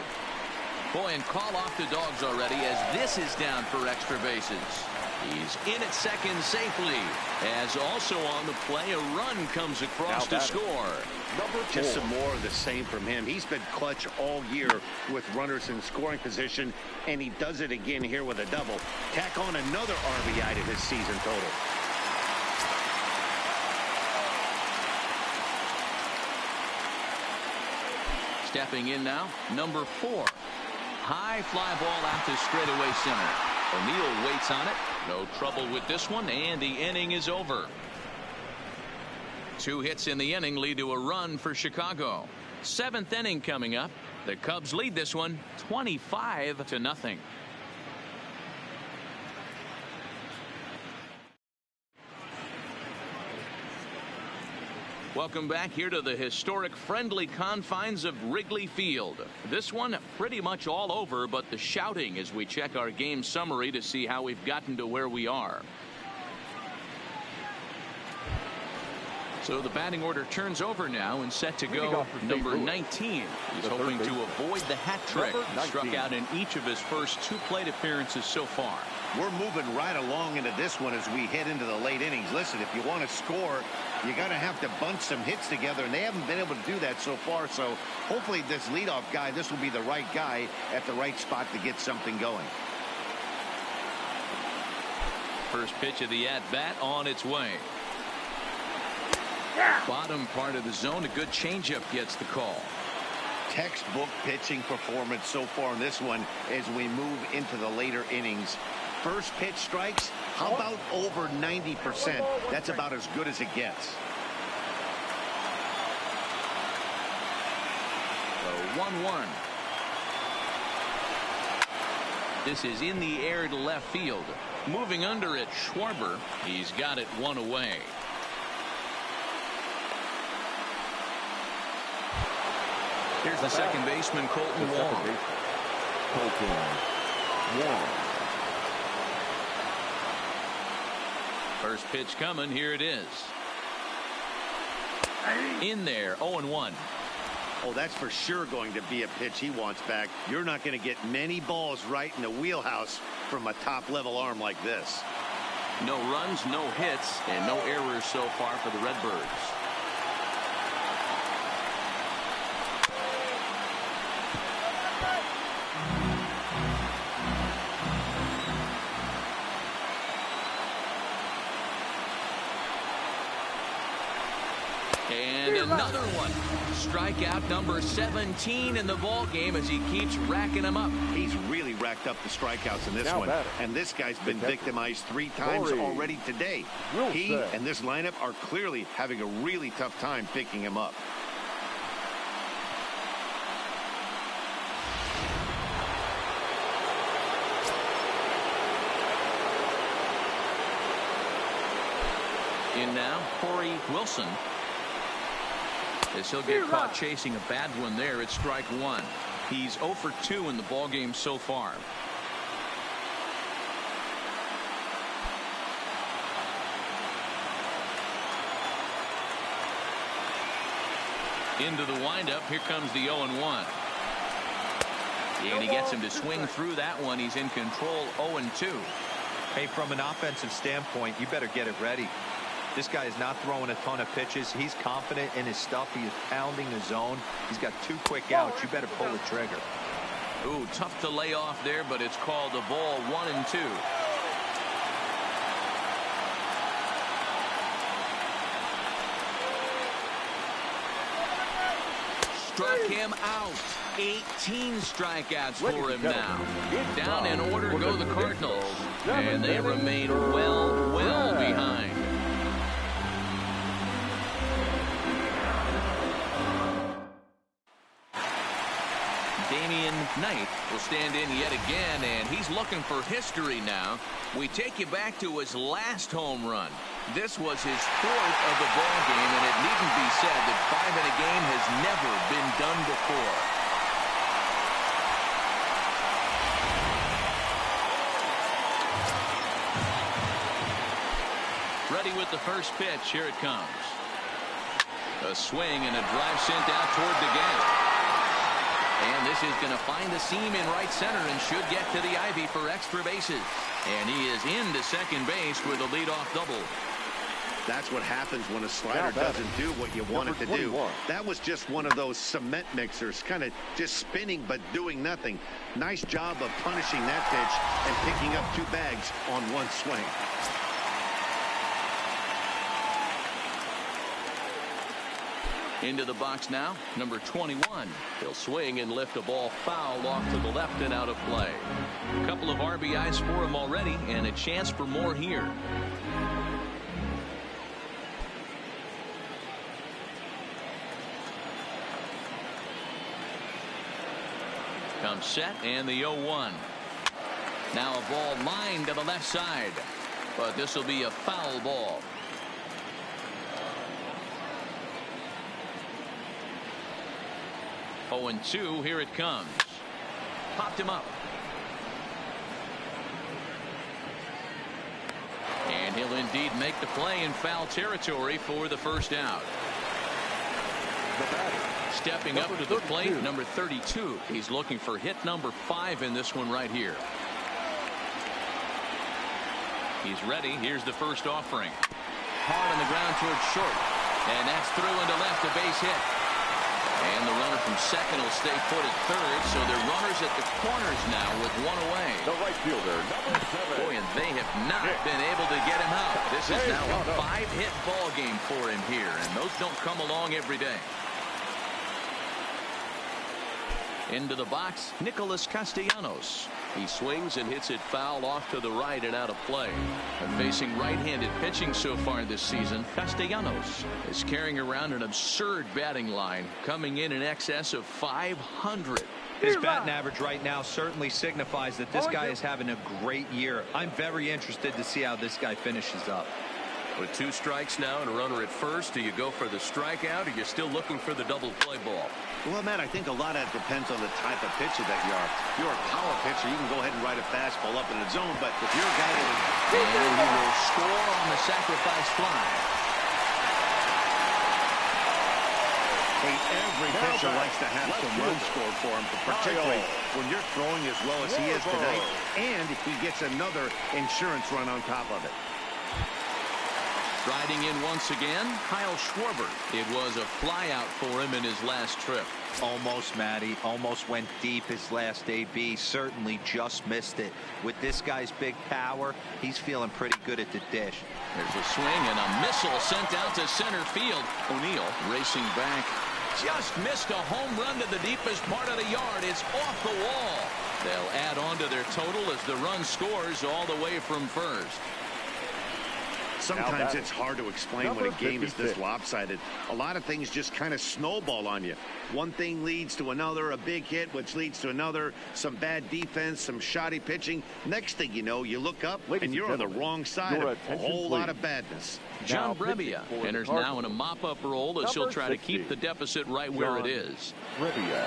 Boy, and call off the Dogs already as this is down for extra bases. He's in at second safely, as also on the play a run comes across to score. Just some more of the same from him. He's been clutch all year with runners in scoring position, and he does it again here with a double. Tack on another RBI to his season total. Stepping in now, number 4. High fly ball out to straightaway center. O'Neill waits on it. No trouble with this one, and the inning is over. 2 hits in the inning lead to a run for Chicago. 7th inning coming up. The Cubs lead this one 25-0. Welcome back here to the historic friendly confines of Wrigley Field. This one pretty much all over, but the shouting as we check our game summary to see how we've gotten to where we are. So the batting order turns over now and set to go number 19. He's hoping to avoid the hat trick. Struck out in each of his first 2 plate appearances so far. We're moving right along into this one as we head into the late innings. Listen, if you want to score, you got to have to bunch some hits together, and they haven't been able to do that so far. So hopefully this leadoff guy, this will be the right guy at the right spot to get something going. First pitch of the at-bat on its way. Bottom part of the zone, a good changeup gets the call. Textbook pitching performance so far in this one as we move into the later innings. First pitch strikes, how about over 90%? That's about as good as it gets. So 1-1. This is in the air to left field. Moving under it, Schwarber. He's got it 1 away. Here's the second baseman, Colton Wong. First pitch coming. Here it is. In there, 0-1. Oh, that's for sure going to be a pitch he wants back. You're not going to get many balls right in the wheelhouse from a top-level arm like this. No runs, no hits, and no errors so far for the Redbirds. another one. Strikeout number 17 in the ball game as he keeps racking them up. He's really racked up the strikeouts in this one. And this guy's been victimized 3 times already today. He and this lineup are clearly having a really tough time picking him up. In now, Corey Wilson. As he'll get caught chasing a bad one there, it's strike 1. He's 0 for 2 in the ball game so far. Into the windup, here comes the 0-1. And he gets him to swing through that one. He's in control, 0-2. Hey, from an offensive standpoint, you better get it ready. This guy is not throwing a ton of pitches. He's confident in his stuff. He is pounding the zone. He's got 2 quick outs. You better pull the trigger. Ooh, tough to lay off there, but it's called a ball, 1-2. Struck him out. 18 strikeouts for him now. Down in order go the Cardinals. And they remain well behind. Knight will stand in yet again, and he's looking for history now. We take you back to his last home run. This was his 4th of the ball game, and it needn't be said that 5 in a game has never been done before. Ready with the first pitch. Here it comes. A swing and a drive sent out toward the gap. And this is going to find the seam in right center and should get to the ivy for extra bases. And he is into second base with a leadoff double. That's what happens when a slider doesn't do what you want it to do. That was just one of those cement mixers, kind of just spinning but doing nothing. Nice job of punishing that pitch and picking up 2 bags on 1 swing. Into the box now, number 21. He'll swing and lift a ball foul off to the left and out of play. A couple of RBIs for him already, and a chance for more here. Comes set, and the 0-1. Now a ball lined to the left side, but this will be a foul ball. 0-2, here it comes. Popped him up. And he'll indeed make the play in foul territory for the first out. Stepping up to the plate, number 32. He's looking for hit number 5 in this one right here. He's ready. Here's the first offering. Hard on the ground towards short. And that's through into left, a base hit. And the runner from second will stay put at third, so they're runners at the corners now with 1 away. The right fielder, number 7. Boy, and they have not been able to get him out. This is now a 5-hit ball game for him here, and those don't come along every day. Into the box, Nicholas Castellanos. He swings and hits it foul off to the right and out of play. And facing right-handed pitching so far this season, Castellanos is carrying around an absurd batting line, coming in excess of 500. His batting average right now certainly signifies that this guy is having a great year. I'm very interested to see how this guy finishes up. With 2 strikes now and a runner at first, do you go for the strikeout, or you're still looking for the double play ball? Well, Matt, I think a lot of that depends on the type of pitcher that you are. If you're a power pitcher, you can go ahead and ride a fastball up in the zone, but if you're a guy that is... And he will score on the sacrifice fly. Hey, every pitcher likes to have some runs scored for him, particularly when you're throwing as well as he is tonight, and he gets another insurance run on top of it. Riding in once again, Kyle Schwarber. It was a flyout for him in his last trip. Almost, Matty. Almost went deep his last AB. Certainly just missed it. With this guy's big power, he's feeling pretty good at the dish. There's a swing and a missile sent out to center field. O'Neill racing back. Just missed a home run to the deepest part of the yard. It's off the wall. They'll add on to their total as the run scores all the way from first. Sometimes it's hard to explain when a game is this lopsided. A lot of things just kind of snowball on you. One thing leads to another, a big hit, which leads to another, some bad defense, some shoddy pitching. Next thing you know, you look up and you're on the wrong side of a whole lot of badness. John Brebbia enters now in a mop-up role as he'll try to keep the deficit right where it is. Brebbia.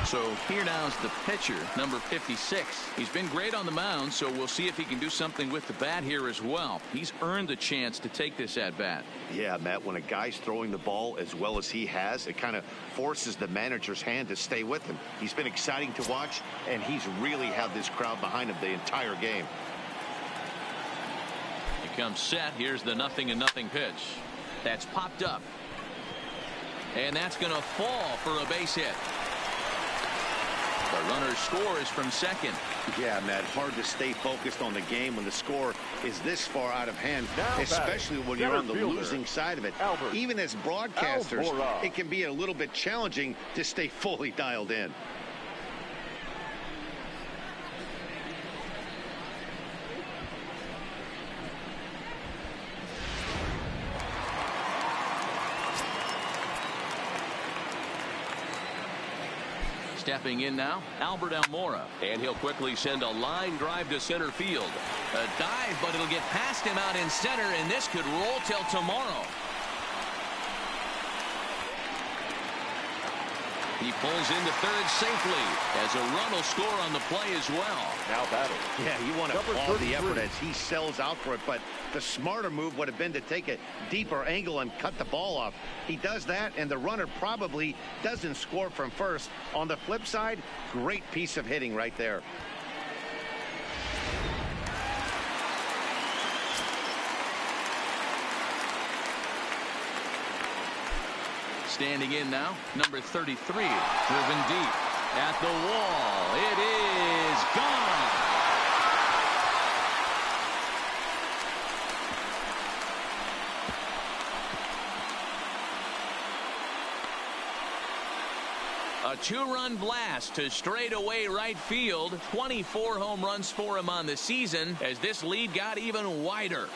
So here now is the pitcher, number 56. He's been great on the mound, so we'll see if he can do something with the bat here as well. He's earned the chance to take this at bat. Yeah, Matt, when a guy's throwing the ball as well as he has, it kind of forces the manager's hand to stay with him. He's been exciting to watch, and he's really had this crowd behind him the entire game. He comes set. Here's the 0-0 pitch. That's popped up. And that's going to fall for a base hit. The runner scores from second. Yeah, Matt, hard to stay focused on the game when the score is this far out of hand, especially when you're on the losing side of it. Even as broadcasters, it can be a little bit challenging to stay fully dialed in. Stepping in now, Albert Almora. And he'll quickly send a line drive to center field. A dive, but it'll get past him out in center, and this could roll till tomorrow. He pulls into third safely as a run will score on the play as well. Now batting. Yeah, you want to applaud the effort as he sells out for it, but the smarter move would have been to take a deeper angle and cut the ball off. He does that, and the runner probably doesn't score from first. On the flip side, great piece of hitting right there. Standing in now, number 33, driven deep at the wall. It is gone. A two-run blast to straightaway right field. 24 home runs for him on the season as this lead got even wider.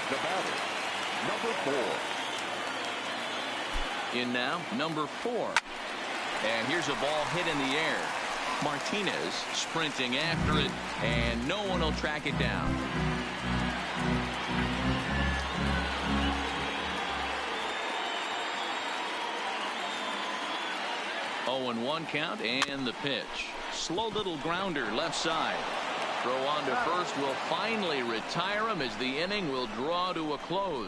The batter, number 4. In now, number 4. And here's a ball hit in the air. Martinez sprinting after it, and no one will track it down. Oh, 0-1 count, and the pitch. Slow little grounder left side. Throw on to first will finally retire him as the inning will draw to a close.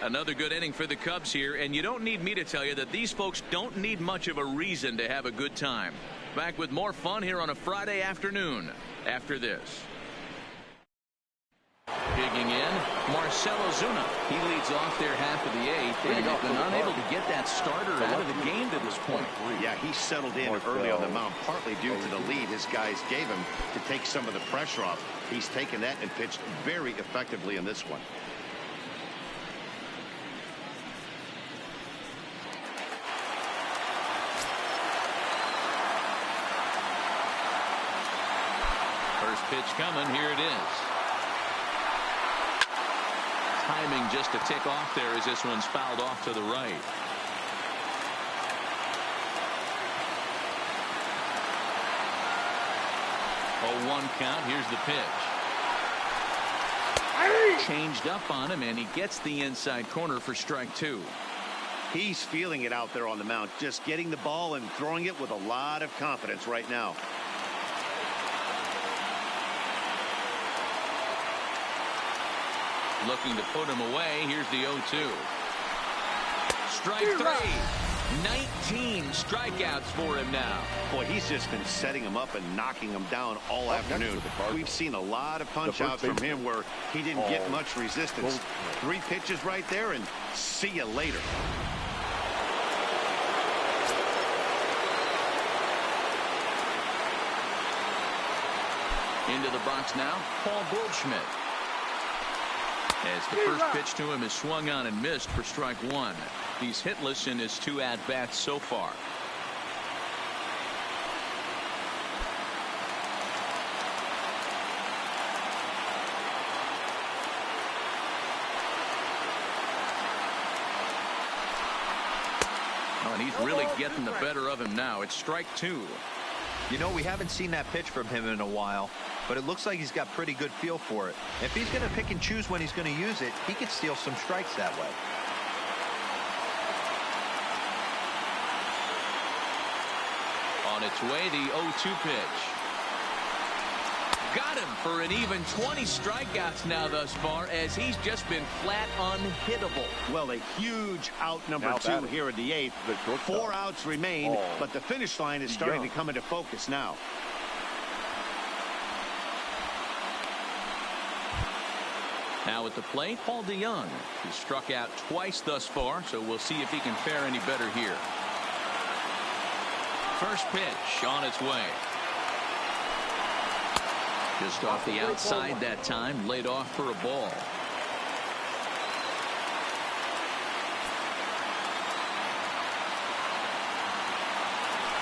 Another good inning for the Cubs here, and you don't need me to tell you that these folks don't need much of a reason to have a good time. Back with more fun here on a Friday afternoon after this. Digging in, Marcell Ozuna. He leads off their half of the 8th, and they've been unable to get that starter out of the game to this point. Yeah, he settled in early on the mound, partly due to the lead his guys gave him to take some of the pressure off. He's taken that and pitched very effectively in this one. First pitch coming, here it is. Timing just a tick off there as this one's fouled off to the right. Oh, 1 count. Here's the pitch. Changed up on him, and he gets the inside corner for strike 2. He's feeling it out there on the mound, just getting the ball and throwing it with a lot of confidence right now. Looking to put him away. Here's the 0-2. Strike three. 19 strikeouts for him now. Boy, he's just been setting him up and knocking him down all afternoon. We've seen a lot of punch-outs from him where he didn't get much resistance. 3 pitches right there, and see you later. Into the box now, Paul Goldschmidt. As the first pitch to him is swung on and missed for strike 1. He's hitless in his 2 at-bats so far. Oh, and he's really getting the better of him now. It's strike 2. You know, we haven't seen that pitch from him in a while, but it looks like he's got pretty good feel for it. If he's going to pick and choose when he's going to use it, he could steal some strikes that way. On its way, the 0-2 pitch. Got him for an even 20 strikeouts now thus far, as he's just been flat unhittable. Well, a huge out number 2 here in the 8th. 4 outs remain, but the finish line is starting to come into focus now. Now at the plate, Paul DeYoung. He's struck out twice thus far, so we'll see if he can fare any better here. First pitch on its way. Just off the outside that time, laid off for a ball.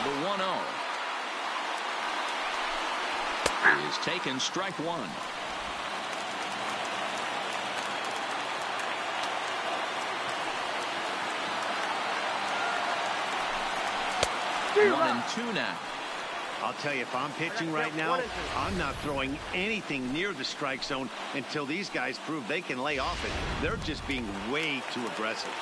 The 1-0 is taken, strike 1. One and 2 now. I'll tell you, if I'm pitching right now, I'm not throwing anything near the strike zone until these guys prove they can lay off it. They're just being way too aggressive.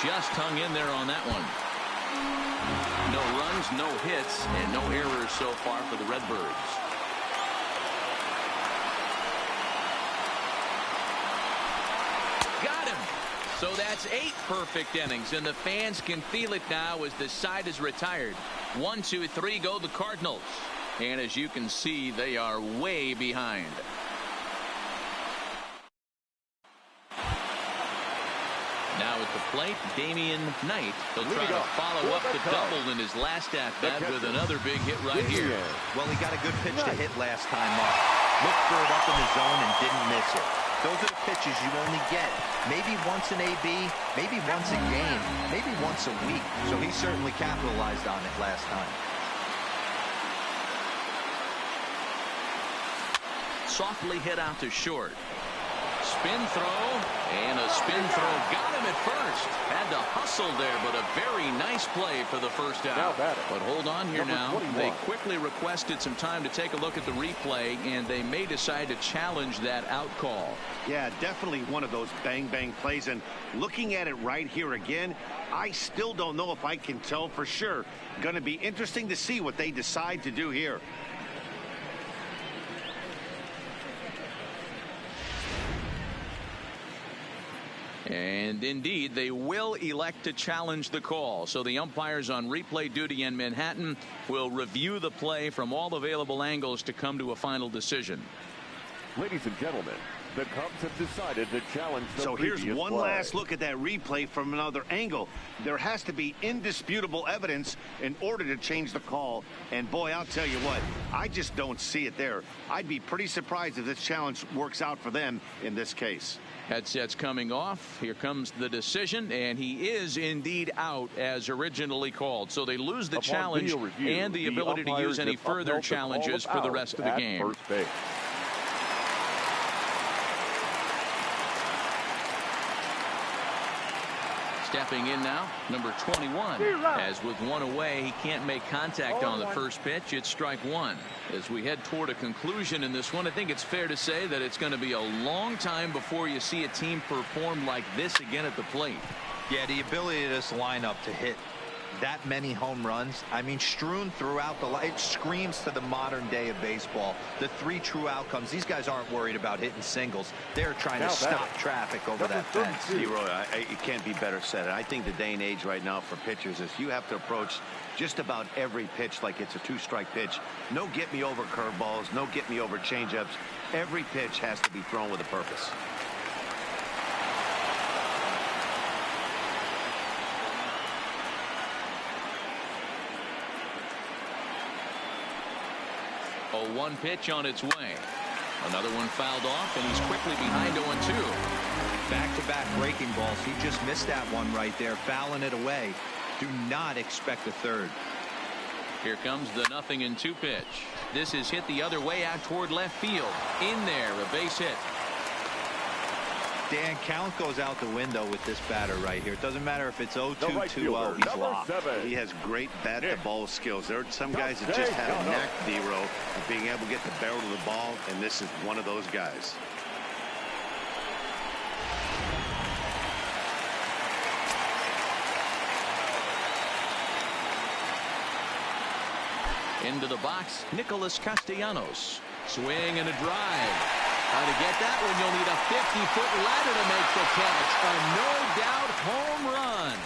Just hung in there on that one. No runs, no hits, and no errors so far for the Redbirds. Got him. So that's 8 perfect innings, and the fans can feel it now as the side is retired. 1, 2, 3 go the Cardinals. And as you can see, they are way behind. Now at the plate, Damian Knight. He'll try to follow up the double in his last at-bat with another big hit right here. Well, he got a good pitch to hit last time up. Looked for it up in the zone and didn't miss it. Those are the pitches you only get maybe once in AB, maybe once a game, maybe once a week. So he certainly capitalized on it last time. Softly hit out to short. Spin throw, and a spin throw got him at first. Had to hustle there, but a very nice play for the first out. But hold on here now. They quickly requested some time to take a look at the replay, and they may decide to challenge that out call. Yeah, definitely one of those bang-bang plays. And looking at it right here again, I still don't know if I can tell for sure. Going to be interesting to see what they decide to do here. And indeed, they will elect to challenge the call. So the umpires on replay duty in Manhattan will review the play from all available angles to come to a final decision. Ladies and gentlemen, the Cubs have decided to challenge the So here's one play. last look at that replay from another angle. There has to be indisputable evidence in order to change the call. And boy, I'll tell you what, I just don't see it there. I'd be pretty surprised if this challenge works out for them in this case. Headsets coming off. Here comes the decision, and he is indeed out as originally called. So they lose the challenge and the ability to use any further challenges for the rest of the game. First base. Stepping in now, number 21. As with one away, he can't make contact on the first pitch. It's strike one. As we head toward a conclusion in this one, I think it's fair to say that it's going to be a long time before you see a team perform like this again at the plate. Yeah, the ability of this lineup to hit that many home runs, I mean, strewn throughout the line, it screams to the modern day of baseball. The three true outcomes. These guys aren't worried about hitting singles. They're trying to stop traffic over that fence. Leroy, it can't be better said. I think the day and age right now for pitchers is you have to approach just about every pitch like it's a two-strike pitch. No get-me-over curveballs, no get-me-over changeups. Every pitch has to be thrown with a purpose. A 1 pitch on its way. Another one fouled off, and he's quickly behind 0-2. Back-to-back breaking balls. He just missed that one right there, fouling it away. Do not expect a third. Here comes the 0-2 pitch. This is hit the other way out toward left field. In there, a base hit. Dan, count goes out the window with this batter right here. It doesn't matter if it's 0-2, 2-0. He's locked. He has great bat-to-ball skills. There are some guys that just have a knack, Dero, of being able to get the barrel of the ball, and this is one of those guys. Into the box, Nicholas Castellanos. Swing and a drive. How to get that one, you'll need a 50-foot ladder to make the catch. A no-doubt home run.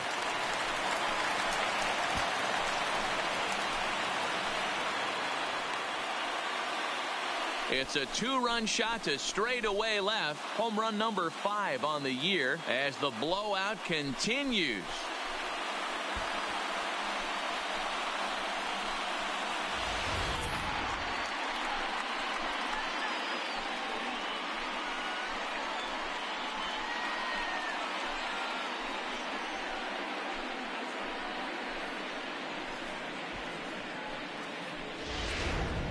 It's a 2-run shot to straightaway left. Home run number 5 on the year as the blowout continues.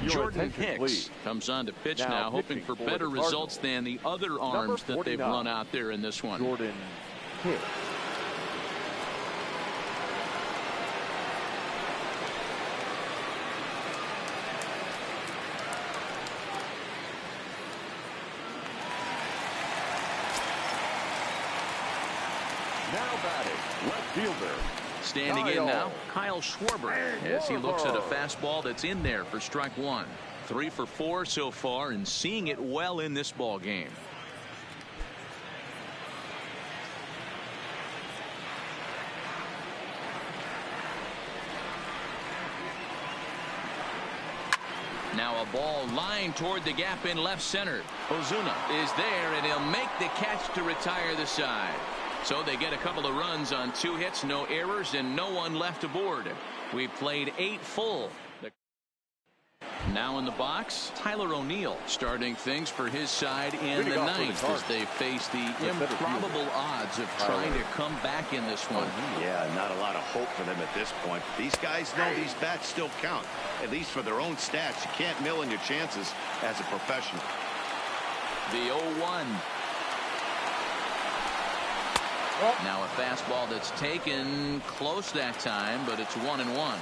Jordan Hicks comes on to pitch now hoping for better results than the other arms that they've run out there in this one. Jordan Hicks. Now batting, left fielder. Standing in now, Kyle Schwarber, as he looks at a fastball that's in there for strike one. 3 for 4 so far and seeing it well in this ball game. Now a ball lined toward the gap in left center. Ozuna is there, and he'll make the catch to retire the side. So they get a couple of runs on 2 hits, no errors, and no one left aboard. We played 8 full. Now in the box, Tyler O'Neill starting things for his side in the 9th as they face the improbable odds of trying to come back in this one. Yeah, not a lot of hope for them at this point. These guys know these bats still count, at least for their own stats. You can't mill in your chances as a professional. The 0-1. Now a fastball that's taken close that time, but it's 1-1.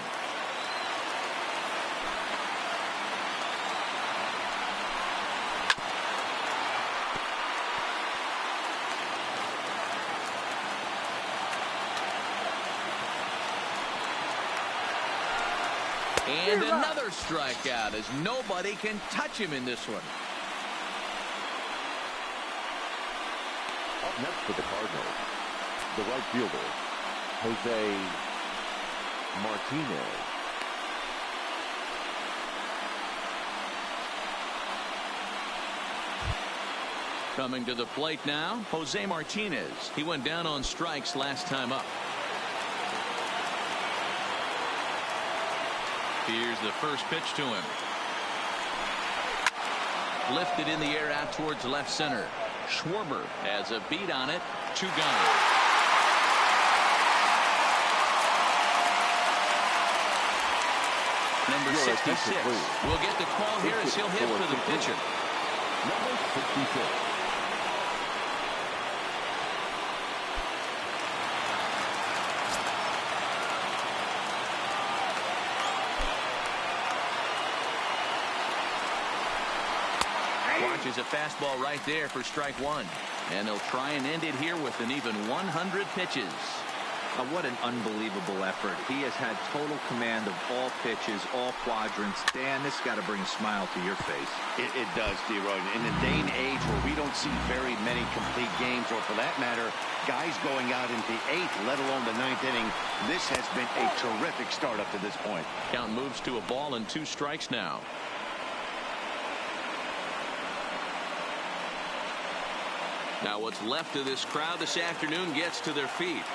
And another strikeout as nobody can touch him in this one. Up next for the Cardinals, the right fielder, Jose Martinez. Coming to the plate now, Jose Martinez. He went down on strikes last time up. Here's the first pitch to him. Lifted in the air out towards left center. Schwarber has a beat on it. 2 gone. Number 66 will get the call here as he'll hit for the pitcher. Number 66. Catches a fastball right there for strike one. And they'll try and end it here with an even 100 pitches. What an unbelievable effort. He has had total command of all pitches, all quadrants. Dan, this got to bring a smile to your face. It does, D-Roy. In the day and age where we don't see very many complete games, or for that matter, guys going out into the 8th, let alone the 9th inning, this has been a terrific start up to this point. Count moves to a ball and 2 strikes now. Now what's left of this crowd this afternoon gets to their feet.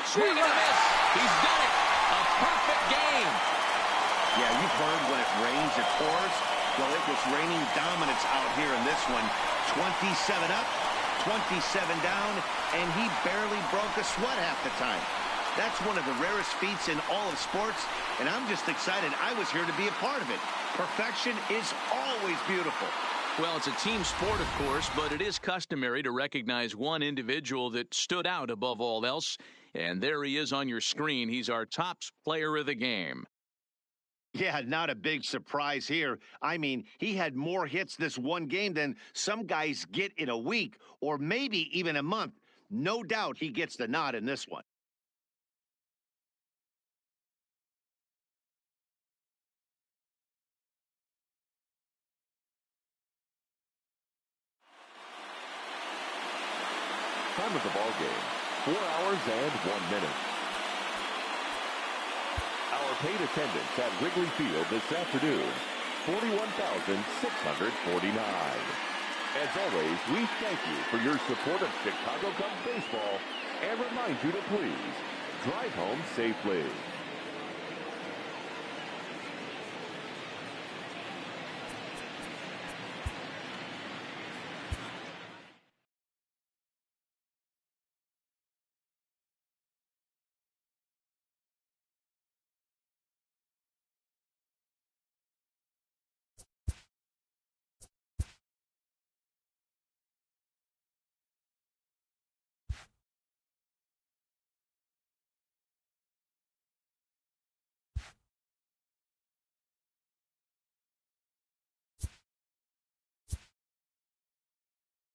Swing and a miss. He's done it. A perfect game. Yeah, you've heard when it rains, it pours. Well, it was raining dominance out here in this one. 27 up, 27 down, and he barely broke a sweat half the time. That's one of the rarest feats in all of sports, and I'm just excited I was here to be a part of it. Perfection is always beautiful. Well, it's a team sport, of course, but it is customary to recognize one individual that stood out above all else. And there he is on your screen. He's our top player of the game. Yeah, not a big surprise here. I mean, he had more hits this one game than some guys get in a week or maybe even a month. No doubt he gets the nod in this one. Time of the ball game, 4 hours and 1 minute. Our paid attendance at Wrigley Field this afternoon, 41,649. As always, we thank you for your support of Chicago Cubs baseball and remind you to please drive home safely.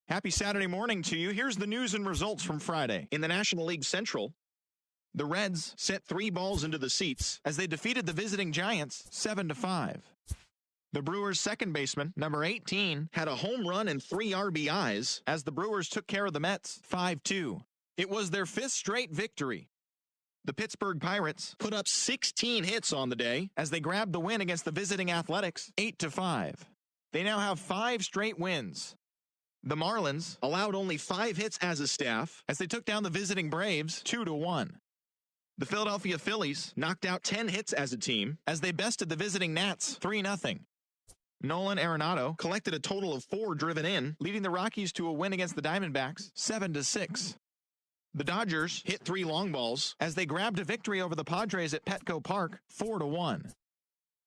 Happy Saturday morning to you. Here's the news and results from Friday. In the National League Central, the Reds sent 3 balls into the seats as they defeated the visiting Giants 7-5. The Brewers' second baseman, number 18, had a home run and 3 RBIs as the Brewers took care of the Mets 5-2. It was their 5th straight victory. The Pittsburgh Pirates put up 16 hits on the day as they grabbed the win against the visiting Athletics 8-5. They now have 5 straight wins. The Marlins allowed only 5 hits as a staff as they took down the visiting Braves 2-1. The Philadelphia Phillies knocked out 10 hits as a team as they bested the visiting Nats 3-0. Nolan Arenado collected a total of 4 driven in, leading the Rockies to a win against the Diamondbacks 7-6. The Dodgers hit 3 long balls as they grabbed a victory over the Padres at Petco Park 4-1.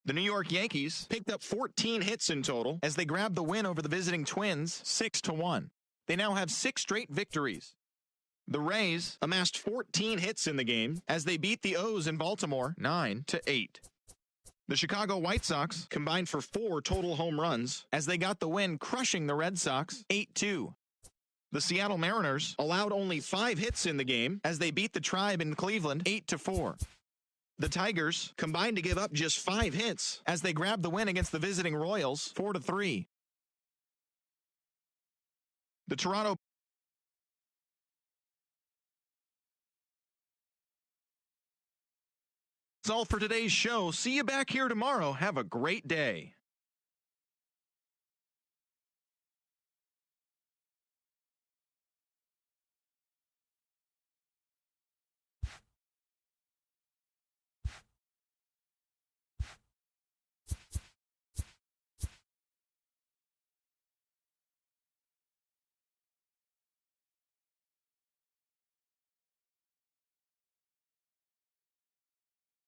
The New York Yankees picked up 14 hits in total as they grabbed the win over the visiting Twins 6-1. They now have 6 straight victories. The Rays amassed 14 hits in the game as they beat the O's in Baltimore 9-8. The Chicago White Sox combined for 4 total home runs as they got the win, crushing the Red Sox 8-2. The Seattle Mariners allowed only 5 hits in the game as they beat the Tribe in Cleveland 8-4. The Tigers combined to give up just 5 hits as they grabbed the win against the visiting Royals 4-3. The Toronto That's all for today's show. See you back here tomorrow. Have a great day.